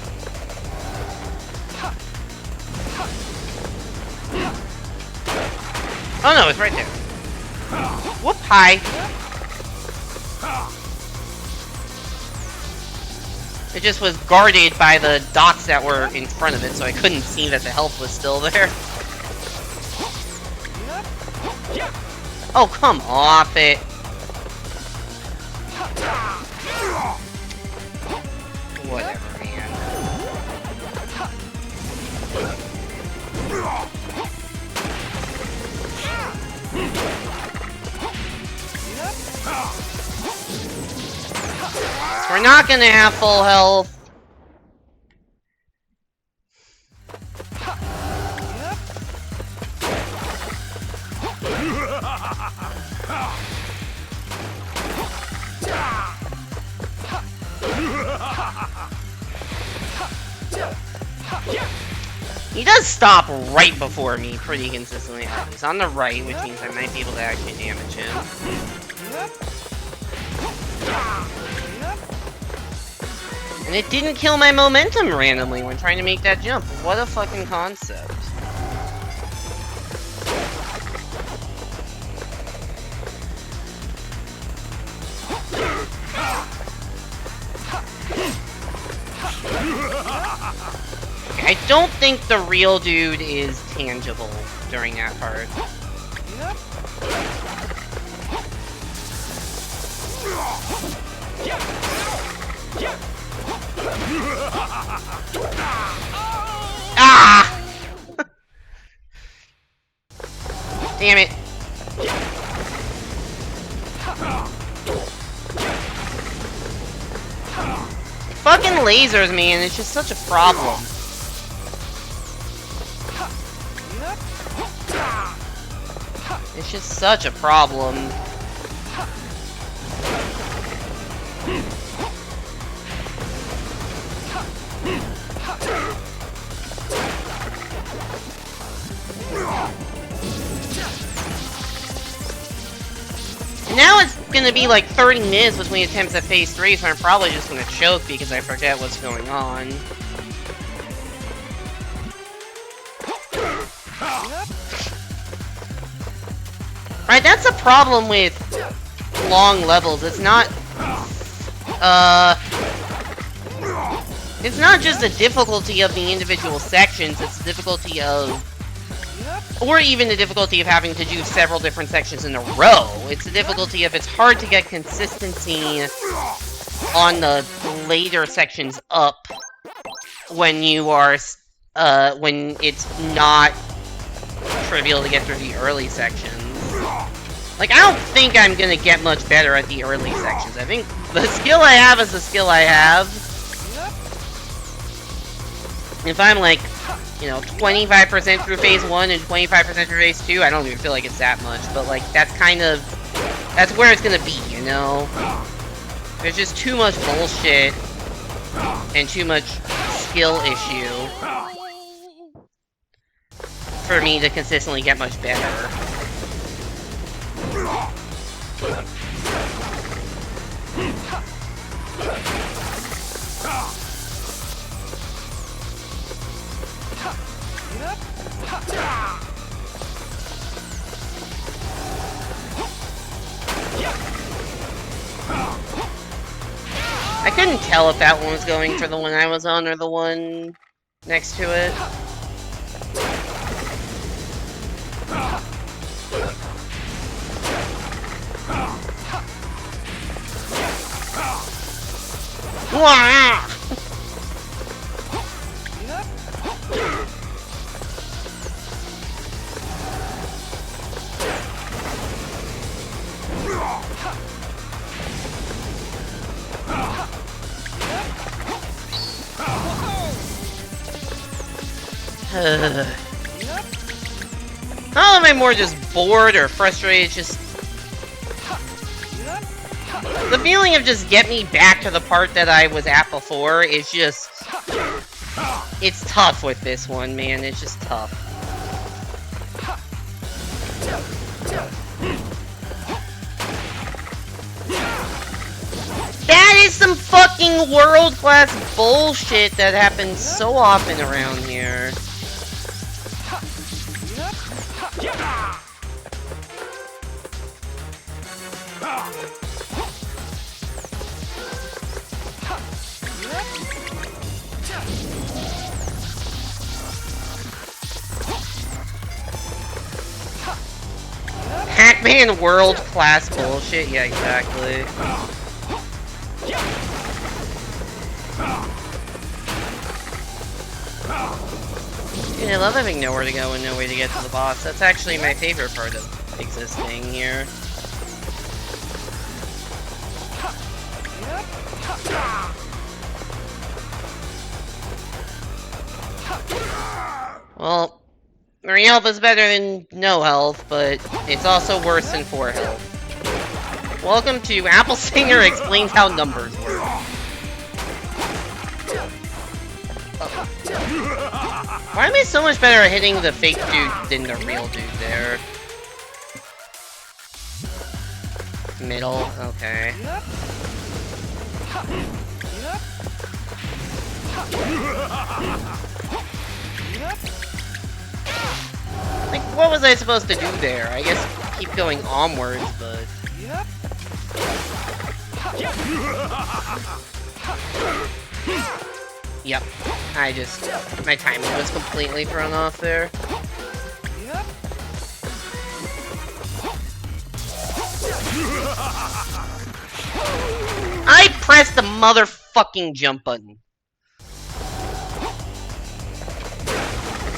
Oh no, it's right there. Whoop, hi. It just was guarded by the dots that were in front of it, so I couldn't see that the health was still there. Oh, come off it. Whatever, man. We're not gonna have full health. He does stop right before me pretty consistently. Alright, he's on the right, which means I might be able to actually damage him. And it didn't kill my momentum randomly when trying to make that jump. What a fucking concept. I don't think the real dude is tangible during that part. Ah! Damn it. Fucking lasers, man, it's just such a problem. It's just such a problem. Now it's gonna be like 30 minutes between attempts at phase 3, so I'm probably just gonna choke because I forget what's going on. Right, that's a problem with long levels. It's not just the difficulty of the individual sections, it's the difficulty of, or even the difficulty of having to do several different sections in a row. It's the difficulty of it's hard to get consistency on the later sections up when you are, when it's not trivial to get through the early sections. Like, I don't think I'm gonna get much better at the early sections. I think the skill I have is the skill I have. If I'm like, you know, 25% through phase 1 and 25% through phase 2, I don't even feel like it's that much, but like, that's kind of, that's where it's gonna be, you know? There's just too much bullshit and too much skill issue for me to consistently get much better. I couldn't tell if that one was going for the one I was on or the one next to it. Wah! Not am I more just bored or frustrated, it's just the feeling of just get me back to the part that I was at before is just, it's tough with this one, man, it's just tough. That is some fucking world-class bullshit that happens so often around here. Pac-Man world-class bullshit? Yeah, exactly. Yeah, I love having nowhere to go and no way to get to the boss. That's actually my favorite part of existing here. Well, 3 health is better than no health, but it's also worse than 4 health. Welcome to Apple Singer Explains How Numbers Work. Why am I so much better at hitting the fake dude than the real dude there? Middle, okay. Like, what was I supposed to do there? I guess keep going onwards, but... Yep. My timing was completely thrown off there. I pressed the motherfucking jump button.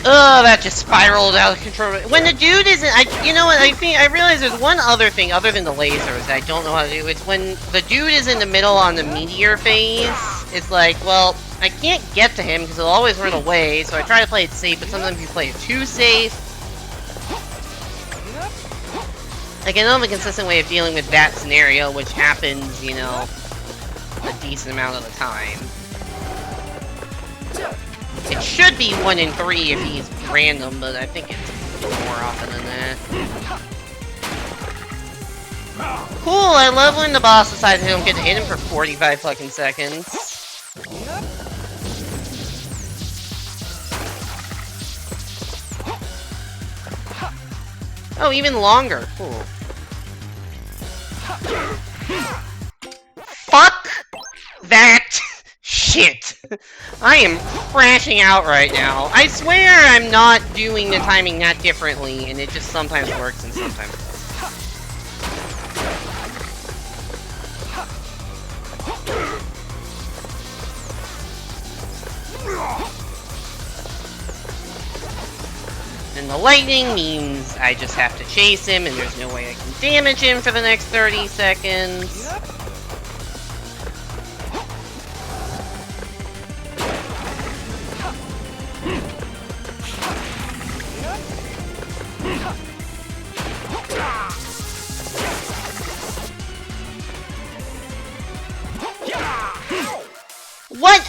Ugh, that just spiraled out of control. When the dude isn't, you know what, I realize there's one other thing other than the lasers that I don't know how to do. It's when the dude is in the middle on the meteor phase, it's like, well, I can't get to him because he'll always run away, so I try to play it safe, but sometimes you play it too safe. Like, I don't have a consistent way of dealing with that scenario, which happens, you know, a decent amount of the time. It should be 1 in 3 if he's random, but I think it's more often than that. Cool, I love when the boss decides I don't get to hit him for 45 fucking seconds. Oh, even longer. Cool. Fuck that shit. I am crashing out right now. I swear I'm not doing the timing that differently, and it just sometimes works and sometimes doesn't. And the lightning means I just have to chase him, and there's no way I can damage him for the next 30 seconds. What?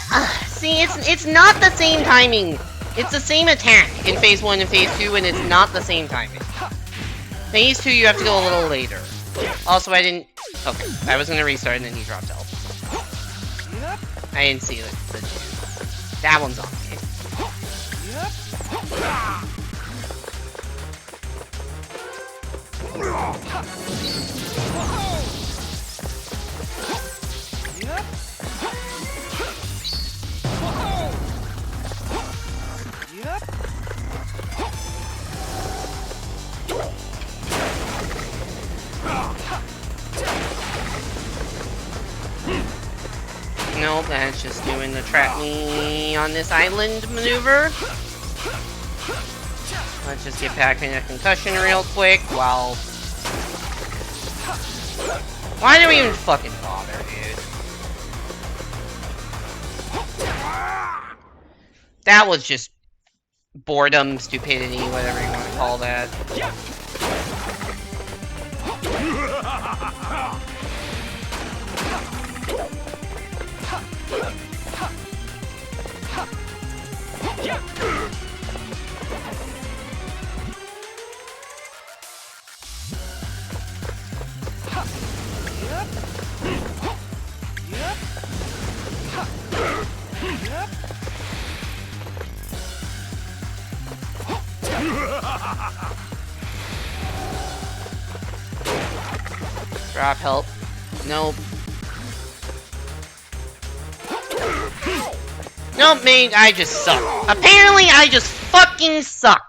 See, it's not the same timing. It's the same attack in Phase 1 and Phase 2, and it's not the same timing. Phase 2, you have to go a little later. Also, I didn't... Okay, I was gonna restart, and then he dropped health. I didn't see the that one's on me. Nope, that's just doing the trap me on this island maneuver. Let's just get Pac-Man a concussion real quick while... Why do we even fucking bother, dude? That was just boredom, stupidity, whatever you want to call that. Drop help. Nope. Nope, mate, I just suck. Apparently, I just fucking suck.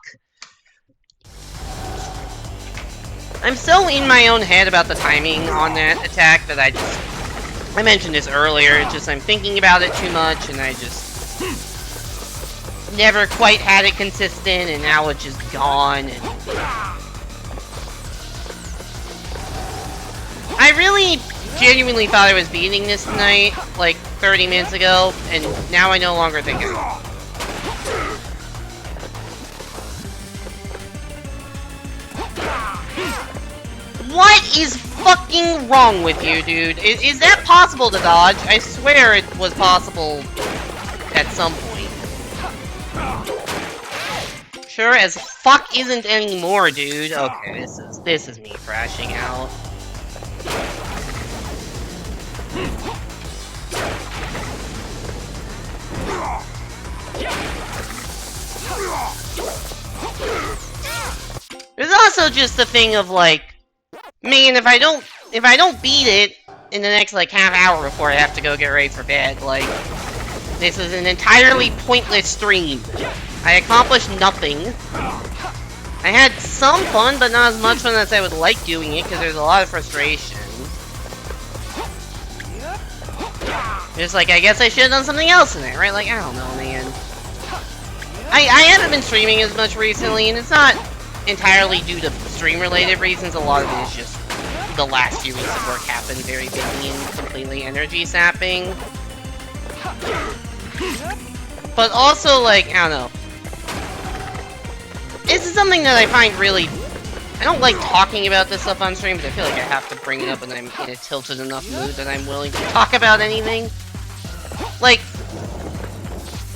I'm so in my own head about the timing on that attack that I mentioned this earlier, it's just I'm thinking about it too much and I just never quite had it consistent and now it's just gone and... I really genuinely thought I was beating this tonight, like 30 minutes ago, and now I no longer think I am. What is fucking wrong with you, dude? Is that possible to dodge? I swear it was possible at some point. Sure as fuck isn't anymore, dude. Okay, this is me crashing out. There's also just the thing of like, man, if I don't beat it in the next like half hour before I have to go get ready for bed, like, this is an entirely pointless stream. I accomplished nothing. I had some fun, but not as much fun as I would like doing it, because there's a lot of frustration. Just like, I guess I should have done something else in it, right? Like, I don't know, man. I haven't been streaming as much recently, and it's not entirely due to stream-related reasons. A lot of it is just the last few weeks of work have been very busy and completely energy-sapping. But also, like, I don't know. This is something that I find really... I don't like talking about this stuff on stream, but I feel like I have to bring it up when I'm in a tilted enough mood that I'm willing to talk about anything. Like,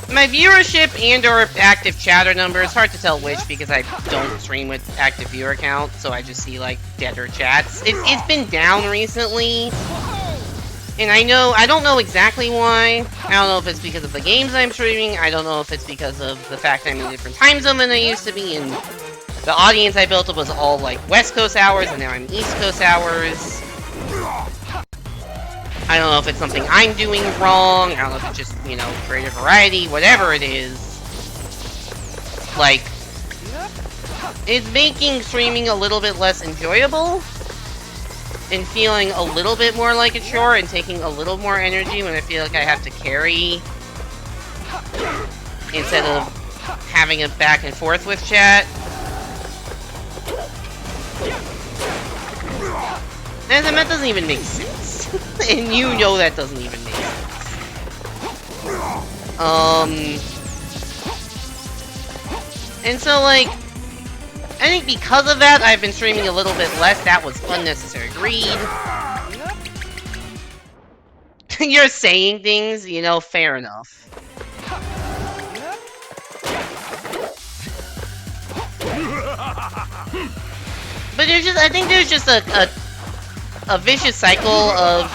my viewership and or active chatter number, it's hard to tell which because I don't stream with active viewer count, so I just see, like, deader chats. It's been down recently, and I don't know exactly why. I don't know if it's because of the games I'm streaming, I don't know if it's because of the fact I'm in a different time zone than I used to be, and the audience I built up was all, like, West Coast hours, and now I'm East Coast hours. I don't know if it's something I'm doing wrong, I don't know if it's just, you know, creative variety, whatever it is. Like, it's making streaming a little bit less enjoyable, and feeling a little bit more like a chore, and taking a little more energy when I feel like I have to carry, instead of having a back and forth with chat. And that doesn't even make sense. And you know that doesn't even make sense. And so, like, I think because of that, I've been streaming a little bit less. That was unnecessary greed. You're saying things, you know, fair enough. But I think there's just a vicious cycle of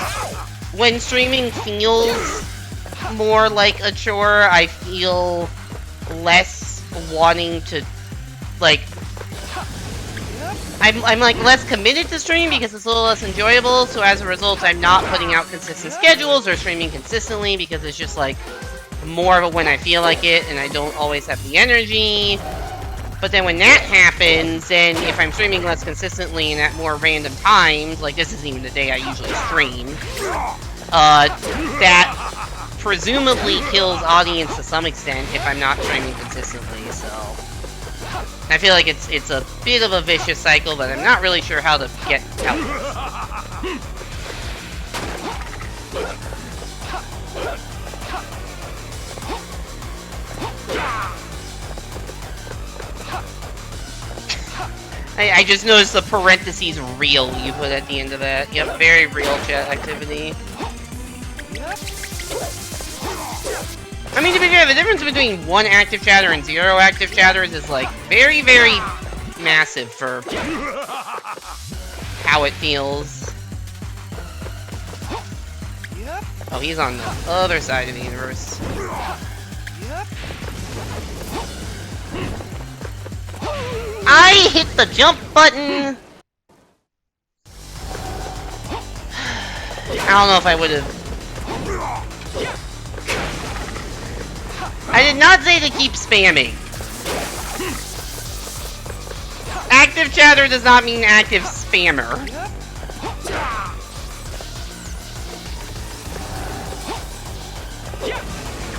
when streaming feels more like a chore, I feel less wanting to, like, I'm like less committed to stream because it's a little less enjoyable, so as a result I'm not putting out consistent schedules or streaming consistently because it's just like more of a when I feel like it and I don't always have the energy. But then when that happens, then if I'm streaming less consistently and at more random times, like this isn't even the day I usually stream, that presumably kills audience to some extent if I'm not streaming consistently, so... I feel like it's a bit of a vicious cycle, but I'm not really sure how to get out of it. I just noticed the parentheses real you put at the end of that. Yep, very real chat activity. I mean, to be fair, the difference between 1 active chatter and 0 active chatters is, like, very, very massive for how it feels. Oh, he's on the other side of the universe. I hit the jump button! I don't know if I would've... I did not say to keep spamming. Active chatter does not mean active spammer.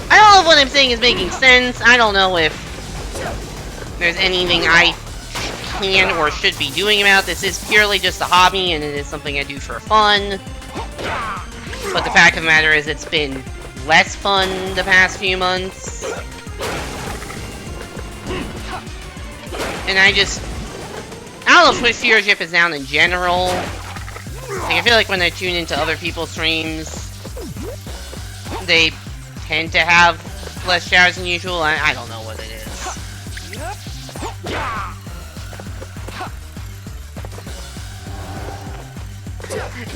I don't know if what I'm saying is making sense. I don't know if there's anything I can or should be doing about this. Is purely just a hobby and it is something I do for fun. But the fact of the matter is it's been less fun the past few months. And I don't know if Twitch viewership is down in general. Like, I feel like when I tune into other people's streams, they tend to have less showers than usual. I don't know what it is.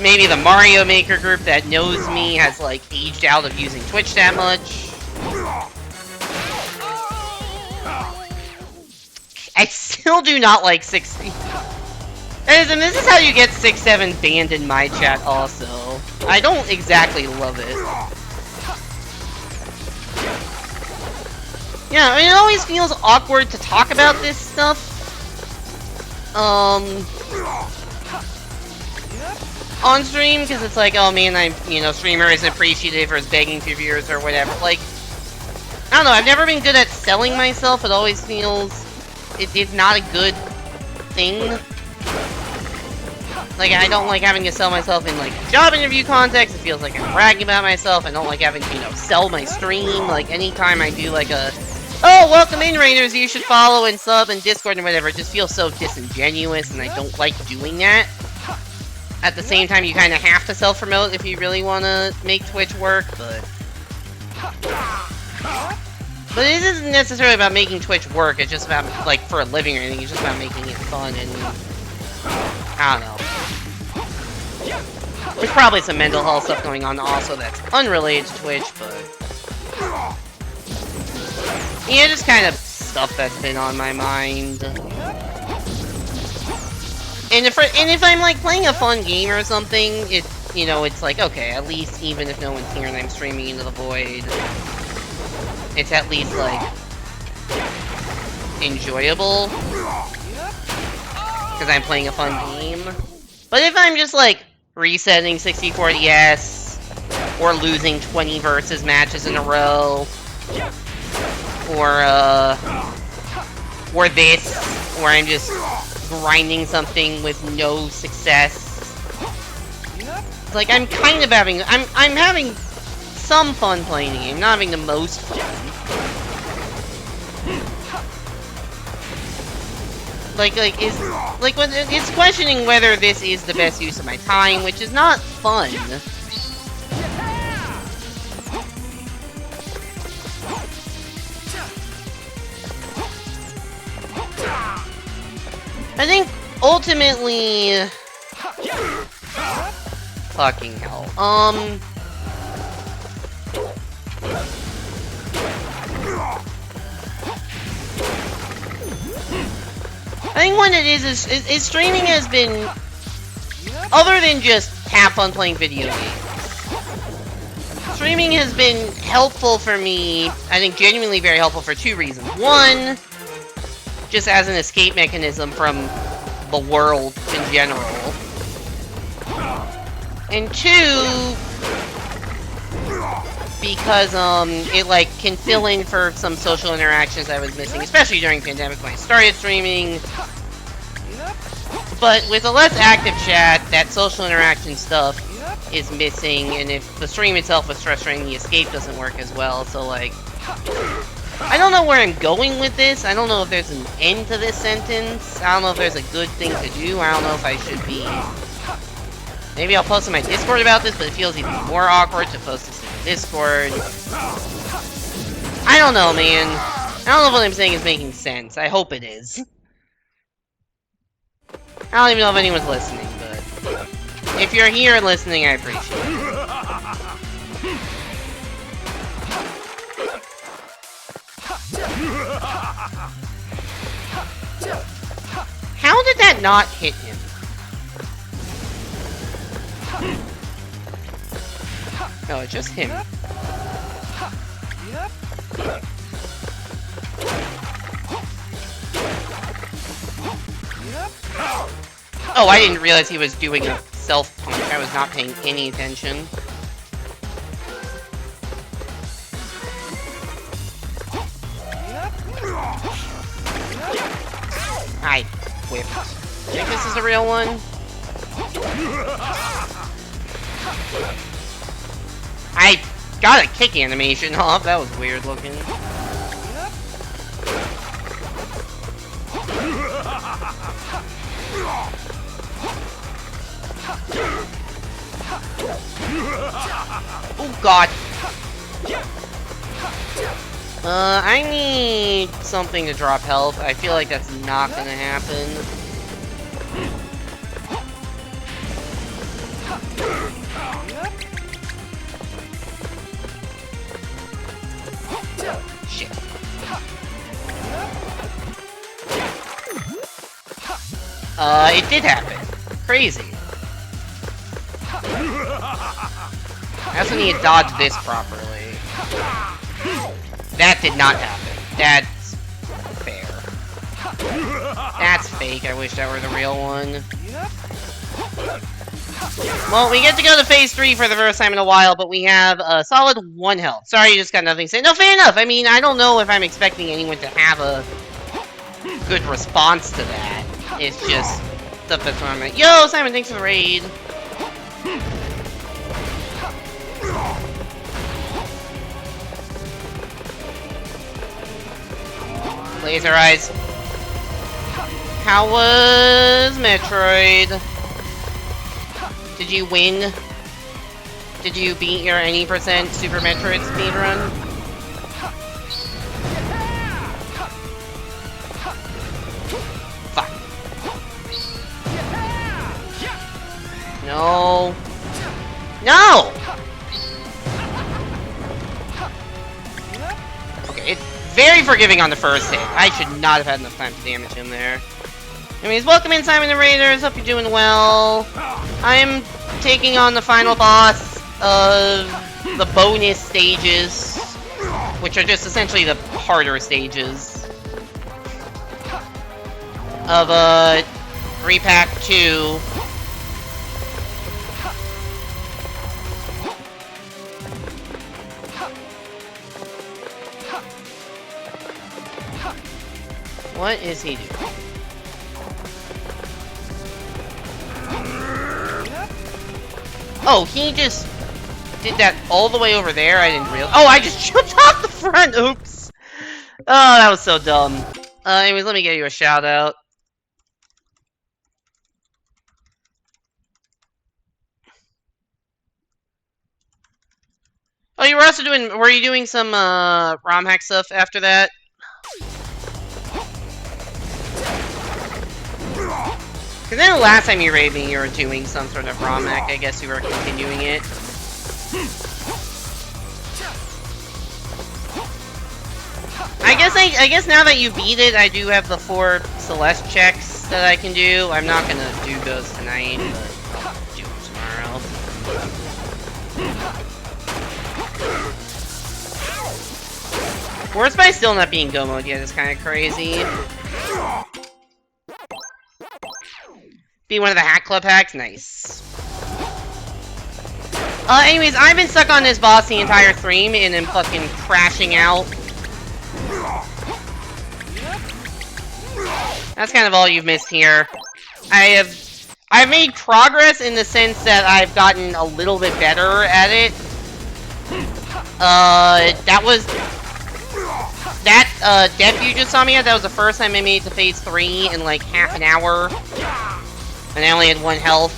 Maybe the Mario Maker group that knows me has, like, aged out of using Twitch that much. I still do not like 60. And this is how you get 6-7 banned in my chat also. I don't exactly love it. Yeah, I mean, it always feels awkward to talk about this stuff. On stream, because it's like, oh man, streamer isn't appreciative or is begging for viewers or whatever. Like, I don't know, I've never been good at selling myself. It always feels... It's not a good thing. Like, I don't like having to sell myself in, like, a job interview context. It feels like I'm bragging about myself. I don't like having to, sell my stream. Like, anytime I do, like, a... Oh, welcome in, Raiders! You should follow and sub and Discord and whatever. It just feels so disingenuous, and I don't like doing that. At the same time, you kind of have to self-promote if you really want to make Twitch work, but... But it isn't necessarily about making Twitch work, it's just about, like, for a living or anything, it's just about making it fun and... I don't know. There's probably some mental health stuff going on also that's unrelated to Twitch, but... Yeah, just kind of stuff that's been on my mind. And if I'm, like, playing a fun game or something, it's like, okay, at least even if no one's here and I'm streaming into the void... It's at least, like, enjoyable. Because I'm playing a fun game. But if I'm just, like, resetting 60-40S, or losing 20 versus matches in a row, or this, or I'm just grinding something with no success, it's like, I'm kind of having, I'm having some fun playing the game, not having the most fun. It's questioning whether this is the best use of my time, which is not fun. I think, ultimately... Fucking hell. I think what it is streaming has been, other than just have fun playing video games, streaming has been helpful for me, I think genuinely very helpful for two reasons. One, just as an escape mechanism from the world in general. And two, because it like can fill in for some social interactions I was missing, especially during the pandemic when I started streaming. But with a less active chat, that social interaction stuff is missing, and if the stream itself was frustrating, the escape doesn't work as well, so like... I don't know where I'm going with this. I don't know if there's an end to this sentence. I don't know if there's a good thing to do. I don't know if I should be... Maybe I'll post in my Discord about this, but it feels even more awkward to post this in Discord. I don't know, man. I don't know if what I'm saying is making sense. I hope it is. I don't even know if anyone's listening, but... If you're here and listening, I appreciate it. How did that not hit him? No, it's just him. Oh, I didn't realize he was doing a self-punch. I was not paying any attention. I whipped. Think this is a real one? I got a kick animation off. That was weird looking. Oh god. I need something to drop health. I feel like that's not gonna happen. Shit. It did happen. Crazy. I also need to dodge this properly. That did not happen. That's fair. That's fake. I wish that were the real one. Well, we get to go to phase 3 for the first time in a while, but we have a solid 1 health. Sorry, you just got nothing to say. No, fair enough. I mean, I don't know if I'm expecting anyone to have a good response to that. It's just stuff that's what I'm like, yo, Simon, thanks for the raid. Laser eyes. How was Metroid? Did you win? Did you beat your any percent Super Metroid speedrun? Fuck. No. No! Okay, it's very forgiving on the first hit. I should not have had enough time to damage him there. Anyways, welcome in, Simon the Raiders. Hope you're doing well. I am taking on the final boss of the bonus stages, which are just essentially the harder stages of 3-pack 2. What is he doing? Oh, he just did that all the way over there? I didn't realize. Oh, I just jumped off the front! Oops! Oh, that was so dumb. Anyways, let me give you a shout out. Oh, you were also doing. Were you doing some ROM hack stuff after that? Because then the last time you raided me, you were doing some sort of ROM hack. I guess you were continuing it. I guess now that you beat it, I do have the 4 Celeste checks that I can do. I'm not gonna do those tonight, but I'll do them tomorrow. Worst by still not being go mode yet is kind of crazy. Be one of the Hack Club hacks? Nice. Anyways, I've been stuck on this boss the entire stream and am fucking crashing out. That's kind of all you've missed here. I've made progress in the sense that I've gotten a little bit better at it. That death you just saw me at, that was the first time I made it to phase 3 in like half an hour. And I only had 1 health,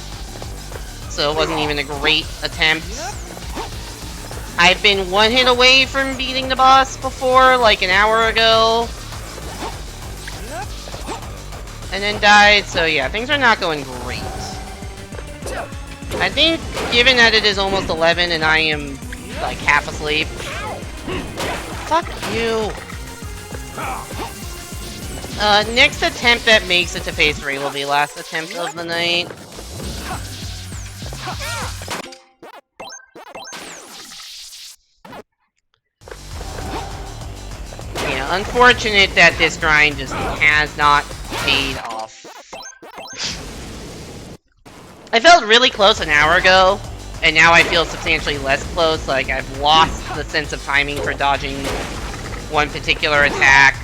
so it wasn't even a great attempt. I've been 1 hit away from beating the boss before, like an hour ago. And then died, so yeah, things are not going great. I think, given that it is almost 11 and I am, like, half asleep. Fuck you. Next attempt that makes it to phase 3 will be last attempt of the night. Yeah, unfortunate that this grind just has not paid off. I felt really close an hour ago, and now I feel substantially less close. Like, I've lost the sense of timing for dodging one particular attack.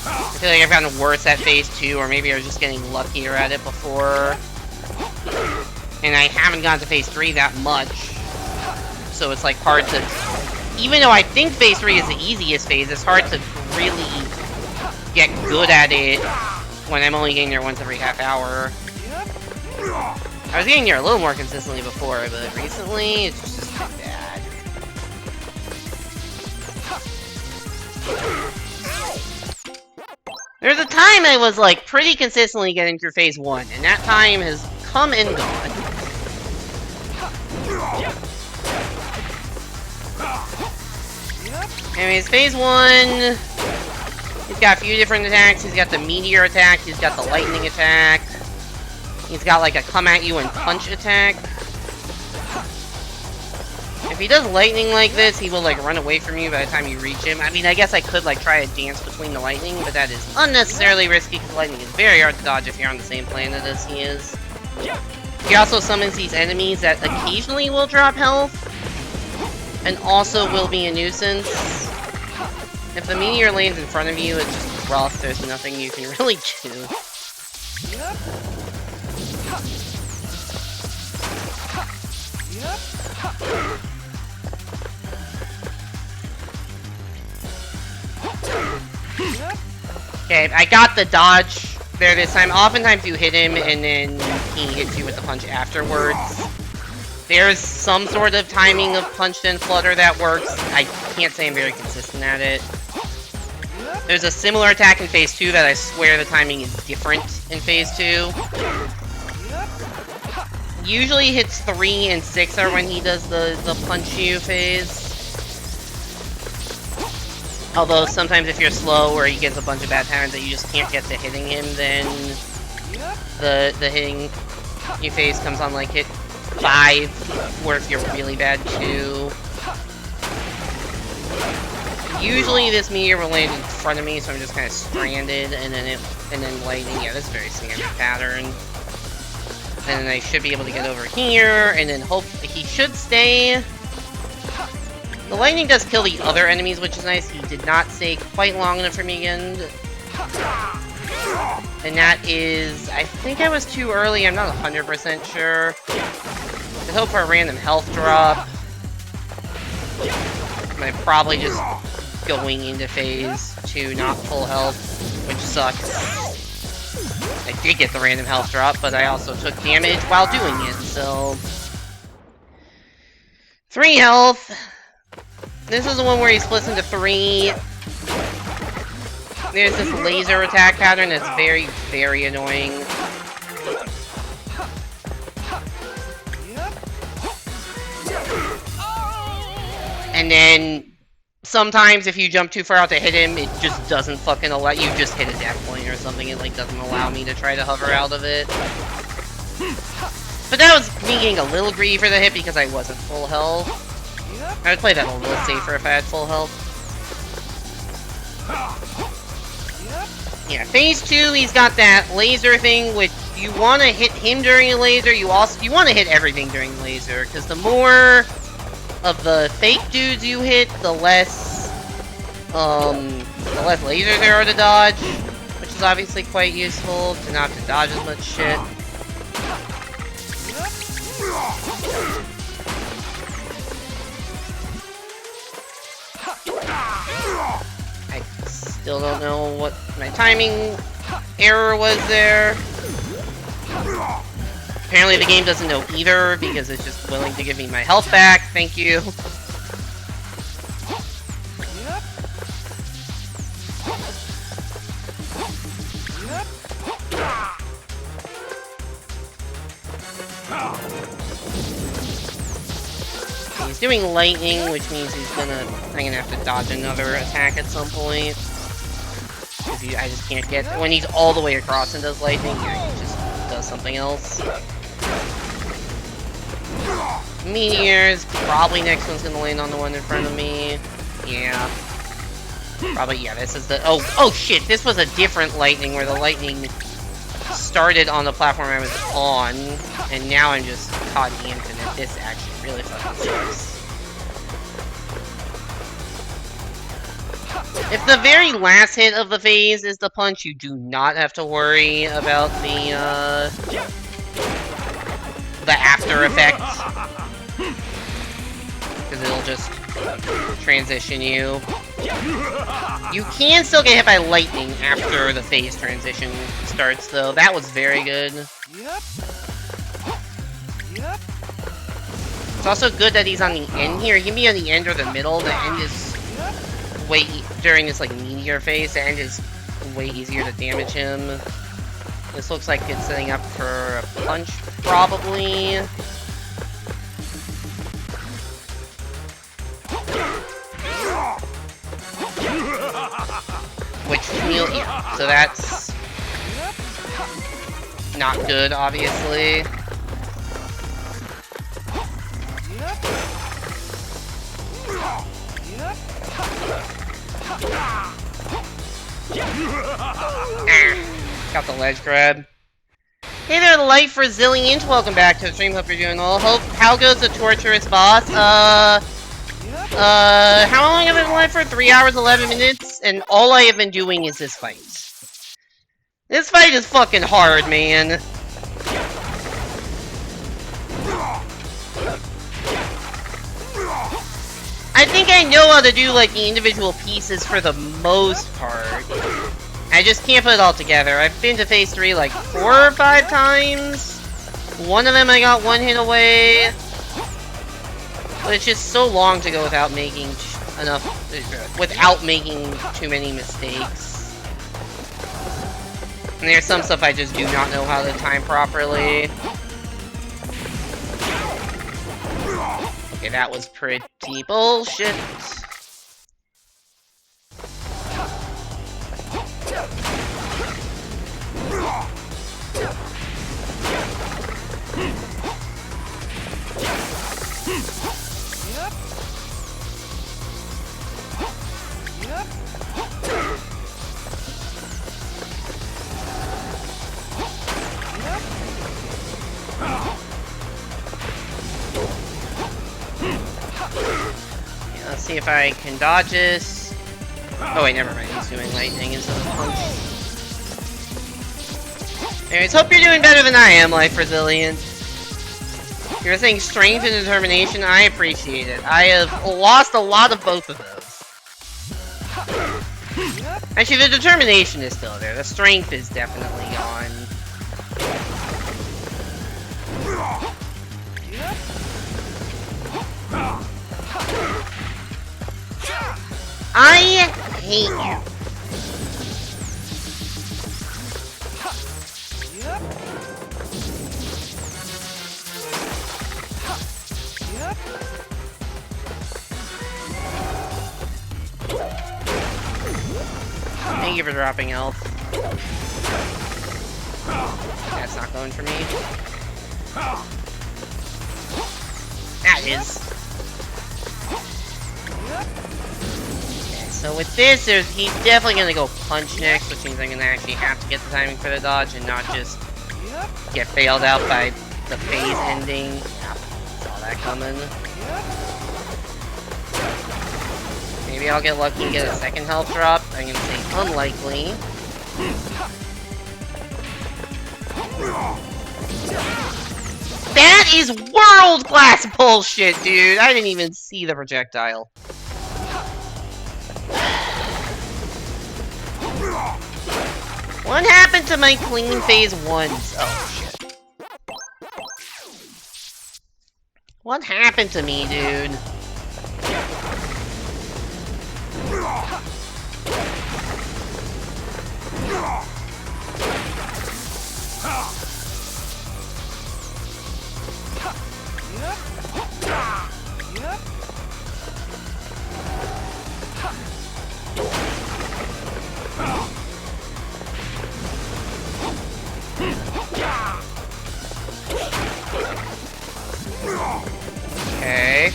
I feel like I've gotten worse at phase 2, or maybe I was just getting luckier at it before. And I haven't gotten to phase 3 that much. So it's like hard to... Even though I think phase 3 is the easiest phase, it's hard to really get good at it when I'm only getting there once every half hour. I was getting there a little more consistently before, but recently it's just been bad. There's a time I was, like, pretty consistently getting through phase 1, and that time has come and gone. Anyways, phase 1... He's got a few different attacks. He's got the meteor attack, he's got the lightning attack. He's got, like, a come at you and punch attack. If he does lightning like this, he will, like, run away from you by the time you reach him. I mean, I guess I could, like, try a dance between the lightning, but that is unnecessarily risky because lightning is very hard to dodge if you're on the same planet as he is. He also summons these enemies that occasionally will drop health, and also will be a nuisance. If the meteor lands in front of you, it's just rough. There's nothing you can really do. Okay, I got the dodge there this time. Oftentimes you hit him and then he hits you with the punch afterwards. There's some sort of timing of punch and flutter that works. I can't say I'm very consistent at it. There's a similar attack in phase 2 that I swear the timing is different in phase 2. Usually hits 3 and 6 are when he does the punch you phase. Although sometimes if you're slow or he gets a bunch of bad patterns that you just can't get to hitting him, then the hitting you phase comes on like hit 5, or if you're really bad too. Usually this meteor will land in front of me, so I'm just kind of stranded, and then lightning. Yeah, this is a very standard pattern. And then I should be able to get over here, and then hope he should stay. The lightning does kill the other enemies, which is nice. He did not stay quite long enough for me again. And that is... I think I was too early. I'm not 100% sure. I hope for a random health drop. I'm probably just going into phase 2, not full health, which sucks. I did get the random health drop, but I also took damage while doing it, so... 3 health. This is the one where he splits into 3. There's this laser attack pattern that's very, very annoying. And then, sometimes if you jump too far out to hit him, it just doesn't fucking allow you. Just hit a death point or something. It like doesn't allow me to try to hover out of it. But that was me getting a little greedy for the hit because I wasn't full health. I would play that a little safer if I had full health. Yeah, phase 2, he's got that laser thing, which you want to hit him during a laser. You want to hit everything during laser, because the more of the fake dudes you hit, the less lasers there are to dodge, which is obviously quite useful to not have to dodge as much shit. I still don't know what my timing error was there. Apparently the game doesn't know either, because it's just willing to give me my health back. Thank you. He's doing lightning, which means I'm gonna have to dodge another attack at some point. Because I just can't get... When he's all the way across and does lightning, yeah, he just does something else. Meteors. Probably next one's gonna land on the one in front of me. Yeah. Probably, yeah, this is the... Oh shit, this was a different lightning, where the lightning started on the platform I was on, and now I'm just caught in the infinite. This actually really fucking sucks. If the very last hit of the phase is the punch, you do not have to worry about the after effect. Because it'll just transition you. You can still get hit by lightning after the phase transition starts, though. That was very good. It's also good that he's on the end here. He can be on the end or the middle. The end is during this like meteor phase, the end is way easier to damage him. This looks like it's setting up for a punch, probably. Which yeah, so that's not good, obviously. Got the ledge grab. Hey there, Life Resilient. Welcome back to the stream. Hope you're doing well. How goes the torturous boss? How long have I been live for? 3 hours, 11 minutes, and all I have been doing is this fight. This fight is fucking hard, man. I think I know how to do, like, the individual pieces for the most part. I just can't put it all together. I've been to phase 3, like, 4 or 5 times. One of them I got one hit away. But it's just so long to go without making without making too many mistakes. And there's some stuff I just do not know how to time properly. Okay, that was pretty bullshit. Yeah, let's see if I can dodge this. Oh wait, never mind. He's doing lightning instead of punch. Anyways, hope you're doing better than I am, Life Resilient. You're saying strength and determination. I appreciate it. I have lost a lot of both of those. Actually, the determination is still there. The strength is definitely gone. I hate you. Thank you for dropping health. That's not going for me. That is. Okay, so with this, he's definitely gonna go punch next, which means I'm gonna actually have to get the timing for the dodge and not just get bailed out by the phase ending. Yeah, saw that coming. Maybe I'll get lucky and get a second health drop. I'm gonna say unlikely. That is world-class bullshit, dude! I didn't even see the projectile. What happened to my clean phase 1s? Oh, shit. What happened to me, dude? Okay.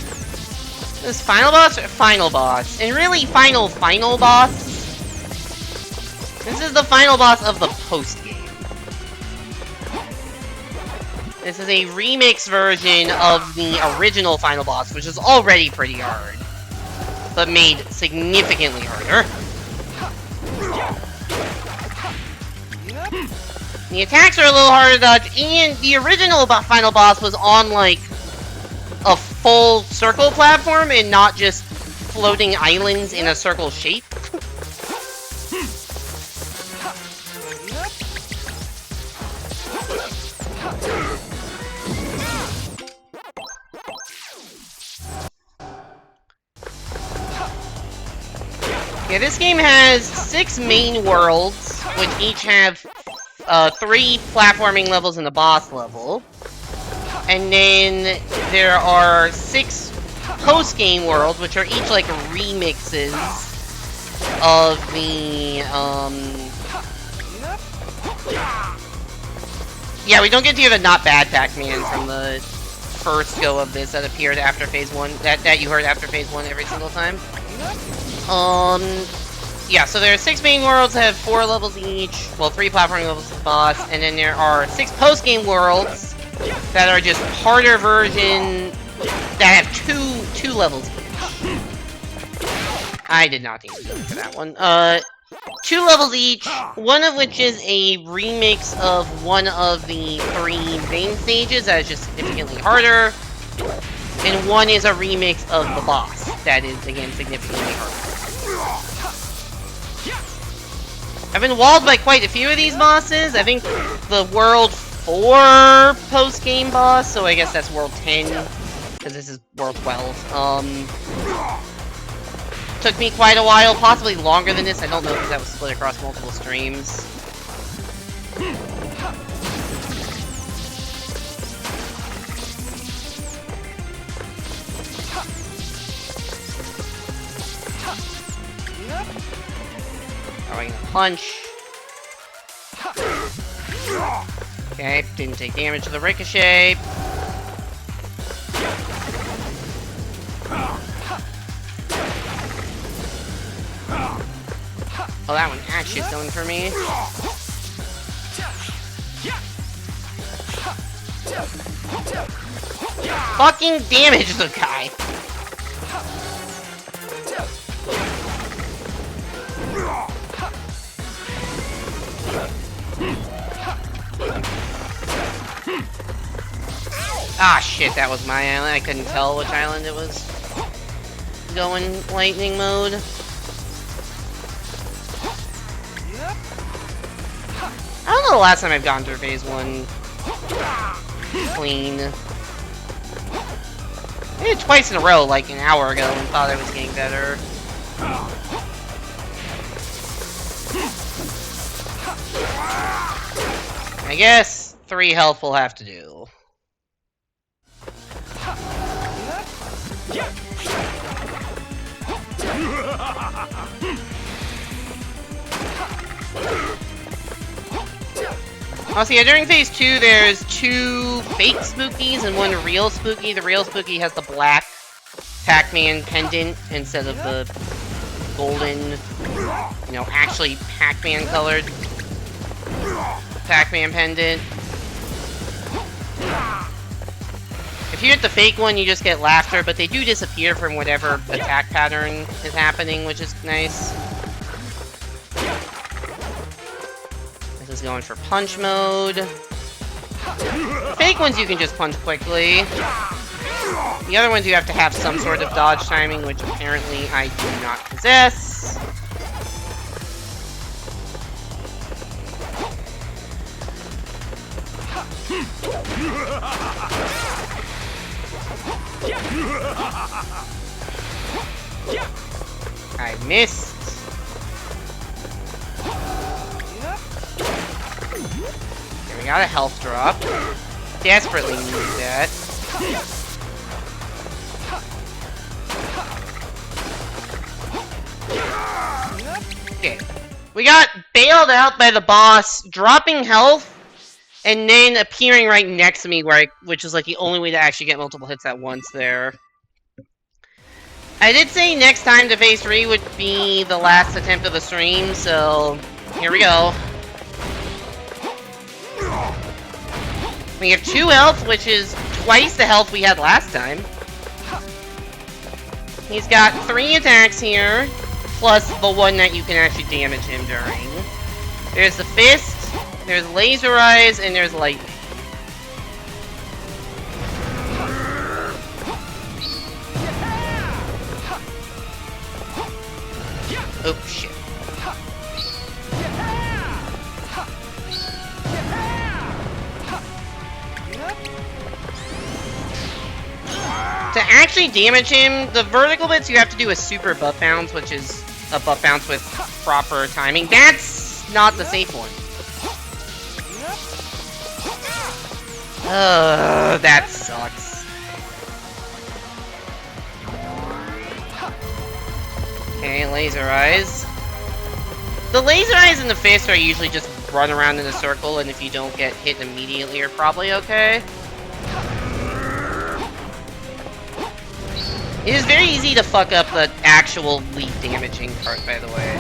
This final boss or final boss? And really, final boss? This is the final boss of the post-game. This is a remix version of the original final boss, which is already pretty hard, but made significantly harder. The attacks are a little harder to dodge, and the original final boss was on, like, a full circle platform and not just floating islands in a circle shape. Yeah, this game has 6 main worlds, which each have 3 platforming levels and a boss level. And then there are 6 post-game worlds, which are each like remixes of the, Yeah, we don't get to hear the not bad Pac-Man from the first go of this that appeared after Phase 1, that you heard after Phase 1 every single time. Yeah, so there are 6 main worlds that have 4 levels each, well, 3 platforming levels of boss, and then there are 6 post-game worlds that are just harder version that have 2 levels each. I did not think for that one. 2 levels each, one of which is a remix of one of the 3 main stages that is just significantly harder, and one is a remix of the boss that is, again, significantly harder. I've been walled by quite a few of these bosses. I think the World 4 post-game boss, so I guess that's World 10, because this is World 12. Took me quite a while, possibly longer than this. I don't know because that was split across multiple streams. Throwing a punch. Okay, didn't take damage to the ricochet. Oh, that one actually is going for me. Fucking damage the guy. Ah, shit, that was my island. I couldn't tell which island it was going lightning mode. I don't know the last time I've gone through Phase 1 clean. I did it twice in a row, like an hour ago, and thought I was getting better. I guess 3 health will have to do. Oh, so yeah, during Phase 2, there's 2 fake Spookies and 1 real Spooky. The real Spooky has the black Pac-Man pendant instead of the golden, you know, actually Pac-Man colored Pac-Man pendant. If you hit the fake one, you just get laughter, but they do disappear from whatever attack pattern is happening, which is nice. This is going for punch mode. The fake ones you can just punch quickly. The other ones you have to have some sort of dodge timing, which apparently I do not possess. I missed. Okay, we got a health drop. Desperately need that. Okay. We got bailed out by the boss, dropping health, and then appearing right next to me, which is like the only way to actually get multiple hits at once there. I did say next time to Phase 3 would be the last attempt of the stream, so here we go. We have 2 health, which is twice the health we had last time. He's got 3 attacks here, plus the one that you can actually damage him during. There's the fist, there's laser eyes, and there's lightning. Oh, shit. To actually damage him, the vertical bits you have to do a super butt bounce, which is a butt bounce with proper timing. That's not the safe one. That sucks. Okay, laser eyes. The laser eyes and the fist are usually just run around in a circle, and if you don't get hit immediately, you're probably okay. It is very easy to fuck up the actual lead damaging part, by the way.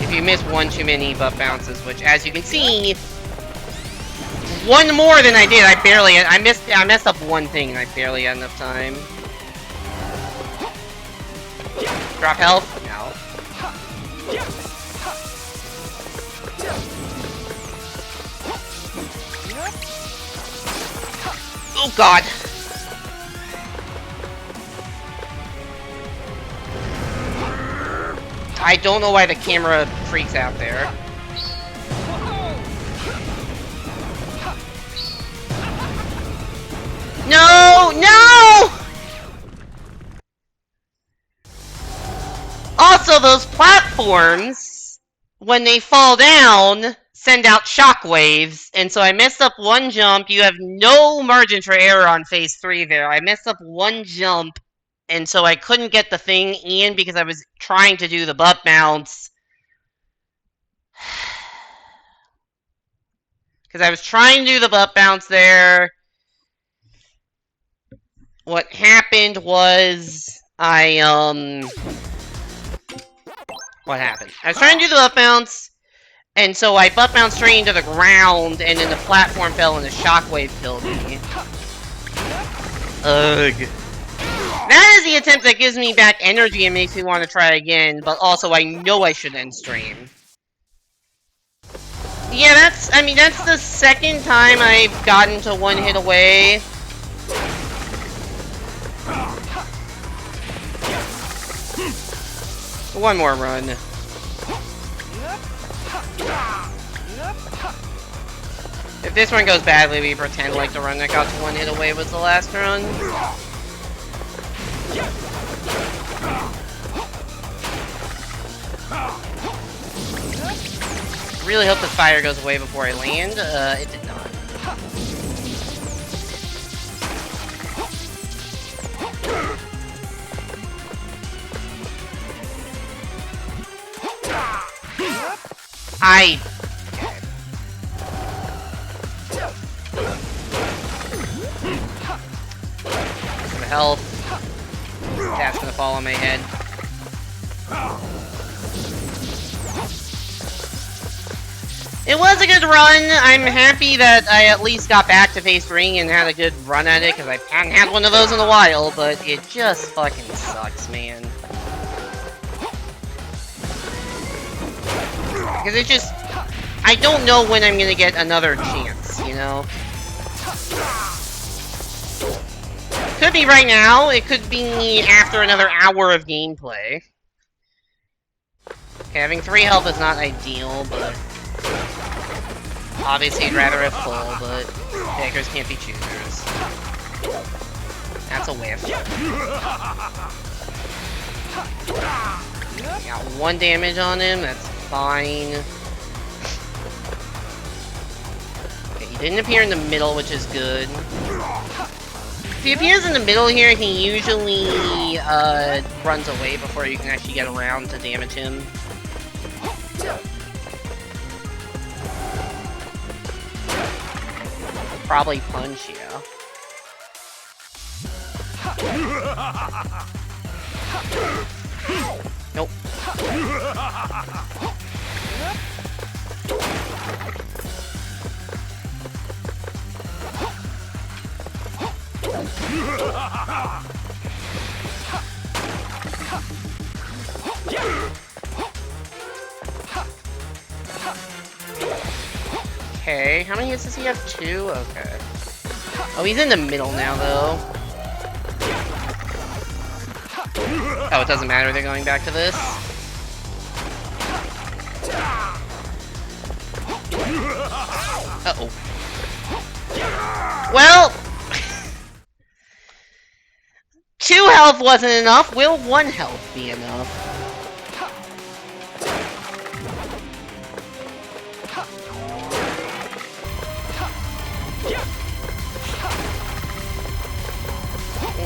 If you miss one too many butt bounces, which, as you can see, one more than I did. I messed up one thing, and I barely had enough time. Drop health? No. Oh god! I don't know why the camera freaks out there. No! No! Also, those platforms, when they fall down, send out shockwaves, and so I messed up one jump. You have no margin for error on phase 3 there. I messed up one jump, and so I couldn't get the thing in because I was trying to do the butt bounce. Because I was trying to do the butt bounce there. What happened was, what happened? I was trying to do the butt bounce, and so I butt bounced straight into the ground, and then the platform fell and the shockwave killed me. Ugh. That is the attempt that gives me back energy and makes me want to try again, but also I know I should end stream. Yeah, that's the second time I've gotten to one hit away. One more run. If this one goes badly, we pretend like the run that got to one hit away was the last run. Really hope this fire goes away before I land. It did not. Some health. That's gonna fall on my head. It was a good run. I'm happy that I at least got back to phase 3 and had a good run at it, because I haven't had one of those in a while, but it just fucking sucks, man. Because it just... I don't know when I'm gonna get another chance, you know? Could be right now, it could be after another hour of gameplay. Okay, having 3 health is not ideal, but... Obviously, I'd rather have full, but beggars can't be choosers. That's a whiff. Got 1 damage on him, that's fine. Okay, he didn't appear in the middle, which is good. If he appears in the middle here, he usually runs away before you can actually get around to damage him. Probably punch, yeah. Nope. Okay, how many hits does he have? 2? Okay. Oh, he's in the middle now, though. Oh, it doesn't matter, they're going back to this. Uh-oh. Well... 2 health wasn't enough, will 1 health be enough?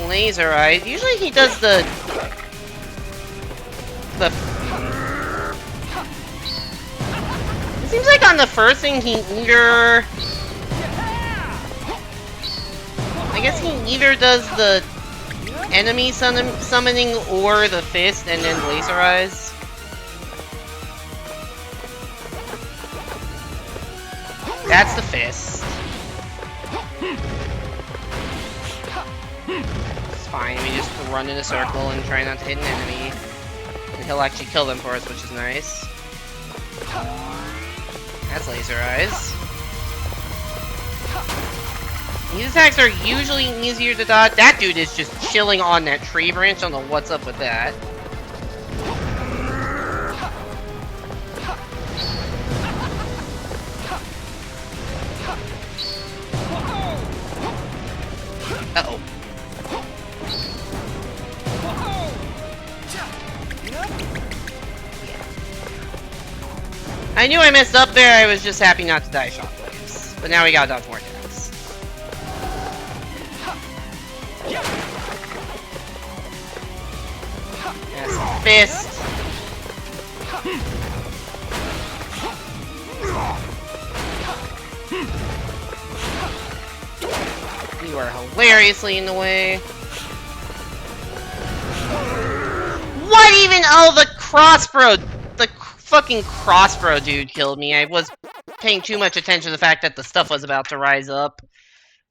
Laser Eye. Usually he does the... It seems like on the first thing he either... I guess he either does the enemy summoning or the fist and then laser eyes. That's the fist. It's fine, we just run in a circle and try not to hit an enemy. And he'll actually kill them for us, which is nice. That's laser eyes. These attacks are usually easier to dodge. That dude is just chilling on that tree branch. I don't know what's up with that. Uh-oh. I knew I messed up there. I was just happy not to die shockwaves. But now we gotta dodge more attacks. Yes, fist. You are hilariously in the way. What even? Oh, the crossbow! The fucking crossbow dude killed me. I was paying too much attention to the fact that the stuff was about to rise up.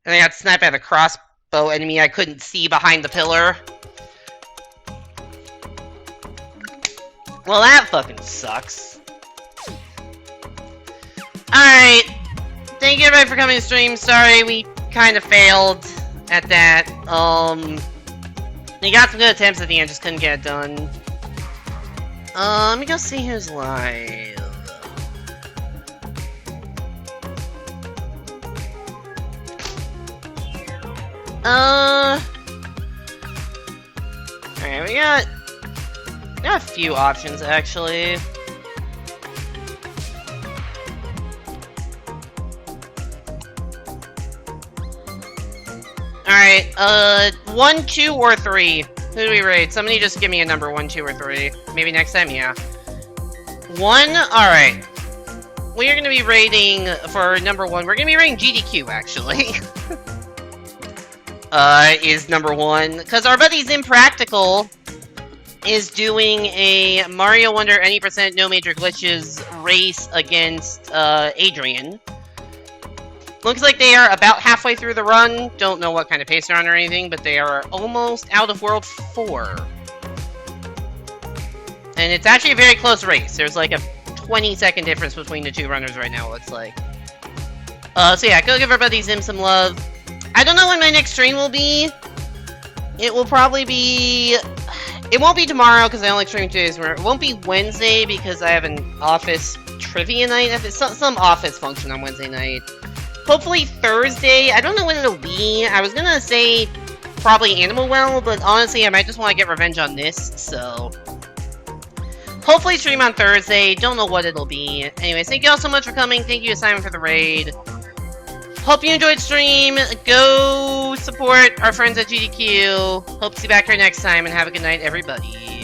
And I got sniped by the crossbow enemy I couldn't see behind the pillar. Well, that fucking sucks. Alright. Thank you everybody for coming to stream. Sorry, we kind of failed at that. We got some good attempts at the end, just couldn't get it done. Let me go see who's live. Alright, we got a few options actually. Alright, 1, 2, or 3. Who do we raid? Somebody just give me a number, 1, 2, or 3. Maybe next time, yeah. 1? Alright. We are gonna be raiding for number 1. We're gonna be raiding GDQ, actually. Is number 1. Because our buddy's Impractical is doing a Mario Wonder Any Percent No Major Glitches race against, Adrian. Looks like they are about halfway through the run. Don't know what kind of pace they're on or anything, but they are almost out of World 4. And it's actually a very close race. There's like a 20-second difference between the two runners right now, it looks like. So yeah, go give our buddy Zim some love. I don't know when my next stream will be. It will probably be... It won't be tomorrow, because I only stream 2 days. It won't be Wednesday, because I have an office trivia night. Some office function on Wednesday night. Hopefully Thursday. I don't know when it'll be. I was gonna say probably Animal Well, but honestly, I might just want to get revenge on this, so... Hopefully stream on Thursday. Don't know what it'll be. Anyways, thank you all so much for coming. Thank you to Simon for the raid. Hope you enjoyed stream. Go support our friends at GDQ. Hope to see you back here next time, and have a good night, everybody.